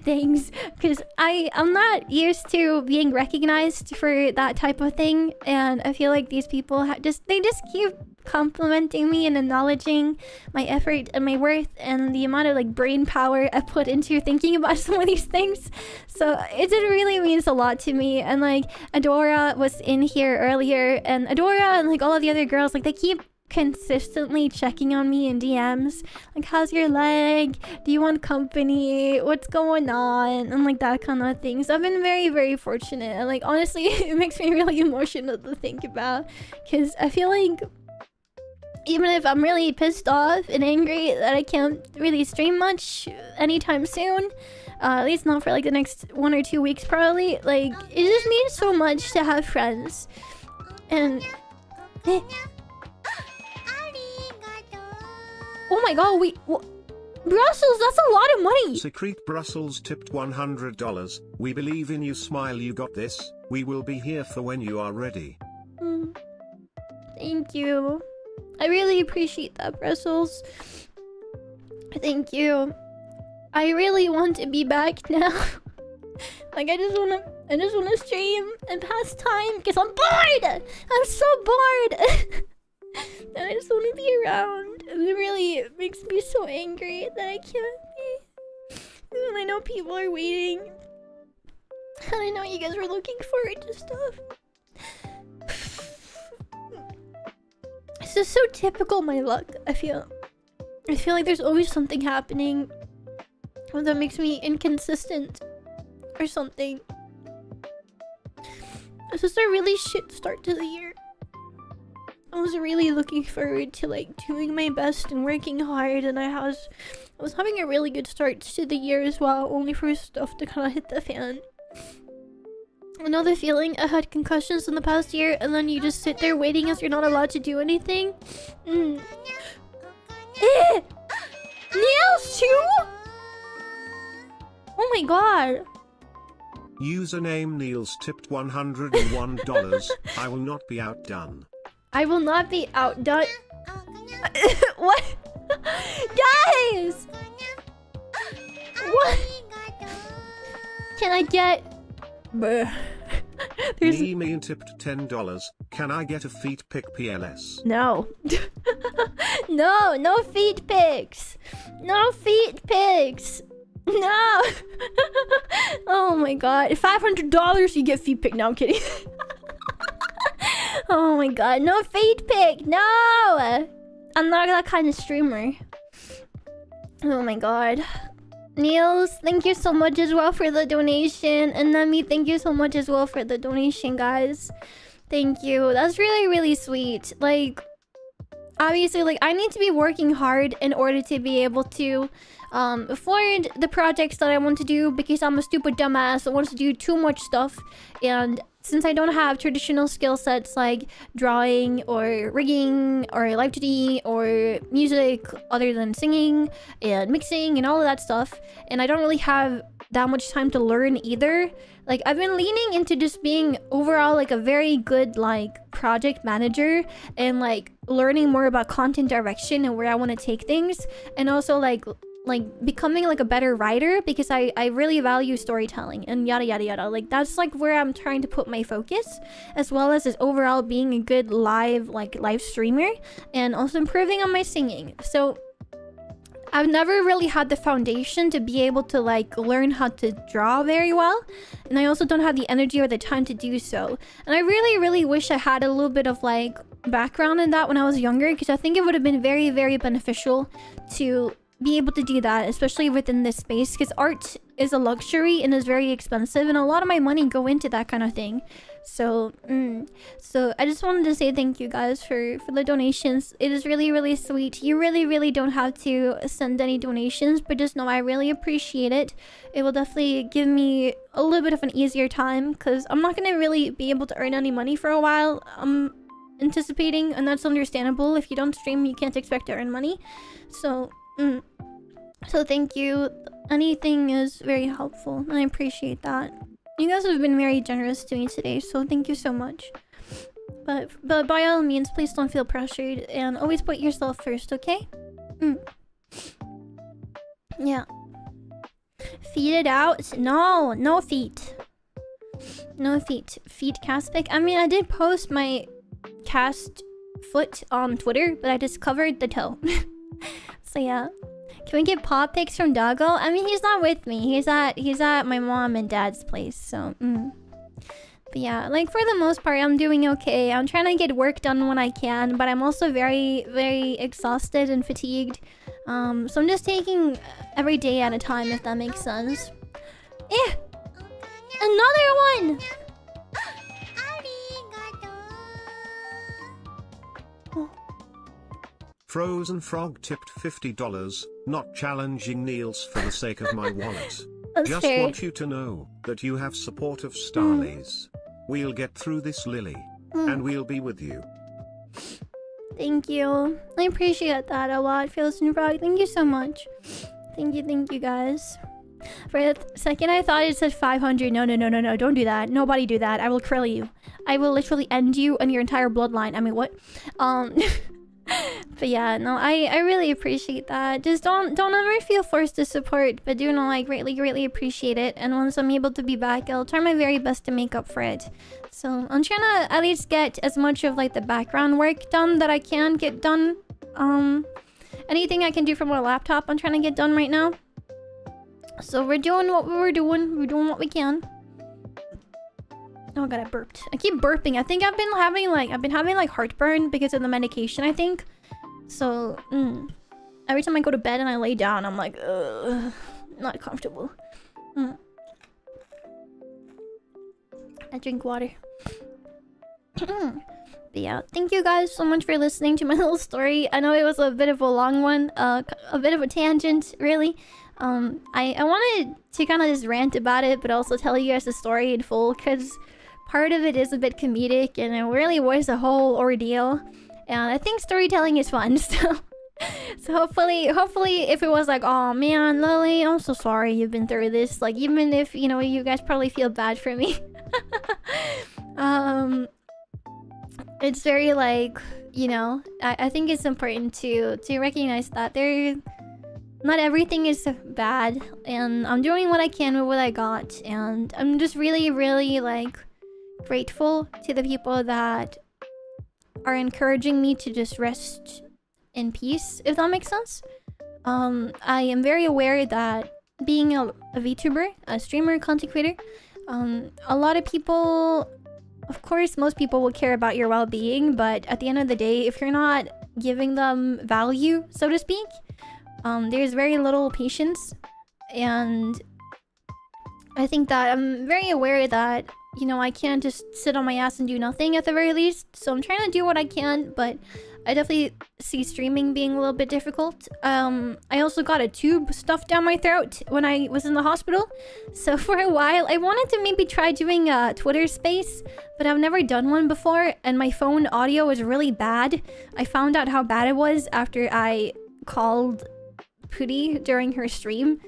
thanks, because I'm not used to being recognized for that type of thing, and I feel like these people they just keep complimenting me and acknowledging my effort and my worth and the amount of, like, brain power I put into thinking about some of these things. So it really means a lot to me. And, like, Adora was in here earlier, and Adora and, like, all of the other girls, like, they keep consistently checking on me in DMs, like, how's your leg, do you want company, what's going on, and, like, that kind of thing. So I've been very fortunate, and, like, honestly, it makes me really emotional to think about, because I feel like even if I'm really pissed off and angry that I can't really stream much anytime soon, at least not for, like, the next 1 or 2 weeks probably, like, it just means so much to have friends. And Oh my god, Brussels, that's a lot of money. Secret Brussels tipped $100. We believe in you, smile, you got this. We will be here for when you are ready. Thank you. I really appreciate that, Brussels. Thank you. I really want to be back now. Like, I just wanna stream and pass time because I'm bored. I'm so bored. And I just want to be around. And it really makes me so angry that I can't be. And I know people are waiting. And I know you guys were looking forward to stuff. This is so typical my luck, I feel. I feel like there's always something happening that makes me inconsistent or something. This is a really shit start to the year. I was really looking forward to like doing my best and working hard, and I was having a really good start to the year as well, only for stuff to kind of hit the fan. Another feeling, I had concussions in the past year, and then you just sit there waiting as you're not allowed to do anything. Nails too? Oh my god. Username Niels tipped $101. I will not be outdone. I will not be outdone. What? Guys! What? Can I get... There's... Me tipped $10. Can I get a feet pic PLS? No. No feet pics. No feet pics. No. Oh my god. $500 you get feet pic. No, I'm kidding. Oh my god. No feet pic. No. I'm not that kind of streamer. Oh my god. Niels, thank you so much as well for the donation. And Nami, thank you so much as well for the donation, guys. Thank you. That's really, really sweet. Like, obviously, like, I need to be working hard in order to be able to afford the projects that I want to do, because I'm a stupid dumbass that wants to do too much stuff. And since I don't have traditional skill sets like drawing or rigging or live 2D or music other than singing and mixing and all of that stuff, and I don't really have that much time to learn either, like, I've been leaning into just being overall like a very good like project manager, and like learning more about content direction and where I want to take things, and also like becoming like a better writer, because I really value storytelling and yada yada yada. Like, that's like where I'm trying to put my focus, as well as overall being a good live streamer, and also improving on my singing. So I've never really had the foundation to be able to like learn how to draw very well, and I also don't have the energy or the time to do so. And I really wish I had a little bit of like background in that when I was younger, because I think it would have been very beneficial to be able to do that, especially within this space, because art is a luxury and is very expensive, and a lot of my money go into that kind of thing. So so I just wanted to say thank you guys for the donations. It is really sweet. You really don't have to send any donations, but just know I really appreciate it. It will definitely give me a little bit of an easier time, because I'm not gonna really be able to earn any money for a while, I'm anticipating, and that's understandable. If you don't stream, you can't expect to earn money. So so thank you. Anything is very helpful, and I appreciate that. You guys have been very generous to me today, so thank you so much. But by all means, please don't feel pressured, and always put yourself first, okay? Yeah. Feed it out. No feet. No feet. Feet cast pic. I mean, I did post my cast foot on Twitter, but I just covered the toe. So yeah. Can we get paw pics from Doggo? I mean, he's not with me. He's at my mom and dad's place, so But yeah, like, for the most part, I'm doing okay. I'm trying to get work done when I can, but I'm also very exhausted and fatigued. So I'm just taking every day at a time, if that makes sense. Another one! Frozen Frog tipped $50, not challenging Niels for the sake of my wallet. That's Just fair. want you to know that you have support of Starlies. We'll get through this, Lillie. And we'll be with you. Thank you. I appreciate that a lot, Fearless New Frog. Thank you so much. Thank you guys. For a second, I thought it said 500. No. Don't do that. Nobody do that. I will kill you. I will literally end you and your entire bloodline. I mean, what? But yeah, no, I really appreciate that. Just don't ever feel forced to support, but do know I greatly appreciate it. And once I'm able to be back, I'll try my very best to make up for it. So I'm trying to at least get as much of like the background work done that I can get done. Anything I can do from my laptop, I'm trying to get done right now. So we're doing what we're doing. We're doing what we can. Oh god, I burped. I keep burping. I think I've been having like heartburn because of the medication, I think. So, every time I go to bed and I lay down, I'm like, ugh, not comfortable. I drink water. But yeah, thank you guys so much for listening to my little story. I know it was a bit of a long one, a bit of a tangent, really. I wanted to kind of just rant about it, but also tell you guys the story in full, because part of it is a bit comedic, and it really was a whole ordeal. And I think storytelling is fun, so hopefully if it was like, oh man, Lily, I'm so sorry you've been through this, like, even if, you know, you guys probably feel bad for me. It's very like, you know, I think it's important to recognize that not everything is bad, and I'm doing what I can with what I got, and I'm just really like grateful to the people that are encouraging me to just rest in peace, if that makes sense. I am very aware that being a VTuber, a streamer, content creator, a lot of people, of course, most people will care about your well-being, but at the end of the day, if you're not giving them value, so to speak, there's very little patience. And I think that I'm very aware that, you know, I can't just sit on my ass and do nothing at the very least. So I'm trying to do what I can, but I definitely see streaming being a little bit difficult. I also got a tube stuffed down my throat when I was in the hospital. So for a while, I wanted to maybe try doing a Twitter space, but I've never done one before, and my phone audio is really bad. I found out how bad it was after I called Pooty during her stream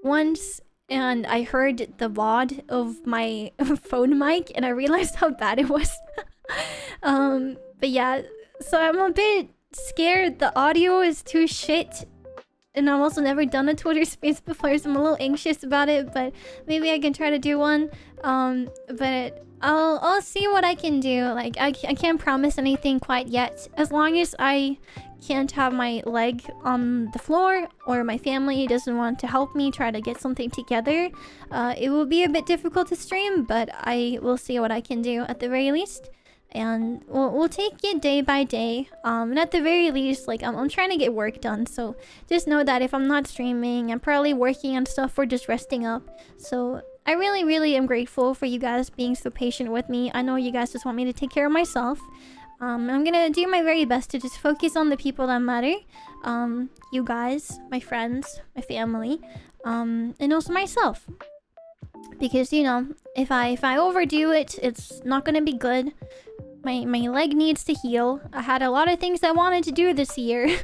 once, and I heard the VOD of my phone mic, and I realized how bad it was. But yeah, so I'm a bit scared. The audio is too shit, and I've also never done a Twitter space before, so I'm a little anxious about it, but maybe I can try to do one. But I'll see what I can do. Like, I can't promise anything quite yet. As long as I can't have my leg on the floor, or my family doesn't want to help me try to get something together, it will be a bit difficult to stream, but I will see what I can do at the very least. And we'll take it day by day. And at the very least, like, I'm trying to get work done, so just know that if I'm not streaming, I'm probably working on stuff or just resting up. So I really am grateful for you guys being so patient with me. I know you guys just want me to take care of myself. I'm gonna do my very best to just focus on the people that matter. You guys, my friends, my family, and also myself. Because, you know, if I overdo it, it's not gonna be good. My leg needs to heal. I had a lot of things I wanted to do this year.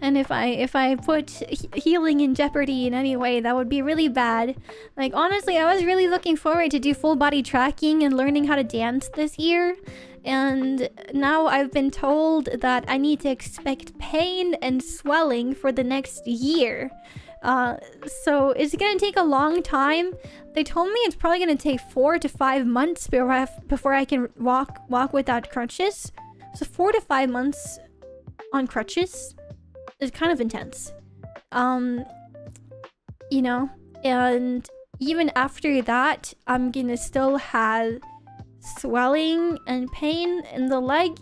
And if I put healing in jeopardy in any way, that would be really bad. Like, honestly, I was really looking forward to do full body tracking and learning how to dance this year. And now I've been told that I need to expect pain and swelling for the next year. So it's gonna take a long time. They told me it's probably gonna take 4 to 5 months before I can walk without crutches. So 4 to 5 months on crutches is kind of intense. You know, and even after that, I'm gonna still have swelling and pain in the leg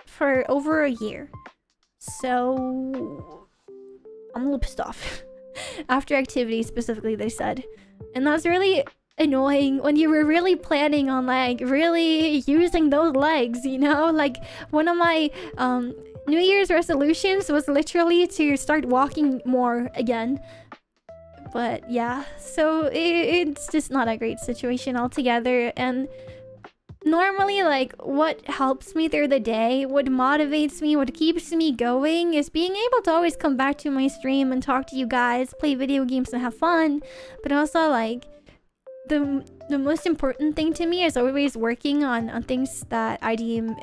for over a year. So I'm a little pissed off. After activity specifically, they said. And that's really annoying when you were really planning on, like, really using those legs, you know? Like, one of my New Year's resolutions was literally to start walking more again. But yeah, so it's just not a great situation altogether. And normally, like, what helps me through the day, what motivates me, what keeps me going is being able to always come back to my stream and talk to you guys, play video games and have fun. But also, like, the most important thing to me is always working on things that I deem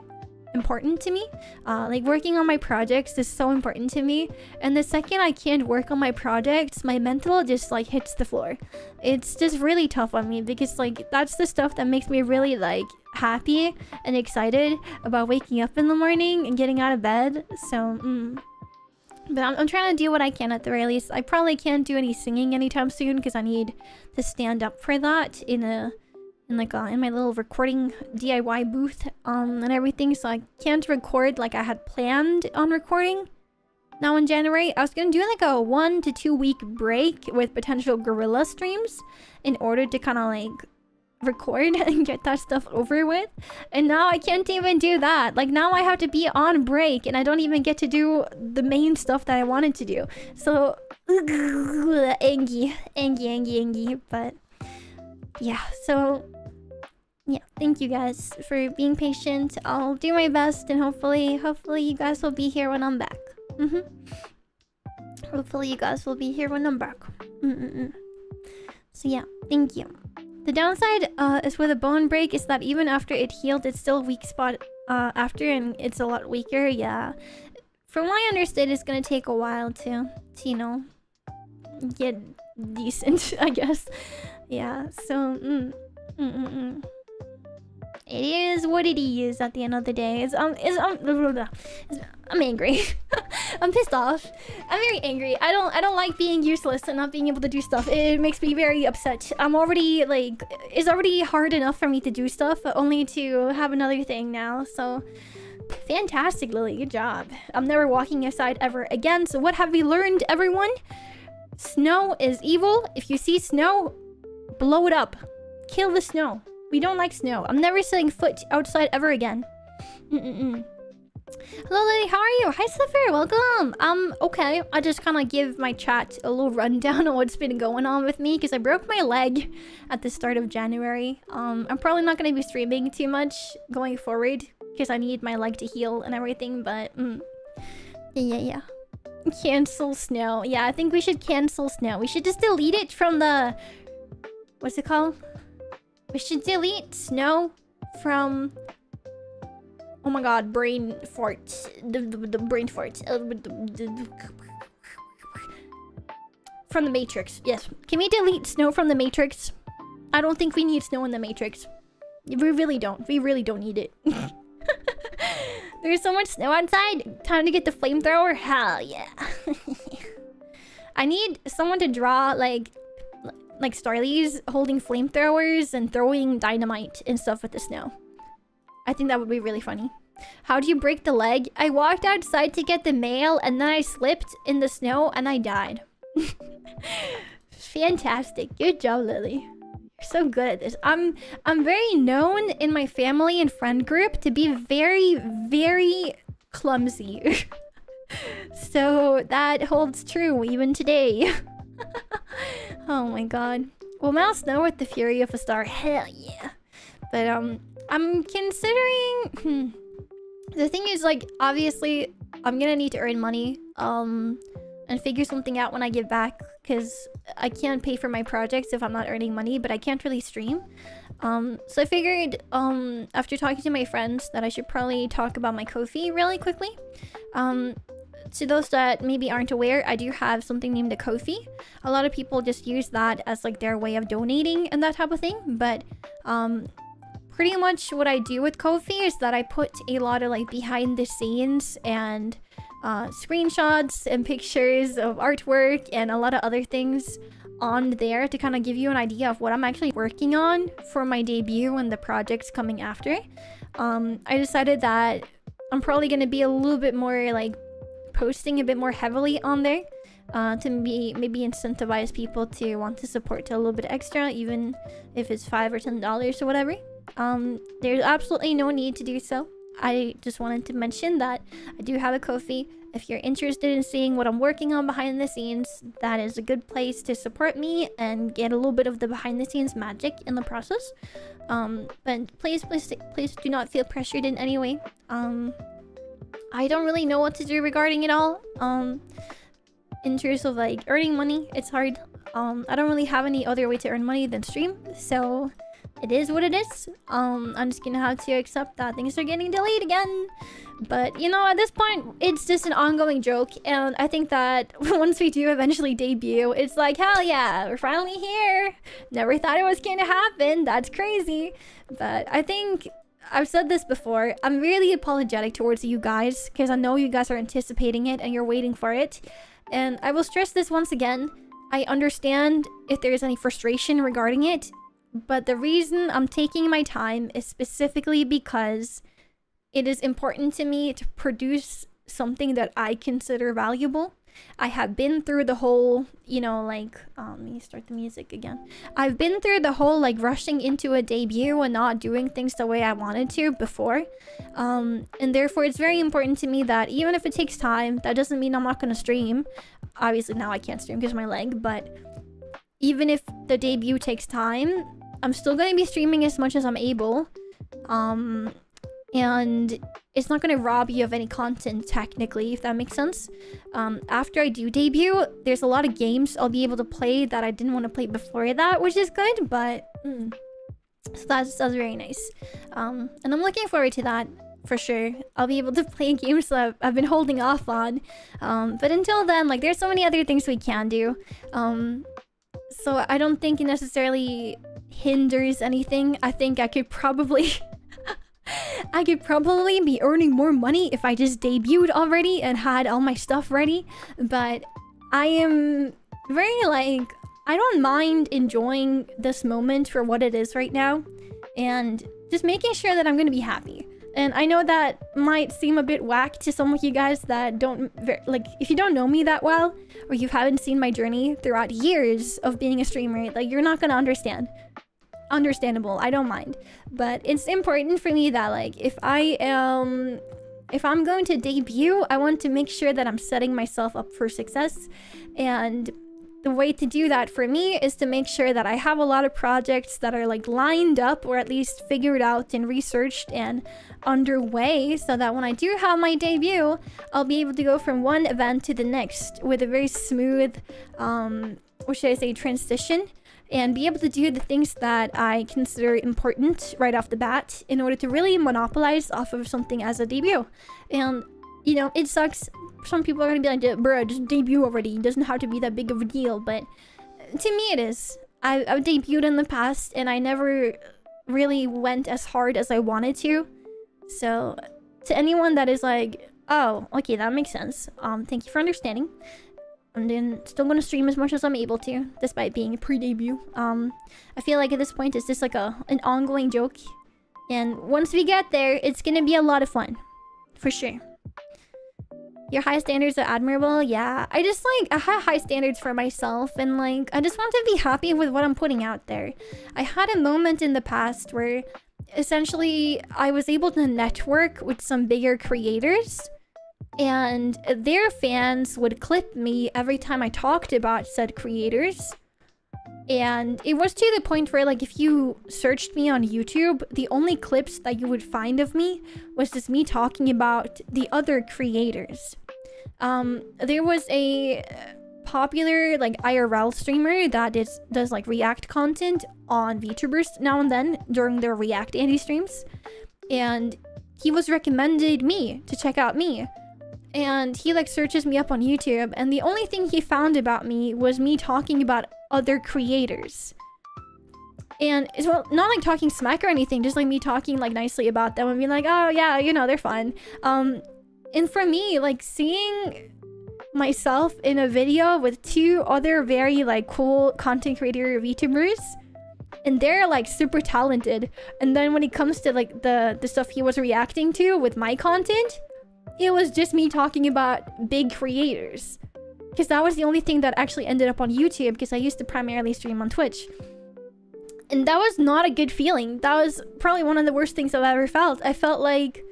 important to me. Like, working on my projects is so important to me, and the second I can't work on my projects, my mental just like hits the floor. It's just really tough on me because like that's the stuff that makes me really like happy and excited about waking up in the morning and getting out of bed. So but I'm trying to do what I can at the very least. I probably can't do any singing anytime soon because I need to stand up for that in my little recording DIY booth and everything. So I can't record like I had planned on recording now in January. I was gonna do like a 1 to 2 week break with potential guerrilla streams in order to kind of like record and get that stuff over with, and now I can't even do that. Like, now I have to be on break and I don't even get to do the main stuff that I wanted to do. So angry. But yeah, so yeah, thank you guys for being patient. I'll do my best, and hopefully you guys will be here when I'm back. Hopefully you guys will be here when I'm back. So yeah, thank you. The downside is with a bone break is that even after it healed, it's still a weak spot after, and it's a lot weaker. Yeah, from what I understood, it's gonna take a while to you know, get decent, I guess. Yeah, so it is what it is at the end of the day. I'm angry. I'm pissed off. I'm very angry. I don't like being useless and not being able to do stuff. It makes me very upset. I'm already like, it's already hard enough for me to do stuff, only to have another thing now. So fantastic, Lily. Good job. I'm never walking outside ever again. So what have we learned, everyone? Snow is evil. If you see snow, blow it up. Kill the snow. We don't like snow. I'm never setting foot outside ever again. Hello, Lily. How are you? Hi, Zephyr. Welcome. Okay. I just kind of give my chat a little rundown on what's been going on with me because I broke my leg at the start of January. I'm probably not going to be streaming too much going forward because I need my leg to heal and everything. But yeah. Cancel snow. Yeah, I think we should cancel snow. We should just delete it from the... What's it called? We should delete snow from... Oh my god, brain fart. The brain fart. From the Matrix. Yes. Can we delete snow from the Matrix? I don't think we need snow in the Matrix. We really don't. We really don't need it. There's so much snow outside. Time to get the flamethrower. Hell yeah. I need someone to draw like Starlies holding flamethrowers and throwing dynamite and stuff with the snow. I think that would be really funny. How do you break the leg? I walked outside to get the mail and then I slipped in the snow and I died. Fantastic. Good job, Lily. You're so good at this. I'm very known in my family and friend group to be very, very clumsy. So that holds true even today. Oh my god. Well, Mouse Snow with the Fury of a Star. Hell yeah. But I'm considering... The thing is, like, obviously, I'm gonna need to earn money and figure something out when I get back, because I can't pay for my projects if I'm not earning money, but I can't really stream. So I figured, after talking to my friends, that I should probably talk about my Ko-fi really quickly. To those that maybe aren't aware, I do have something named a Ko-fi. A lot of people just use that as like their way of donating and that type of thing, but pretty much what I do with Ko-fi is that I put a lot of like behind the scenes and screenshots and pictures of artwork and a lot of other things on there to kind of give you an idea of what I'm actually working on for my debut and the projects coming after. I decided that I'm probably going to be a little bit more like posting a bit more heavily on there to maybe incentivize people to want to support a little bit extra, even if it's $5 or $10 or whatever. There's absolutely no need to do so. I just wanted to mention that I do have a Ko-fi. If you're interested in seeing what I'm working on behind the scenes, that is a good place to support me and get a little bit of the behind the scenes magic in the process. But please do not feel pressured in any way. I don't really know what to do regarding it all. In terms of like earning money, it's hard. I don't really have any other way to earn money than stream, so it is what it is. I'm just gonna have to accept that things are getting delayed again. But, you know, at this point, it's just an ongoing joke. And I think that once we do eventually debut, it's like, hell yeah, we're finally here. Never thought it was gonna happen. That's crazy. But I think I've said this before. I'm really apologetic towards you guys because I know you guys are anticipating it and you're waiting for it. And I will stress this once again. I understand if there is any frustration regarding it. But the reason I'm taking my time is specifically because it is important to me to produce something that I consider valuable. I have been through the whole, you know, like, let me start the music again. I've been through the whole, like, rushing into a debut and not doing things the way I wanted to before. And therefore, it's very important to me that even if it takes time, that doesn't mean I'm not going to stream. Obviously, now I can't stream because of my leg, but even if the debut takes time, I'm still going to be streaming as much as I'm able. And it's not going to rob you of any content, technically, if that makes sense. After I do debut, there's a lot of games I'll be able to play that I didn't want to play before that, which is good, but so that's very nice. And I'm looking forward to that, for sure. I'll be able to play games that I've been holding off on. But until then, like, there's so many other things we can do. So I don't think it necessarily hinders anything. I think I could probably... I could probably be earning more money if I just debuted already and had all my stuff ready. But I am very, like, I don't mind enjoying this moment for what it is right now. And just making sure that I'm going to be happy. And I know that might seem a bit whack to some of you guys that don't, like, if you don't know me that well, or you haven't seen my journey throughout years of being a streamer, like, you're not going to understand. Understandable, I don't mind. But it's important for me that, like, if I'm going to debut, I want to make sure that I'm setting myself up for success. And the way to do that for me is to make sure that I have a lot of projects that are, like, lined up or at least figured out and researched and underway, so that when I do have my debut, I'll be able to go from one event to the next with a very smooth, what should I say, transition. And be able to do the things that I consider important right off the bat in order to really monopolize off of something as a debut. And, you know, it sucks. Some people are going to be like, bruh, just debut already. It doesn't have to be that big of a deal. But to me, it is. I've debuted in the past, and I never really went as hard as I wanted to. So, to anyone that is like, oh, okay, that makes sense. Thank you for understanding. I'm then still going to stream as much as I'm able to, despite being a pre-debut. I feel like at this point it's just like an ongoing joke. And once we get there, it's going to be a lot of fun. For sure. Your high standards are admirable. Yeah, I have high standards for myself. And, like, I just want to be happy with what I'm putting out there. I had a moment in the past where essentially I was able to network with some bigger creators. And their fans would clip me every time I talked about said creators. And it was to the point where, like, if you searched me on YouTube, the only clips that you would find of me was just me talking about the other creators. There was a popular, like, IRL streamer that does like React content on VTubers now and then during their React Andy streams. And he was recommended me to check out me. And he, like, searches me up on YouTube, and the only thing he found about me was me talking about other creators. And it's, well, not like talking smack or anything, just like me talking, like, nicely about them and being like, oh yeah, you know, they're fun. And for me, like, seeing myself in a video with two other very, like, cool content creator VTubers, and they're, like, super talented, and then when it comes to, like, the stuff he was reacting to with my content, it was just me talking about big creators. Because that was the only thing that actually ended up on YouTube, because I used to primarily stream on Twitch. And that was not a good feeling. That was probably one of the worst things I've ever felt. I felt like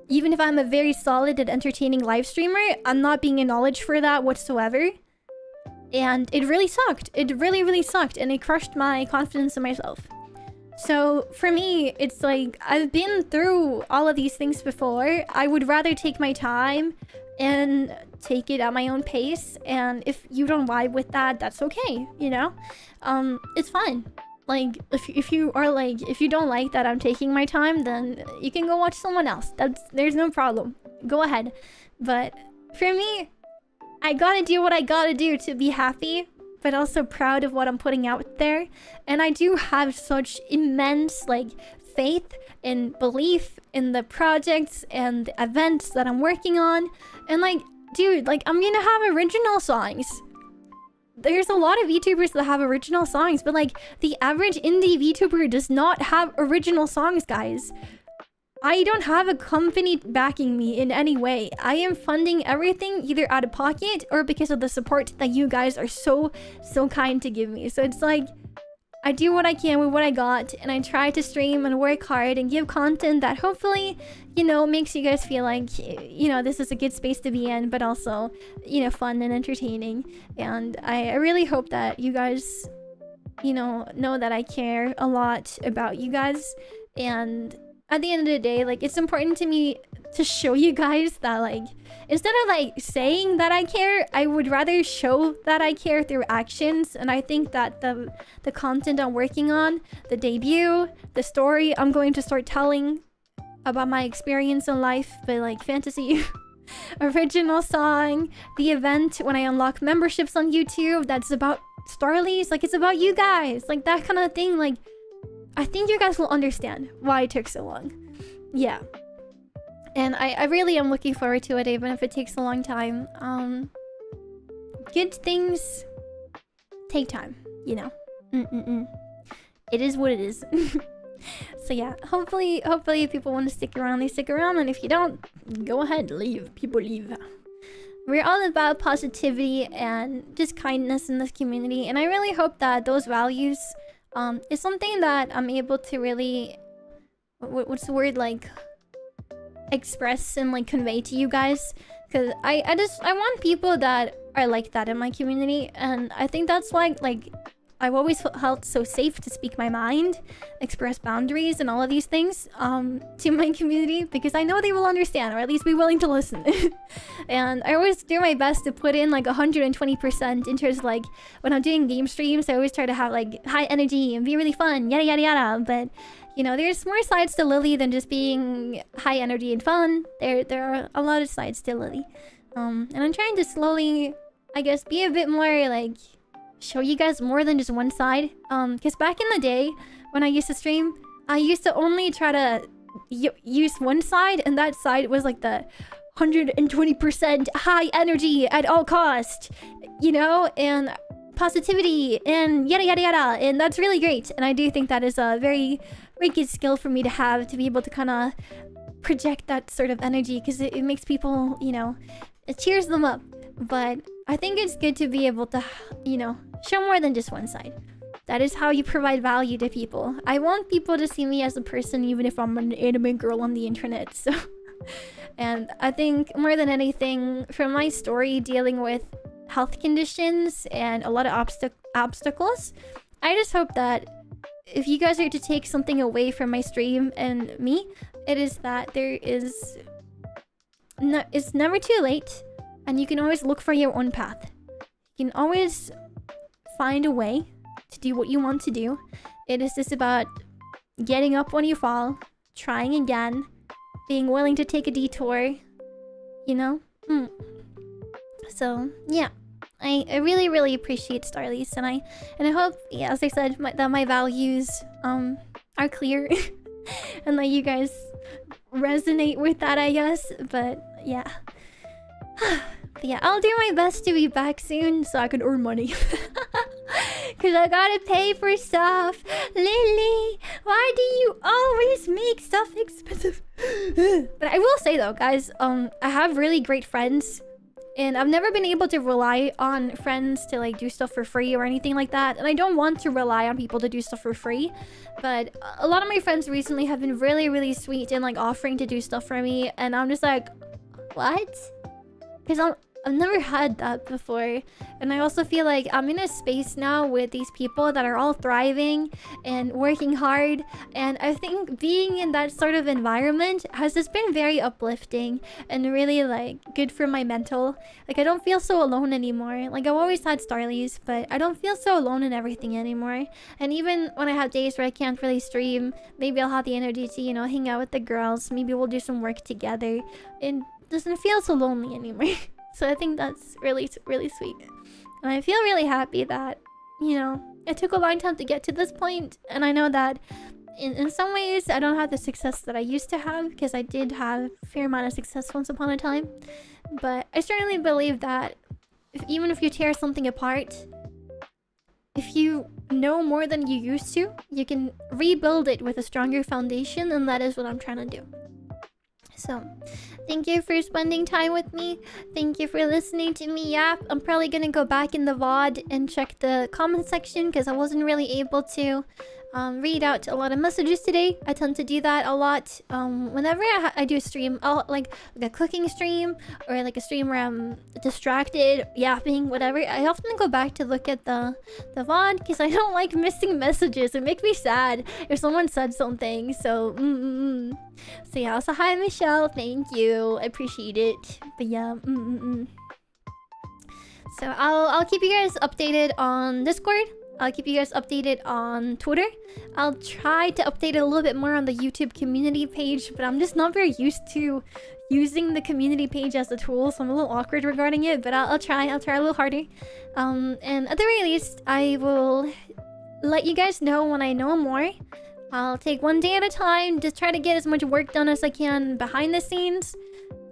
even if I'm a very solid and entertaining live streamer, I'm not being acknowledged for that whatsoever. And it really sucked. It really, really sucked. And it crushed my confidence in myself. So for me, it's like, I've been through all of these things before. I would rather take my time and take it at my own pace. And if you don't vibe with that, that's okay, you know? It's fine. Like, if you don't like that I'm taking my time, then you can go watch someone else. There's no problem. Go ahead. But for me, I gotta do what I gotta do to be happy, but also proud of what I'm putting out there. And I do have such immense, like, faith and belief in the projects and the events that I'm working on. And like, dude, like, I'm gonna have original songs. There's a lot of VTubers that have original songs, but like, the average indie VTuber does not have original songs, guys. I don't have a company backing me in any way. I am funding everything either out of pocket or because of the support that you guys are so kind to give me. So it's like, I do what I can with what I got, and I try to stream and work hard and give content that hopefully, you know, makes you guys feel like, you know, this is a good space to be in, but also, you know, fun and entertaining. And I really hope that you guys, you know that I care a lot about you guys. And at the end of the day, like, it's important to me to show you guys that, like, instead of like saying that I care, I would rather show that I care through actions. And I think that the content I'm working on, the debut, the story I'm going to start telling about my experience in life, but like fantasy original song, the event when I unlock memberships on YouTube that's about Starlies, like, it's about you guys, like that kind of thing. Like, I think you guys will understand why it took so long. Yeah. And I really am looking forward to it, even if it takes a long time. Good things take time, you know. It is what it is. So yeah, hopefully if people want to stick around, they stick around. And if you don't, go ahead, leave. People leave. We're all about positivity and just kindness in this community. And I really hope that those values is something that I'm able to really, what's the word, like, express and like convey to you guys. Because I want people that are like that in my community. And I think that's why, like, I've always felt so safe to speak my mind, express boundaries and all of these things to my community, because I know they will understand, or at least be willing to listen. And I always do my best to put in like 120% into, like, when I'm doing game streams, I always try to have like high energy and be really fun, yada yada yada. But you know, there's more sides to Lillie than just being high energy and fun. There are a lot of sides to Lillie. And I'm trying to slowly, I guess, be a bit more like, show you guys more than just one side. Because back in the day when I used to stream, I used to only try to use one side, and that side was like the 120% high energy at all cost, you know, and positivity and yada yada yada. And that's really great, and I do think that is a very good skill for me to have, to be able to kind of project that sort of energy, because it makes people, you know, it cheers them up. But I think it's good to be able to, you know, show more than just one side. That is how you provide value to people. I want people to see me as a person, even if I'm an anime girl on the internet. So, and I think more than anything, from my story dealing with health conditions and a lot of obstacles, I just hope that if you guys are to take something away from my stream and me, it is that it's never too late, and you can always look for your own path. You can always find a way to do what you want to do. It is just about getting up when you fall, trying again, being willing to take a detour, you know? So, yeah. I really appreciate Starlies, and I hope, yeah, as I said, that my values are clear and that you guys resonate with that, I guess. But yeah. But yeah, I'll do my best to be back soon so I can earn money. Cause I gotta pay for stuff. Lillie, why do you always make stuff expensive? But I will say though, guys, I have really great friends And I've never been able to rely on friends to like do stuff for free or anything like that. And I don't want to rely on people to do stuff for free. But a lot of my friends recently have been really, really sweet and like offering to do stuff for me. And I'm just like, what? Because I've never had that before. And I also feel like I'm in a space now with these people that are all thriving and working hard. And I think being in that sort of environment has just been very uplifting and really like good for my mental. Like I don't feel so alone anymore. Like I've always had Starlies, but I don't feel so alone in everything anymore. And even when I have days where I can't really stream, maybe I'll have the energy to, you know, hang out with the girls. Maybe we'll do some work together. It doesn't feel so lonely anymore. So I think that's really, really sweet. And I feel really happy that, you know, it took a long time to get to this point. And I know that in some ways, I don't have the success that I used to have, because I did have a fair amount of success once upon a time. But I certainly believe that even if you tear something apart, if you know more than you used to, you can rebuild it with a stronger foundation. And that is what I'm trying to do. So, thank you for spending time with me. Thank you for listening to me yap. I'm probably gonna go back in the VOD and check the comment section because I wasn't really able to read out a lot of messages today. I tend to do that a lot. Whenever I do a stream, I'll like a cooking stream or like a stream where I'm distracted, yapping, whatever. I often go back to look at the VOD because I don't like missing messages. It makes me sad if someone said something. So, So yeah, also hi Michelle, thank you, I appreciate it. But yeah, So I'll keep you guys updated on Discord. I'll keep you guys updated on Twitter. I'll try to update it a little bit more on the YouTube community page, but I'm just not very used to using the community page as a tool, so I'm a little awkward regarding it. But I'll try a little harder. And at the very least, I will let you guys know when I know more. I'll take one day at a time, just try to get as much work done as I can behind the scenes.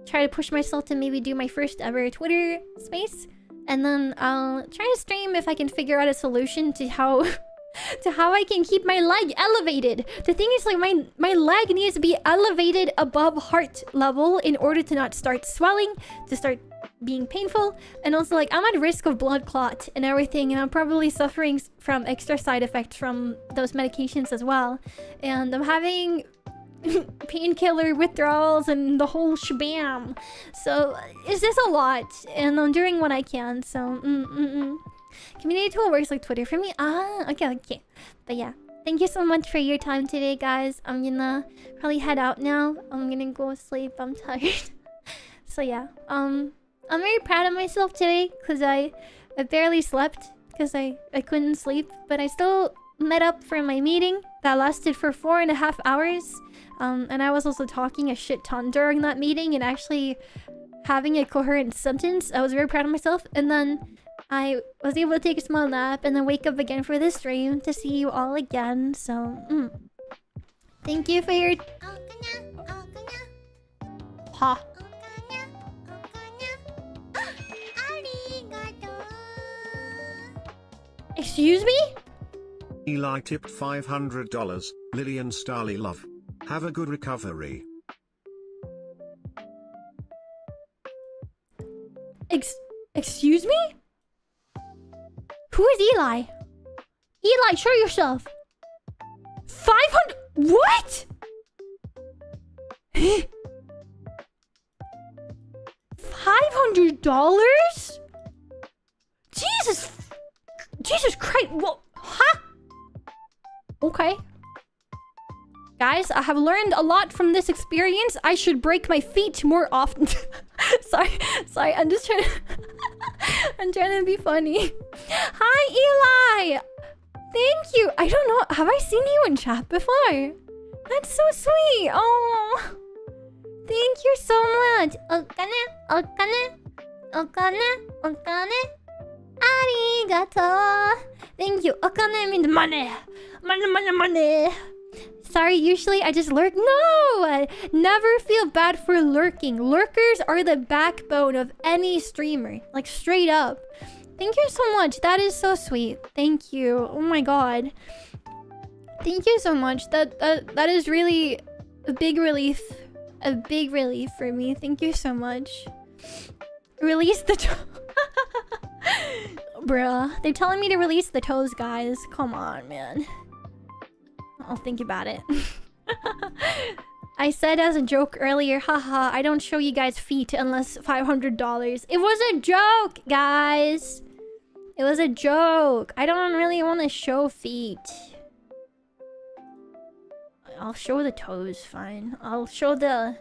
Try to push myself to maybe do my first ever Twitter space. And then I'll try to stream if I can figure out a solution to how I can keep my leg elevated. The thing is, like, my leg needs to be elevated above heart level in order to not start swelling, to start being painful. And also, like, I'm at risk of blood clot and everything, and I'm probably suffering from extra side effects from those medications as well. And I'm having painkiller withdrawals and the whole shabam. So it's just a lot, and I'm doing what I can. So community tool works like Twitter for me. Okay. But yeah, thank you so much for your time today, guys. I'm gonna probably head out now. I'm gonna go sleep, I'm tired. So yeah, I'm very proud of myself today because I barely slept because I couldn't sleep, but I still met up for my meeting that lasted for 4.5 hours. And I was also talking a shit ton during that meeting and actually having a coherent sentence. I was very proud of myself. And then I was able to take a small nap and then wake up again for this stream to see you all again. So, thank you for your... Ha. Excuse me? Eli tipped $500. Lillie and Starly love. Have a good recovery. Excuse me? Who is Eli? Eli, show yourself. 500... What? $500? Jesus Christ. What? Huh? Okay. Guys, I have learned a lot from this experience. I should break my feet more often. Sorry, I'm just trying to... I'm trying to be funny. Hi, Eli! Thank you. I don't know. Have I seen you in chat before? That's so sweet. Oh. Thank you so much. Okane. Arigato. Thank you. Okane means money. Money. Sorry, usually I just lurk. No! Never feel bad for lurking. Lurkers are the backbone of any streamer. Like, straight up. Thank you so much. That is so sweet. Thank you. Oh my god. Thank you so much. That is really a big relief. A big relief for me. Thank you so much. Release the Bruh. They're telling me to release the toes, guys. Come on, man. I'll think about it. I said as a joke earlier, haha, I don't show you guys feet unless $500. It was a joke, guys. It was a joke. I don't really want to show feet. I'll show the toes, fine. I'll show the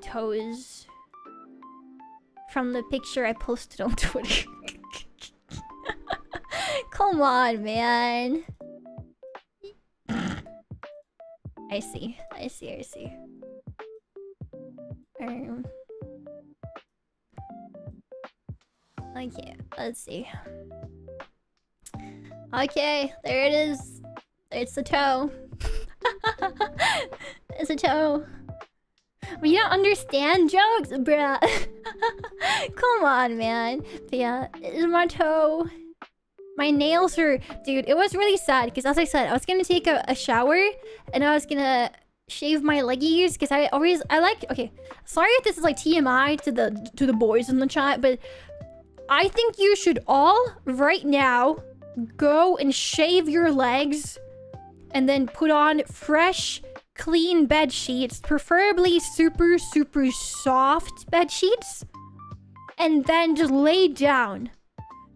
toes from the picture I posted on Twitter. Come on, man. I see. Okay, let's see. Okay, there it is. It's the toe. It's a toe. But you don't understand jokes, bruh. Come on, man. But yeah, it's my toe. My nails are... Dude, it was really sad because as I said, I was gonna take a shower and I was gonna shave my leggies because I like... Okay, sorry if this is like TMI to the boys in the chat, but I think you should all right now go and shave your legs and then put on fresh, clean bed sheets, preferably super, super soft bed sheets, and then just lay down.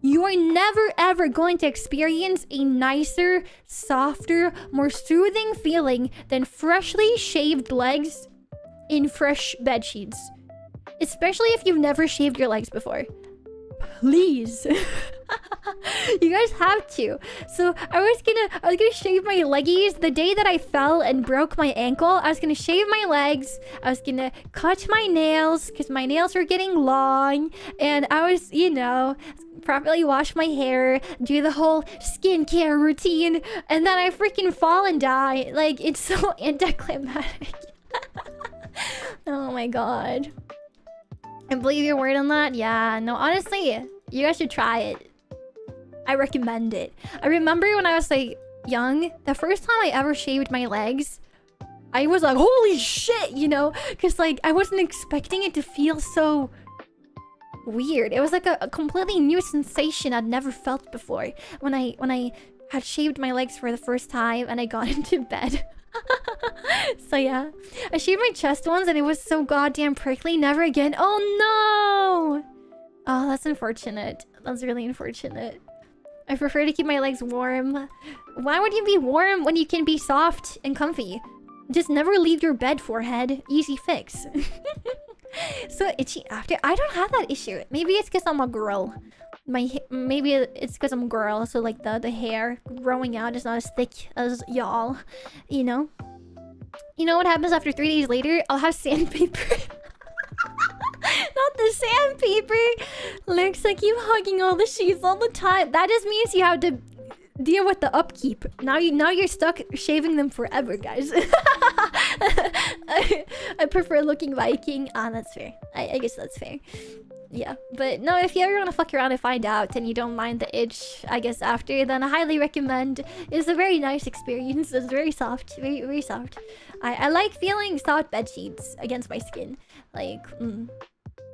You are never ever going to experience a nicer, softer, more soothing feeling than freshly shaved legs in fresh bed sheets. Especially if you've never shaved your legs before. Please. You guys have to. So I was gonna shave my leggies the day that I fell and broke my ankle. I was gonna shave my legs. I was gonna cut my nails because my nails were getting long, and I was, you know, properly wash my hair, do the whole skincare routine, and then I freaking fall and die. Like, it's so anticlimactic. Oh my god. I believe your word on that? Yeah, no, honestly, you guys should try it. I recommend it. I remember when I was like young, the first time I ever shaved my legs, I was like, holy shit, you know? Because like I wasn't expecting it to feel so weird. It was like a completely new sensation I'd never felt before when I had shaved my legs for the first time and I got into bed. So yeah, I shaved my chest once and it was so goddamn prickly. Never again. Oh no! Oh, that's unfortunate. That's really unfortunate. I prefer to keep my legs warm. Why would you be warm when you can be soft and comfy? Just never leave your bed, forehead. Easy fix. So itchy after. I don't have that issue. Maybe it's because I'm a girl. Maybe it's because I'm a girl, so like the hair growing out is not as thick as y'all. You know? You know what happens after 3 days later? I'll have sandpaper. Not the sandpaper. Looks like you hugging all the sheets all the time. That just means you have to deal with the upkeep. Now you're stuck shaving them forever, guys. I prefer looking Viking. Ah, that's fair. I guess that's fair. Yeah, but no, if you ever want to fuck around and find out and you don't mind the itch, I guess after, then I highly recommend. It's a very nice experience. It's very soft, very, very soft. I like feeling soft bed sheets against my skin. Like,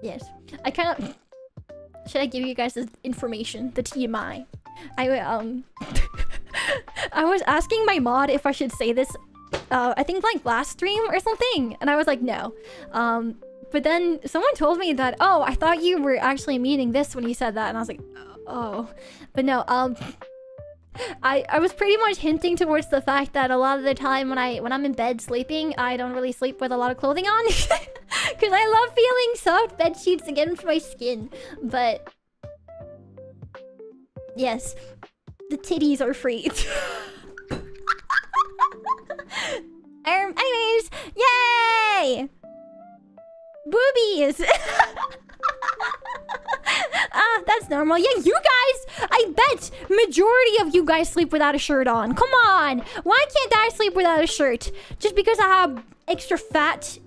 yes. I kind of... Should I give you guys this information? The TMI. I was asking my mod if I should say this, I think like last stream or something, and I was like, no. But then someone told me that, oh, I thought you were actually meaning this when you said that, and I was like, oh. But no, I was pretty much hinting towards the fact that a lot of the time when I'm in bed sleeping, I don't really sleep with a lot of clothing on. Because I love feeling soft bed sheets against my skin. But yes, the titties are free. Anyways, yay! Boobies! Ah, that's normal. Yeah, you guys! I bet majority of you guys sleep without a shirt on. Come on! Why can't I sleep without a shirt? Just because I have extra fat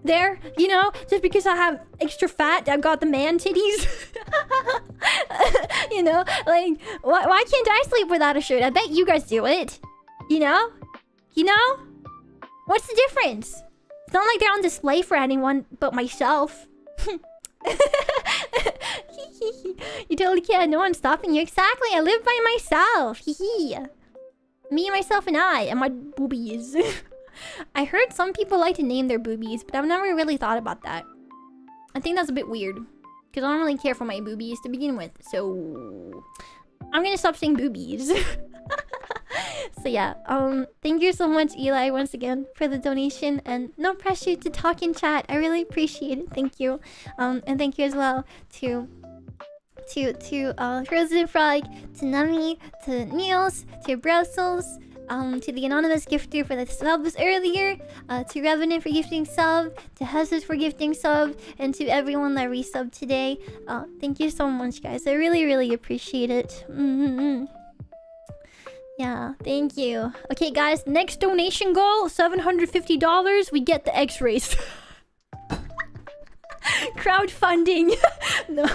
there, you know? Just because I have extra fat, I've got the man titties. You know? Like, why can't I sleep without a shirt? I bet you guys do it. You know? You know? What's the difference? It's not like they're on display for anyone but myself. You totally can't. No one's stopping you. Exactly. I live by myself. Hee. Me, myself, and I, and my boobies. I heard some people like to name their boobies, but I've never really thought about that. I think that's a bit weird. Because I don't really care for my boobies to begin with. So I'm gonna stop saying boobies. So yeah, thank you so much, Eli, once again for the donation, and no pressure to talk in chat. I really appreciate it. Thank you. And thank you as well to Frozen Frog, to Nami, to Niels, to Brussels, to the anonymous gifter for the subs earlier, to Revenant for gifting sub, to Jesus for gifting sub, and to everyone that resubbed today. Thank you so much, guys. I really, really appreciate it. Yeah, thank you. Okay, guys, next donation goal, $750. We get the X-rays. Crowdfunding. No,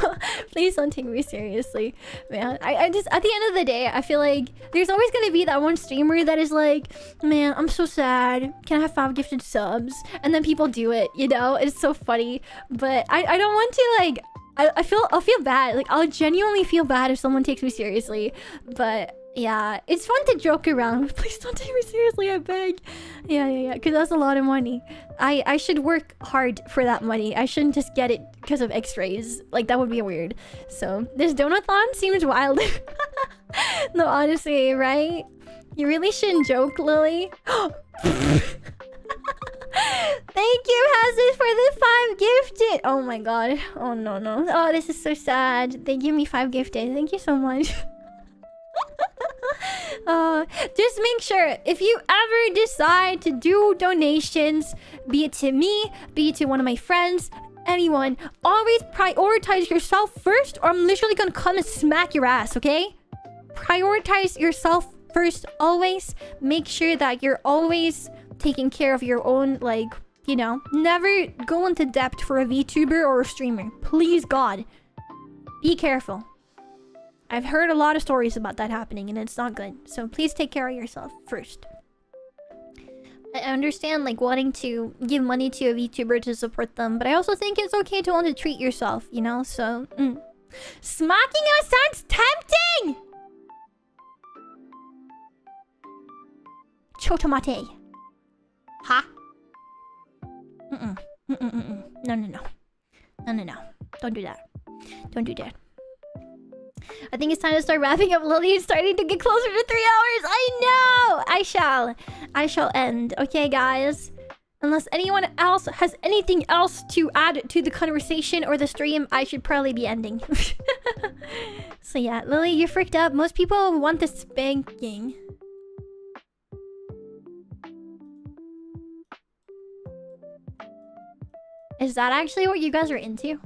please don't take me seriously, man. I just, at the end of the day, I feel like there's always gonna be that one streamer that is like, man, I'm so sad, can I have 5 gifted subs? And then people do it, you know? It's so funny. But I don't want to, like, I'll feel bad. Like, I'll genuinely feel bad if someone takes me seriously. But yeah, it's fun to joke around. Please don't take me seriously, I beg. Yeah, because that's a lot of money. I should work hard for that money. I shouldn't just get it because of X-rays. Like, that would be weird. So, this donathon seems wild. No, honestly, right? You really shouldn't joke, Lily. Thank you, Hazard, for the 5 gifted. Oh my god. Oh, no. Oh, this is so sad. They give me 5 gifted. Thank you so much. Just make sure, if you ever decide to do donations, be it to me, be it to one of my friends, anyone, always prioritize yourself first, or I'm literally gonna come and smack your ass, okay? Prioritize yourself first, always. Make sure that you're always taking care of your own, like, you know, never go into depth for a VTuber or a streamer. Please, God. Be careful. I've heard a lot of stories about that happening, and it's not good. So please take care of yourself first. I understand, like, wanting to give money to a VTuber to support them, but I also think it's okay to want to treat yourself, you know? So, smacking us sounds tempting! Chotomate. Ha? No. Don't do that. Don't do that. I think it's time to start wrapping up, Lily. It's starting to get closer to 3 hours. I know! I shall end. Okay, guys. Unless anyone else has anything else to add to the conversation or the stream, I should probably be ending. So yeah, Lily, you're freaked out. Most people want the spanking. Is that actually what you guys are into?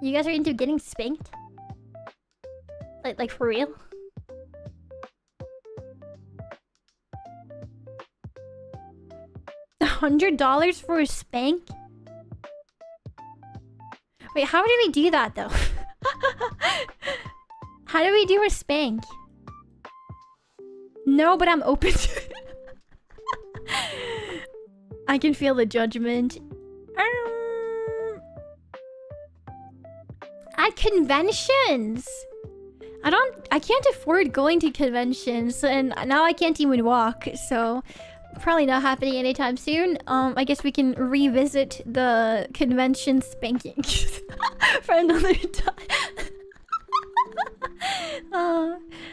You guys are into getting spanked? Like for real? $100 for a spank? Wait, how do we do that though? How do we do a spank? No, but I'm open to it. I can feel the judgment. At conventions! I can't afford going to conventions, and now I can't even walk, so probably not happening anytime soon. I guess we can revisit the convention spanking for another time.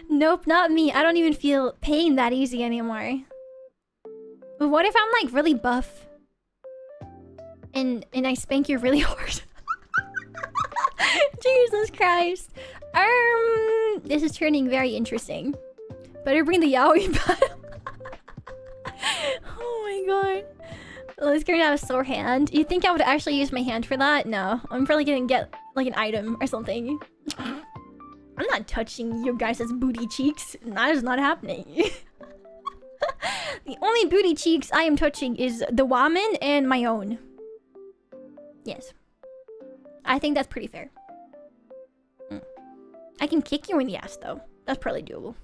Nope, not me. I don't even feel pain that easy anymore. But what if I'm like really buff and I spank you really hard? Jesus Christ. This is turning very interesting. Better bring the yaoi battle. Oh my god. Let's gonna have a sore hand. You think I would actually use my hand for that? No. I'm probably gonna get like an item or something. I'm not touching you guys' booty cheeks. That is not happening. The only booty cheeks I am touching is the woman and my own. Yes. I think that's pretty fair. I can kick you in the ass though. That's probably doable.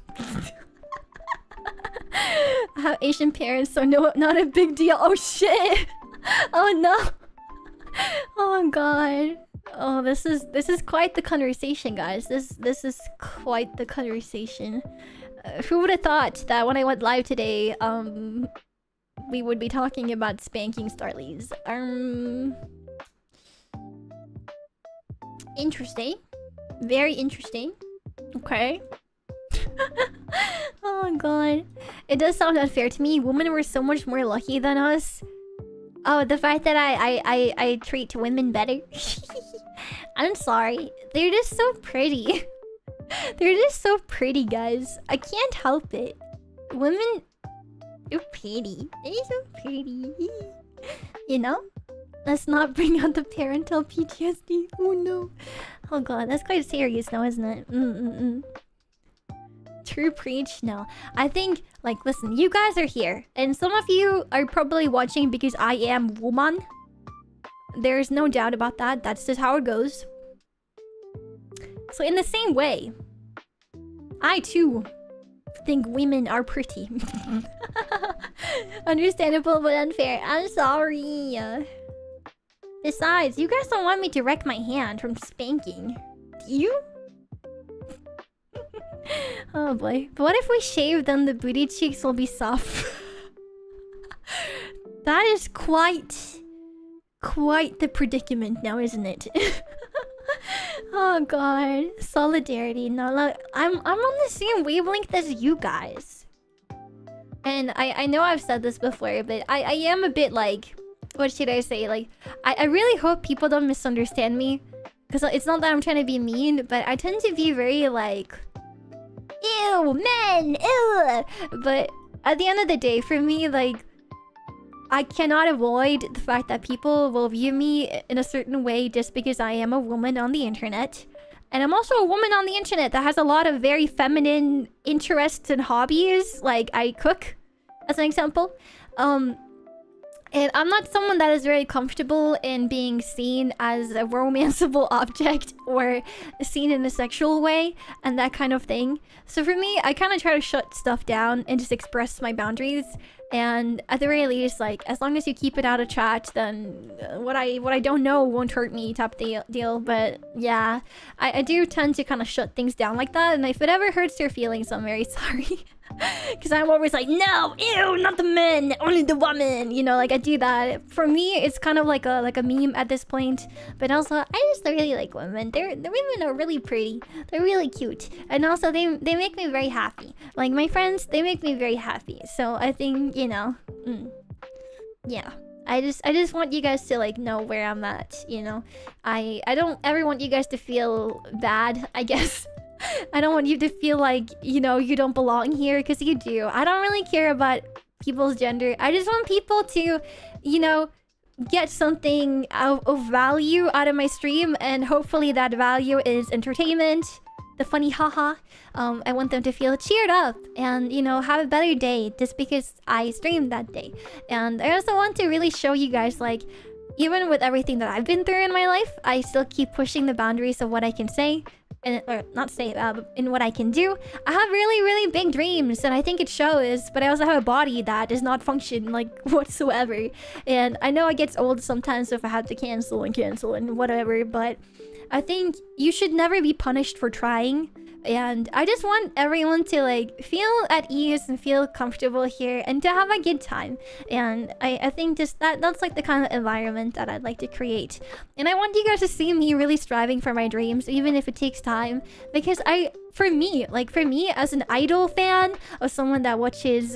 I have Asian parents, so no, not a big deal. Oh shit! Oh no! Oh god! Oh, this is quite the conversation, guys. This is quite the conversation. Who would have thought that when I went live today, we would be talking about spanking Starlies? Interesting. Very interesting. Okay. Oh god. It does sound unfair to me. Women were so much more lucky than us. Oh, the fact that I treat women better. I'm sorry. They're just so pretty. They're just so pretty, guys. I can't help it. Women are pretty. They're so pretty. You know? Let's not bring out the parental PTSD. Oh no. Oh god, that's quite serious now, isn't it? True preach? No. I think, like, listen, you guys are here. And some of you are probably watching because I am woman. There's no doubt about that. That's just how it goes. So in the same way, I too think women are pretty. Understandable but unfair. I'm sorry. Besides, you guys don't want me to wreck my hand from spanking. Do you? Oh boy. But what if we shave, then the booty cheeks will be soft? That is quite the predicament now, isn't it? Oh god. Solidarity. No, look, I'm on the same wavelength as you guys. And I know I've said this before, but I am a bit like... What should I say? Like, I really hope people don't misunderstand me. Because it's not that I'm trying to be mean, but I tend to be very like... Ew, men! Ew! But at the end of the day, for me, like... I cannot avoid the fact that people will view me in a certain way just because I am a woman on the internet. And I'm also a woman on the internet that has a lot of very feminine interests and hobbies. Like, I cook, as an example. And I'm not someone that is very comfortable in being seen as a romanceable object or seen in a sexual way and that kind of thing. So for me, I kind of try to shut stuff down and just express my boundaries. And at the very least, like, as long as you keep it out of chat, then what I don't know won't hurt me type deal. But yeah, I do tend to kind of shut things down like that. And if it ever hurts your feelings, I'm very sorry. Because I'm always like, no, ew, not the men, only the woman. You know, like I do that. For me, it's kind of like a meme at this point. But also, I just really like women. The women are really pretty. They're really cute. And also, they make me very happy. Like my friends, they make me very happy. So I think, you know, yeah. I just want you guys to like know where I'm at, you know. I don't ever want you guys to feel bad, I guess. I don't want you to feel like, you know, you don't belong here, because you do. I don't really care about people's gender. I just want people to, you know, get something of value out of my stream, and hopefully that value is entertainment, the funny haha. I want them to feel cheered up and, you know, have a better day just because I streamed that day. And I also want to really show you guys, like, even with everything that I've been through in my life, I still keep pushing the boundaries of what I can say. And, or not say, in what I can do. I have really, really big dreams, and I think it shows. But I also have a body that does not function like whatsoever. And I know it gets old sometimes if I have to cancel and whatever. But I think you should never be punished for trying. And I just want everyone to like feel at ease and feel comfortable here and to have a good time. And I think just that's like the kind of environment that I'd like to create. And I want you guys to see me really striving for my dreams, even if it takes time. Because for me as an idol fan of someone that watches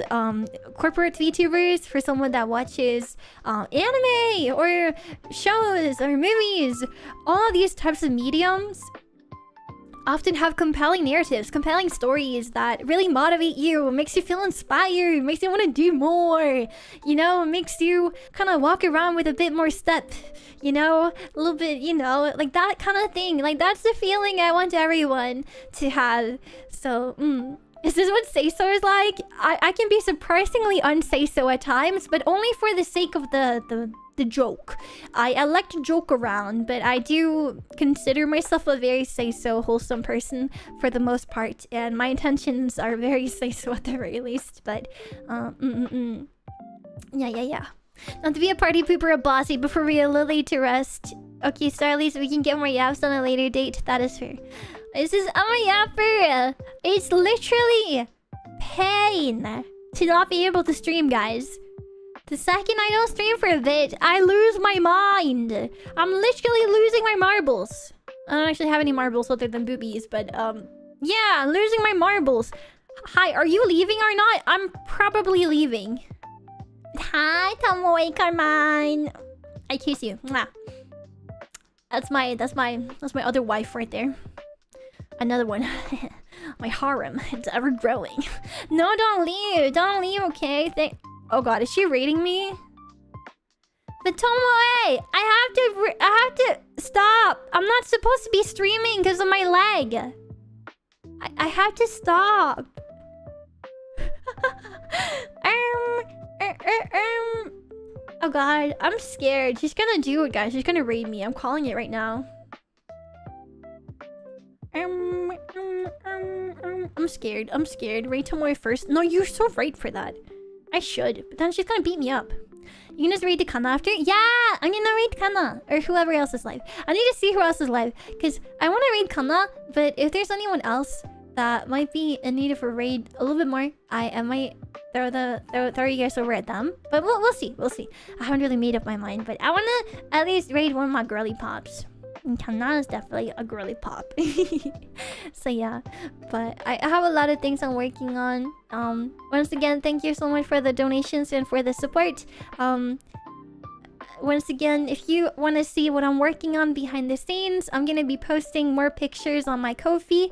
corporate VTubers, for someone that watches anime or shows or movies, all of these types of mediums often have compelling narratives, compelling stories that really motivate you, makes you feel inspired, makes you want to do more, you know, makes you kind of walk around with a bit more step, you know, a little bit, you know, like that kind of thing. Like, that's the feeling I want everyone to have. So, is this what say-so is like? I can be surprisingly unsay-so at times, but only for the sake of the the joke. I like to joke around, but I do consider myself a very say-so, wholesome person for the most part, and my intentions are very say-so at the very least. But yeah. Not to be a party pooper or bossy, but for real, Lillie to rest. Okay, Starlies, we can get more yaps on a later date. That is fair. This is I'm a yapper. It's literally pain to not be able to stream, guys. The second I don't stream for a bit, I lose my mind. I'm literally losing my marbles. I don't actually have any marbles other than boobies, but yeah, I'm losing my marbles. Hi, are you leaving or not? I'm probably leaving. Hi, Tomoe Carmine. I kiss you. Mwah. That's my other wife right there. Another one. My harem. It's ever growing. No, don't leave. Don't leave, okay? Oh god, is she raiding me? But Tomoe, I have to stop. I'm not supposed to be streaming because of my leg. I have to stop. Oh god, I'm scared. She's gonna do it, guys. She's gonna raid me. I'm calling it right now. I'm scared. I'm scared. Raid Tomoe first. No, you're so right for that. I should, but then she's gonna beat me up. You can just raid the Kana after? Yeah! I'm gonna raid Kana. Or whoever else is live. I need to see who else is live. Because I want to raid Kana, but if there's anyone else that might be in need of a raid a little bit more, I might throw you guys over at them. But we'll see. We'll see. I haven't really made up my mind, but I want to at least raid one of my girly pops. And Kana is definitely a girly pop. So yeah, but I have a lot of things I'm working on. Once again, thank you so much for the donations and for the support. Once again, if you want to see what I'm working on behind the scenes, I'm gonna be posting more pictures on my Ko-fi.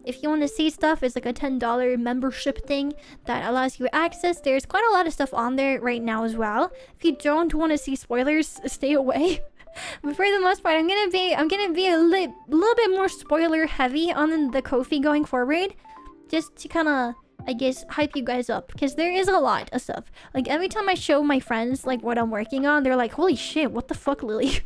If you want to see stuff, it's like a $10 membership thing that allows you access. There's quite a lot of stuff on there right now as well. If you don't want to see spoilers, stay away. But for the most part, I'm gonna be a little bit more spoiler heavy on the Ko-fi going forward, just to kind of, I guess, hype you guys up, because there is a lot of stuff. Like every time I show my friends like what I'm working on, they're like, "Holy shit, what the fuck, Lillie?"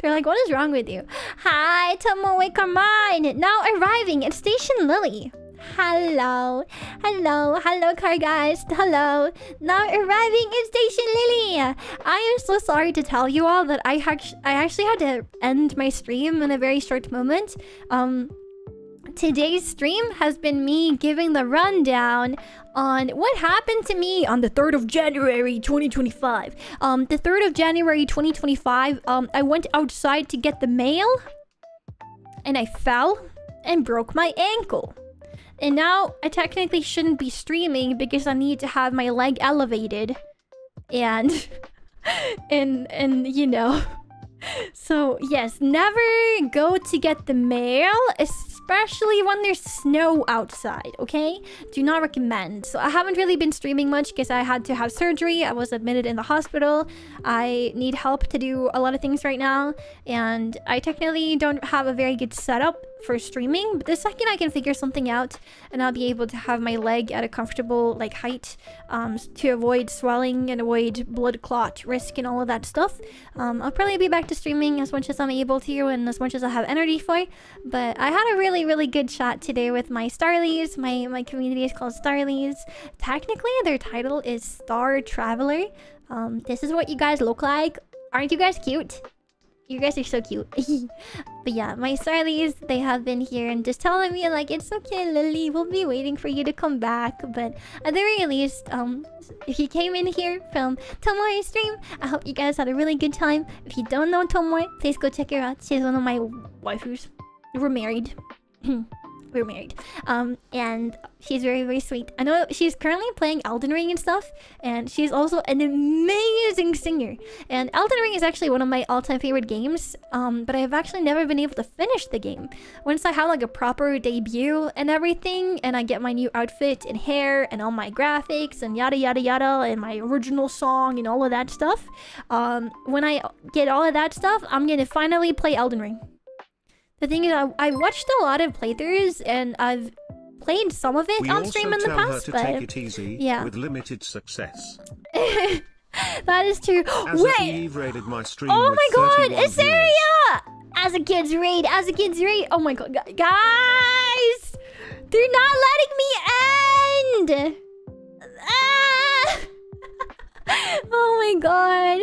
They're like, "What is wrong with you?" Hi, Tomoe Carmine, now arriving at Station Lillie. Hello, car guys. Hello, now arriving at Station Lillie. I am so sorry to tell you all that I actually had to end my stream in a very short moment. Today's stream has been me giving the rundown on what happened to me on the 3rd of January 2025. The 3rd of January 2025, I went outside to get the mail, and I fell and broke my ankle. And now I technically shouldn't be streaming because I need to have my leg elevated. And you know. So yes, never go to get the mail, especially when there's snow outside, okay? Do not recommend. So I haven't really been streaming much because I had to have surgery. I was admitted in the hospital. I need help to do a lot of things right now, and I technically don't have a very good setup for streaming, but the second I can figure something out and I'll be able to have my leg at a comfortable like height, to avoid swelling and avoid blood clot risk and all of that stuff, I'll probably be back to streaming as much as I'm able to and as much as I have energy for. But I had a really good chat today with my Starlies. My community is called Starlies. Technically their title is Star Traveler. This is what you guys look like. Aren't you guys cute? You guys are so cute. But yeah, my Starlies, they have been here and just telling me like, it's okay, Lillie, we'll be waiting for you to come back. But at the very least, if you came in here from Tomoe's stream, I hope you guys had a really good time. If you don't know Tomoe, please go check her out. She's one of my waifus. We're married. We're married. And she's very sweet. I know she's currently playing Elden Ring and stuff, and she's also an amazing singer. And Elden Ring is actually one of my all-time favorite games, but I've actually never been able to finish the game. Once I have like a proper debut and everything, and I get my new outfit and hair and all my graphics and yada and my original song and all of that stuff, when I get all of that stuff, I'm gonna finally play Elden Ring. The thing is, I watched a lot of playthroughs and I've played some of it on stream in the past, but but take it easy, yeah, with limited success. That is true. As Wait. Eve raided my stream Oh with my god, 31 viewers. Asaria! As a kid's raid, Oh my god, guys! They're not letting me end! Ah! Oh my god.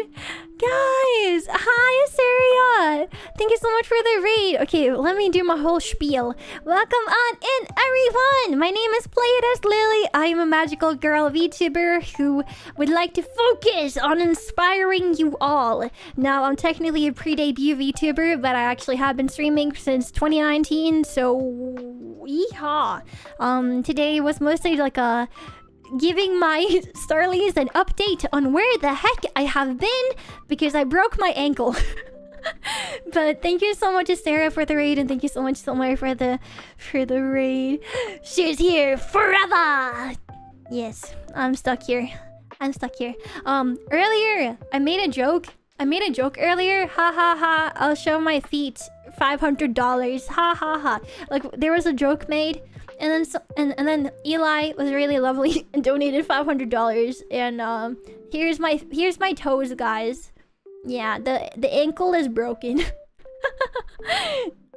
Guys, hi Asaria! Thank you so much for the raid. Okay, let me do my whole spiel. Welcome on in, everyone! My name is Pleiad Lillie. I am a magical girl VTuber who would like to focus on inspiring you all. Now, I'm technically a pre-debut VTuber, but I actually have been streaming since 2019, so... yeehaw! Today was mostly like a... giving my Starlies an update on where the heck I have been because I broke my ankle. But thank you so much to Sarah for the raid, and thank you so much Somar for the raid. She's here forever. Yes, I'm stuck here. Earlier I made a joke. Earlier. Ha ha ha. I'll show my feet. $500. Ha ha ha. Like there was a joke made. And then Eli was really lovely and donated $500. And here's my toes, guys. Yeah, the ankle is broken.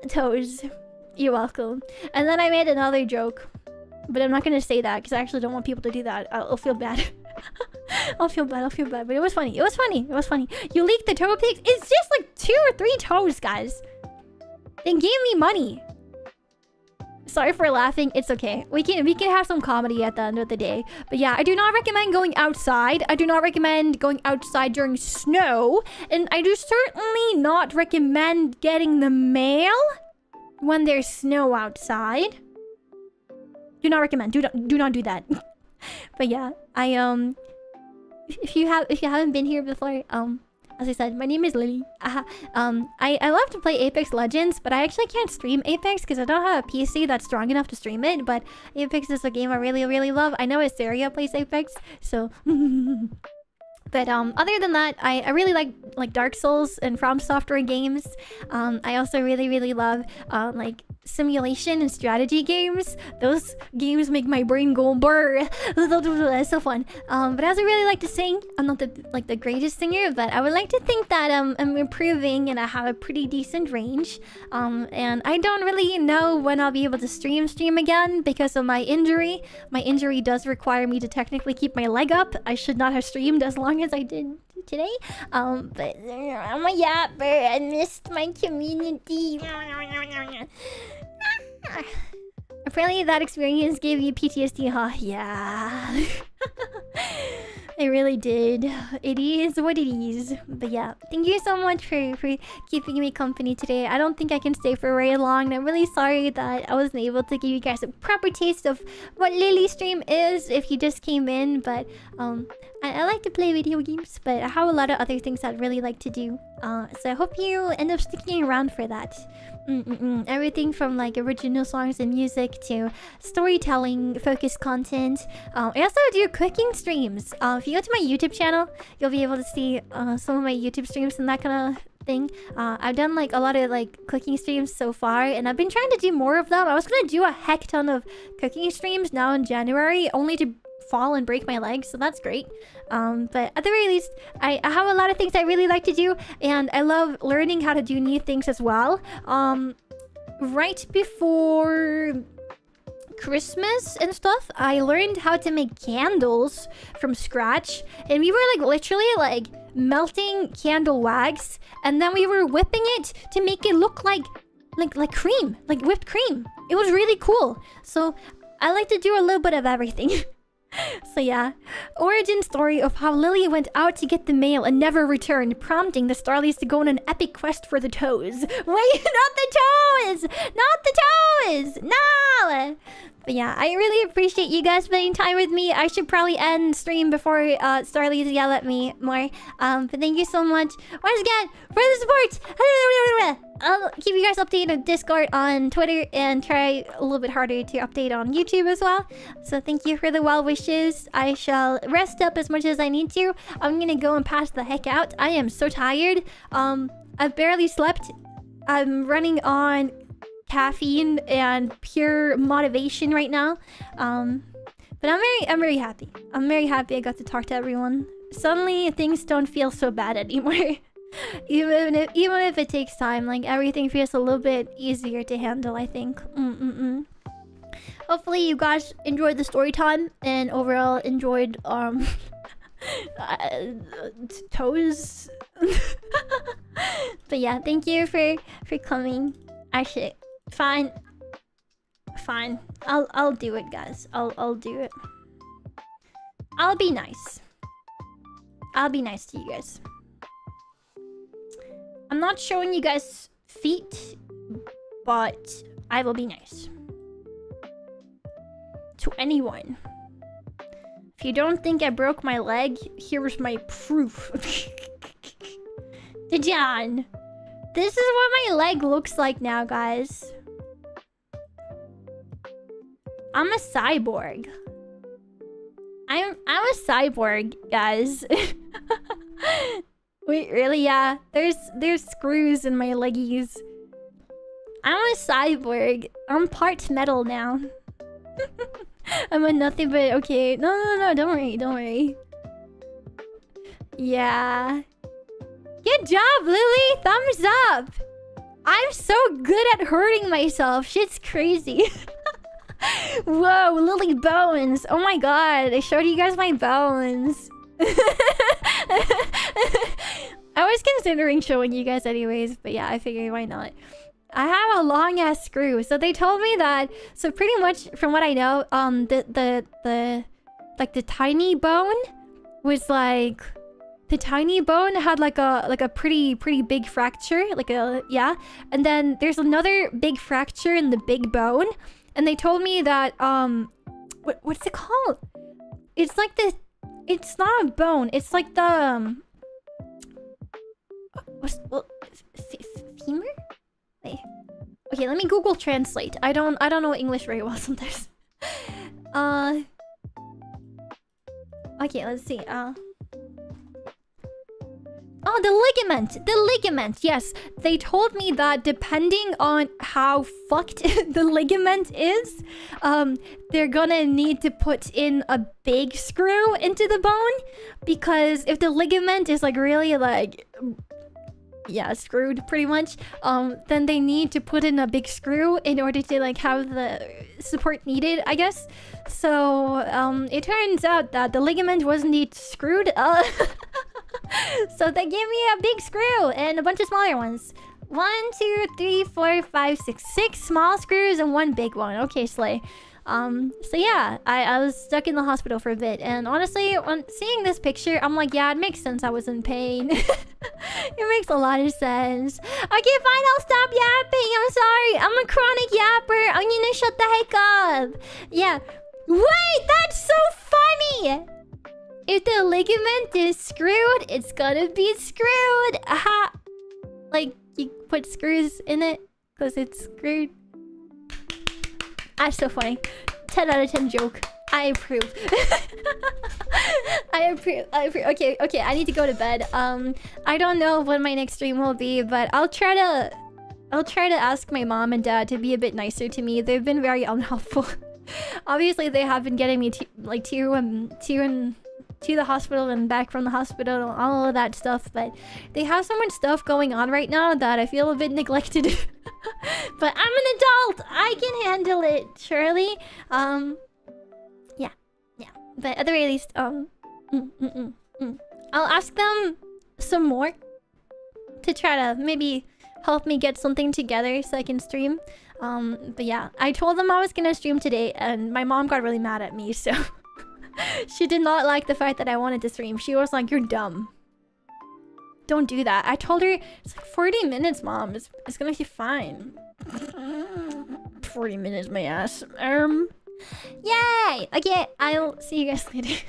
Toes. You're welcome. And then I made another joke, but I'm not gonna say that because I actually don't want people to do that. I'll feel bad. I'll feel bad. But it was funny. You leaked the toe pics. It's just like 2 or 3 toes, guys. They gave me money. Sorry for laughing. It's okay. We can have some comedy at the end of the day. But yeah, I do not recommend going outside. I do not recommend going outside during snow. And I do certainly not recommend getting the mail when there's snow outside. Do not recommend. Do not do that. But yeah, if you haven't been here before, as I said, my name is Lillie. I love to play Apex Legends, but I actually can't stream Apex because I don't have a PC that's strong enough to stream it. But Apex is a game I really, really love. I know Asaria plays Apex, so... But other than that, I really like Dark Souls and From Software games. I also really, really love like simulation and strategy games. Those games make my brain go brr. It's so fun. But I also really like to sing. I'm not the greatest singer, but I would like to think that I'm improving and I have a pretty decent range. And I don't really know when I'll be able to stream again because of my injury. My injury does require me to technically keep my leg up. I should not have streamed as long as I did today. But I'm a yapper. I missed my community. Apparently that experience gave you PTSD, huh? Yeah. It really did. It is what it is. But yeah, thank you so much for keeping me company today. I don't think I can stay for very long. I'm really sorry that I wasn't able to give you guys a proper taste of what Lillie's stream is if you just came in. But I like to play video games, but I have a lot of other things I'd really like to do. So I hope you end up sticking around for that. Everything from like original songs and music to storytelling focused content. I also do cooking streams. If you go to my YouTube channel, you'll be able to see some of my YouTube streams and that kind of thing. I've done like a lot of like cooking streams so far, and I've been trying to do more of them. I was gonna do a heck ton of cooking streams now in January, only to fall and break my legs, so that's great. But at the very least, I have a lot of things I really like to do, and I love learning how to do new things as well. Right before Christmas and stuff, I learned how to make candles from scratch, and we were like literally like melting candle wax, and then we were whipping it to make it look like cream, like whipped cream. It was really cool. So I like to do a little bit of everything. So yeah, origin story of how Lillie went out to get the mail and never returned, prompting the Starlies to go on an epic quest for the toes. Wait, not the toes! Not the toes! No! But yeah, I really appreciate you guys spending time with me. I should probably end stream before Starlies yell at me more. But thank you so much once again for the support. I'll keep you guys updated on Discord, on Twitter, and try a little bit harder to update on YouTube as well. So thank you for the well wishes. I shall rest up as much as I need to. I'm gonna go and pass the heck out. I am so tired. I've barely slept. I'm running on caffeine and pure motivation right now. But I'm very happy. I'm very happy I got to talk to everyone. suddenly things don't feel so bad anymore. even if it takes time, like everything feels a little bit easier to handle, I think. Hopefully you guys enjoyed the story time and overall enjoyed toes. But yeah, thank you for coming. Actually, fine. I'll do it, guys. I'll do it. I'll be nice. I'll be nice to you guys. I'm not showing you guys feet, but I will be nice to anyone. If you don't think I broke my leg, here's my proof. Dijan, this is what my leg looks like now, guys. I'm a cyborg. I'm a cyborg, guys. Wait, really? Yeah. There's screws in my leggies. I'm a cyborg. I'm part metal now. I'm a nothing but okay. No, don't worry. Yeah. Good job, Lily! Thumbs up! I'm so good at hurting myself. Shit's crazy. Whoa, Lily bones. Oh my god, I showed you guys my bones. I was considering showing you guys anyways, but yeah, I figured why not. I have a long ass screw. So they told me that, so pretty much from what I know, the tiny bone was like, the tiny bone had like a pretty big fracture, yeah. And then there's another big fracture in the big bone. And they told me that what's it called? It's like the, it's not a bone. It's like the femur? Wait. Okay, let me Google Translate. I don't know English very well sometimes. Okay, let's see. Oh, the ligament. Yes, they told me that depending on how fucked the ligament is, they're gonna need to put in a big screw into the bone, because if the ligament is like really like, yeah, screwed pretty much, then they need to put in a big screw in order to like have the support needed, I guess. So it turns out that the ligament was indeed screwed. So they gave me a big screw and a bunch of smaller ones. 1, 2, 3, 4, 5, 6 small screws and 1 big one. Okay, slay. So yeah, I was stuck in the hospital for a bit, and honestly, when seeing this picture, I'm like, yeah, it makes sense I was in pain. It makes a lot of sense. Okay, fine, I'll stop yapping. I'm sorry. I'm a chronic yapper. I'm gonna shut the heck up. Yeah. Wait, that's so funny! If the ligament is screwed, it's gonna be screwed. Aha! Like, you put screws in it because it's screwed. That's so funny. 10 out of 10 joke. I approve. I approve. Okay, I need to go to bed. I don't know what my next stream will be, but I'll try to ask my mom and dad to be a bit nicer to me. They've been very unhelpful. Obviously, they have been getting me to the hospital and back from the hospital and all of that stuff, but they have so much stuff going on right now that I feel a bit neglected. But I'm an adult. I can handle it, surely. Yeah. But at the very least, I'll ask them some more to try to maybe help me get something together so I can stream. But yeah, I told them I was gonna stream today, and my mom got really mad at me, so she did not like the fact that I wanted to stream. She was like, "You're dumb. Don't do that." I told her, it's like 40 minutes, Mom. It's gonna be fine. 40 minutes, my ass. Yay! Okay, I'll see you guys later.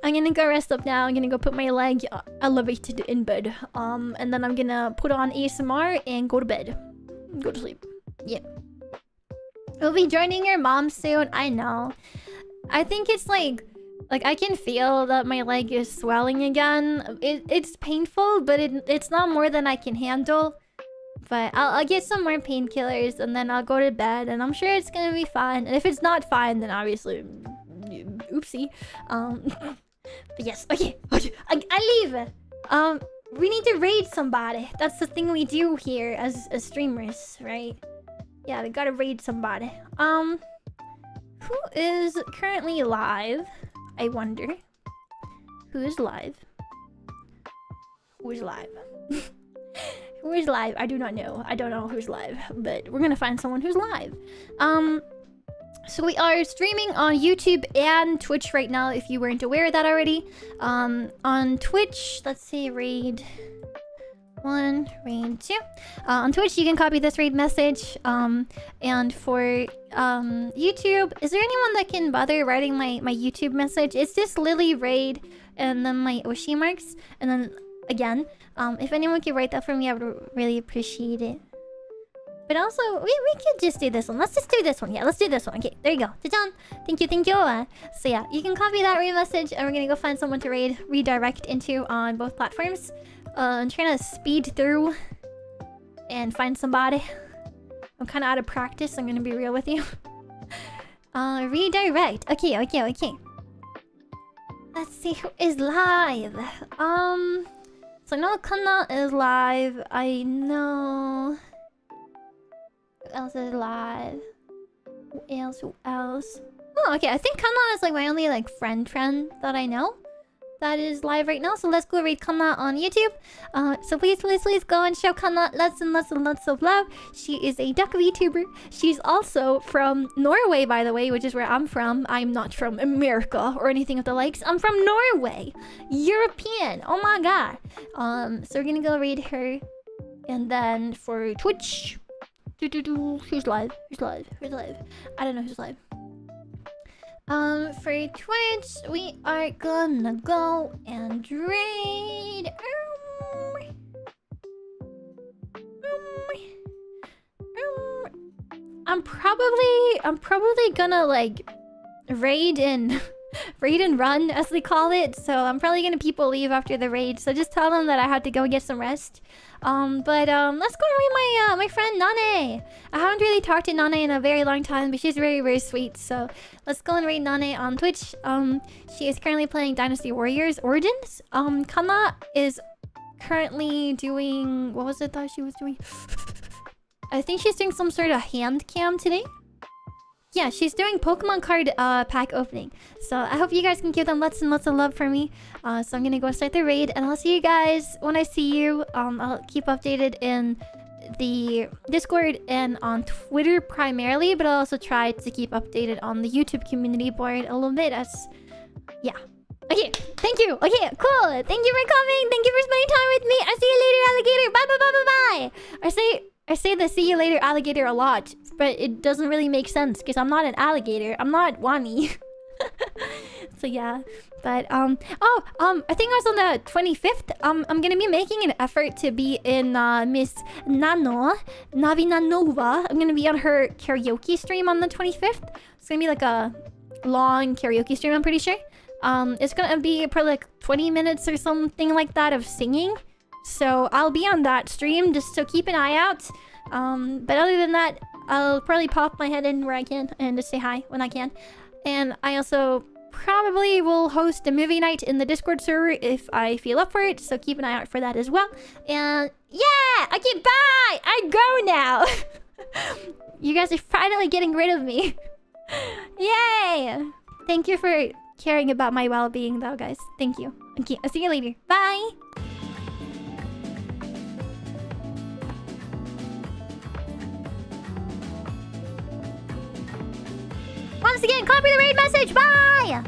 I'm gonna go rest up now. I'm gonna go put my leg elevated in bed. And then I'm gonna put on ASMR and go to bed. Go to sleep. Yeah. We'll be joining your mom soon. I know. I think it's like I can feel that my leg is swelling again. It's painful, but it's not more than I can handle. But I'll get some more painkillers and then I'll go to bed, and I'm sure it's gonna be fine. And if it's not fine, then obviously, oopsie. But yes, okay. I leave. We need to raid somebody. That's the thing we do here as streamers, right? Yeah, we gotta raid somebody. Who is currently live? I wonder. Who is live? Who is live? Who is live? I do not know. I don't know who's live, but we're gonna find someone who's live. So we are streaming on YouTube and Twitch right now, if you weren't aware of that already. On Twitch, let's see, raid 1, raid 2. On Twitch, you can copy this raid message. And for YouTube, is there anyone that can bother writing my YouTube message? It's just Lillie raid and then my Oshi marks. And then again, if anyone could write that for me, I would really appreciate it. But also, we could just do this one. Let's just do this one. Yeah, let's do this one. Okay, there you go. Ta-jan! Thank you, thank you. So yeah, you can copy that raid message, and we're gonna go find someone to redirect into on both platforms. I'm trying to speed through and find somebody. I'm kind of out of practice, I'm gonna be real with you. Redirect. Okay. Let's see who is live. So I know Kana is live. I know... Who else is live? Who else? Oh, okay. I think Kana is like my only like friend that I know that is live right now. So let's go raid Kana on YouTube. So please go and show Kana lots and lots of love. She is a duck VTuber. She's also from Norway, by the way, which is where I'm from. I'm not from America or anything of the likes. I'm from Norway, European. Oh my god. So we're gonna go raid her, and then for Twitch. Who's live? I don't know who's live. For Twitch, we are gonna go and raid. I'm probably gonna like raid and run, as they call it. So I'm probably gonna people leave after the raid. So just tell them that I had to go get some rest. Let's go and raid my friend Nane. I haven't really talked to Nane in a very long time, but she's very, very sweet. So let's go and raid Nane on Twitch. She is currently playing Dynasty Warriors Origins. Kana is currently doing... What was it that she was doing? I think she's doing some sort of hand cam today. Yeah, she's doing Pokemon card pack opening. So I hope you guys can give them lots and lots of love for me. So I'm gonna go start the raid, and I'll see you guys when I see you. I'll keep updated in the Discord and on Twitter primarily, but I'll also try to keep updated on the YouTube community board a little bit as... Yeah. Okay, thank you. Okay, cool. Thank you for coming. Thank you for spending time with me. I see you later, alligator. Bye, bye, bye, bye, bye. I say the see you later alligator a lot, but it doesn't really make sense because I'm not an alligator. I'm not Wani. So yeah, but I think I was on the 25th. I'm gonna be making an effort to be in Miss Navi Nanova. I'm gonna be on her karaoke stream on the 25th. It's gonna be like a long karaoke stream, I'm pretty sure. It's gonna be probably like 20 minutes or something like that of singing. So I'll be on that stream, just so keep an eye out. But other than that, I'll probably pop my head in where I can and just say hi when I can. And I also probably will host a movie night in the Discord server if I feel up for it. So keep an eye out for that as well. And yeah, okay, bye! I go now! You guys are finally getting rid of me. Yay! Thank you for caring about my well-being though, guys. Thank you. Okay, I'll see you later. Bye! Once again, copy the raid message. Bye!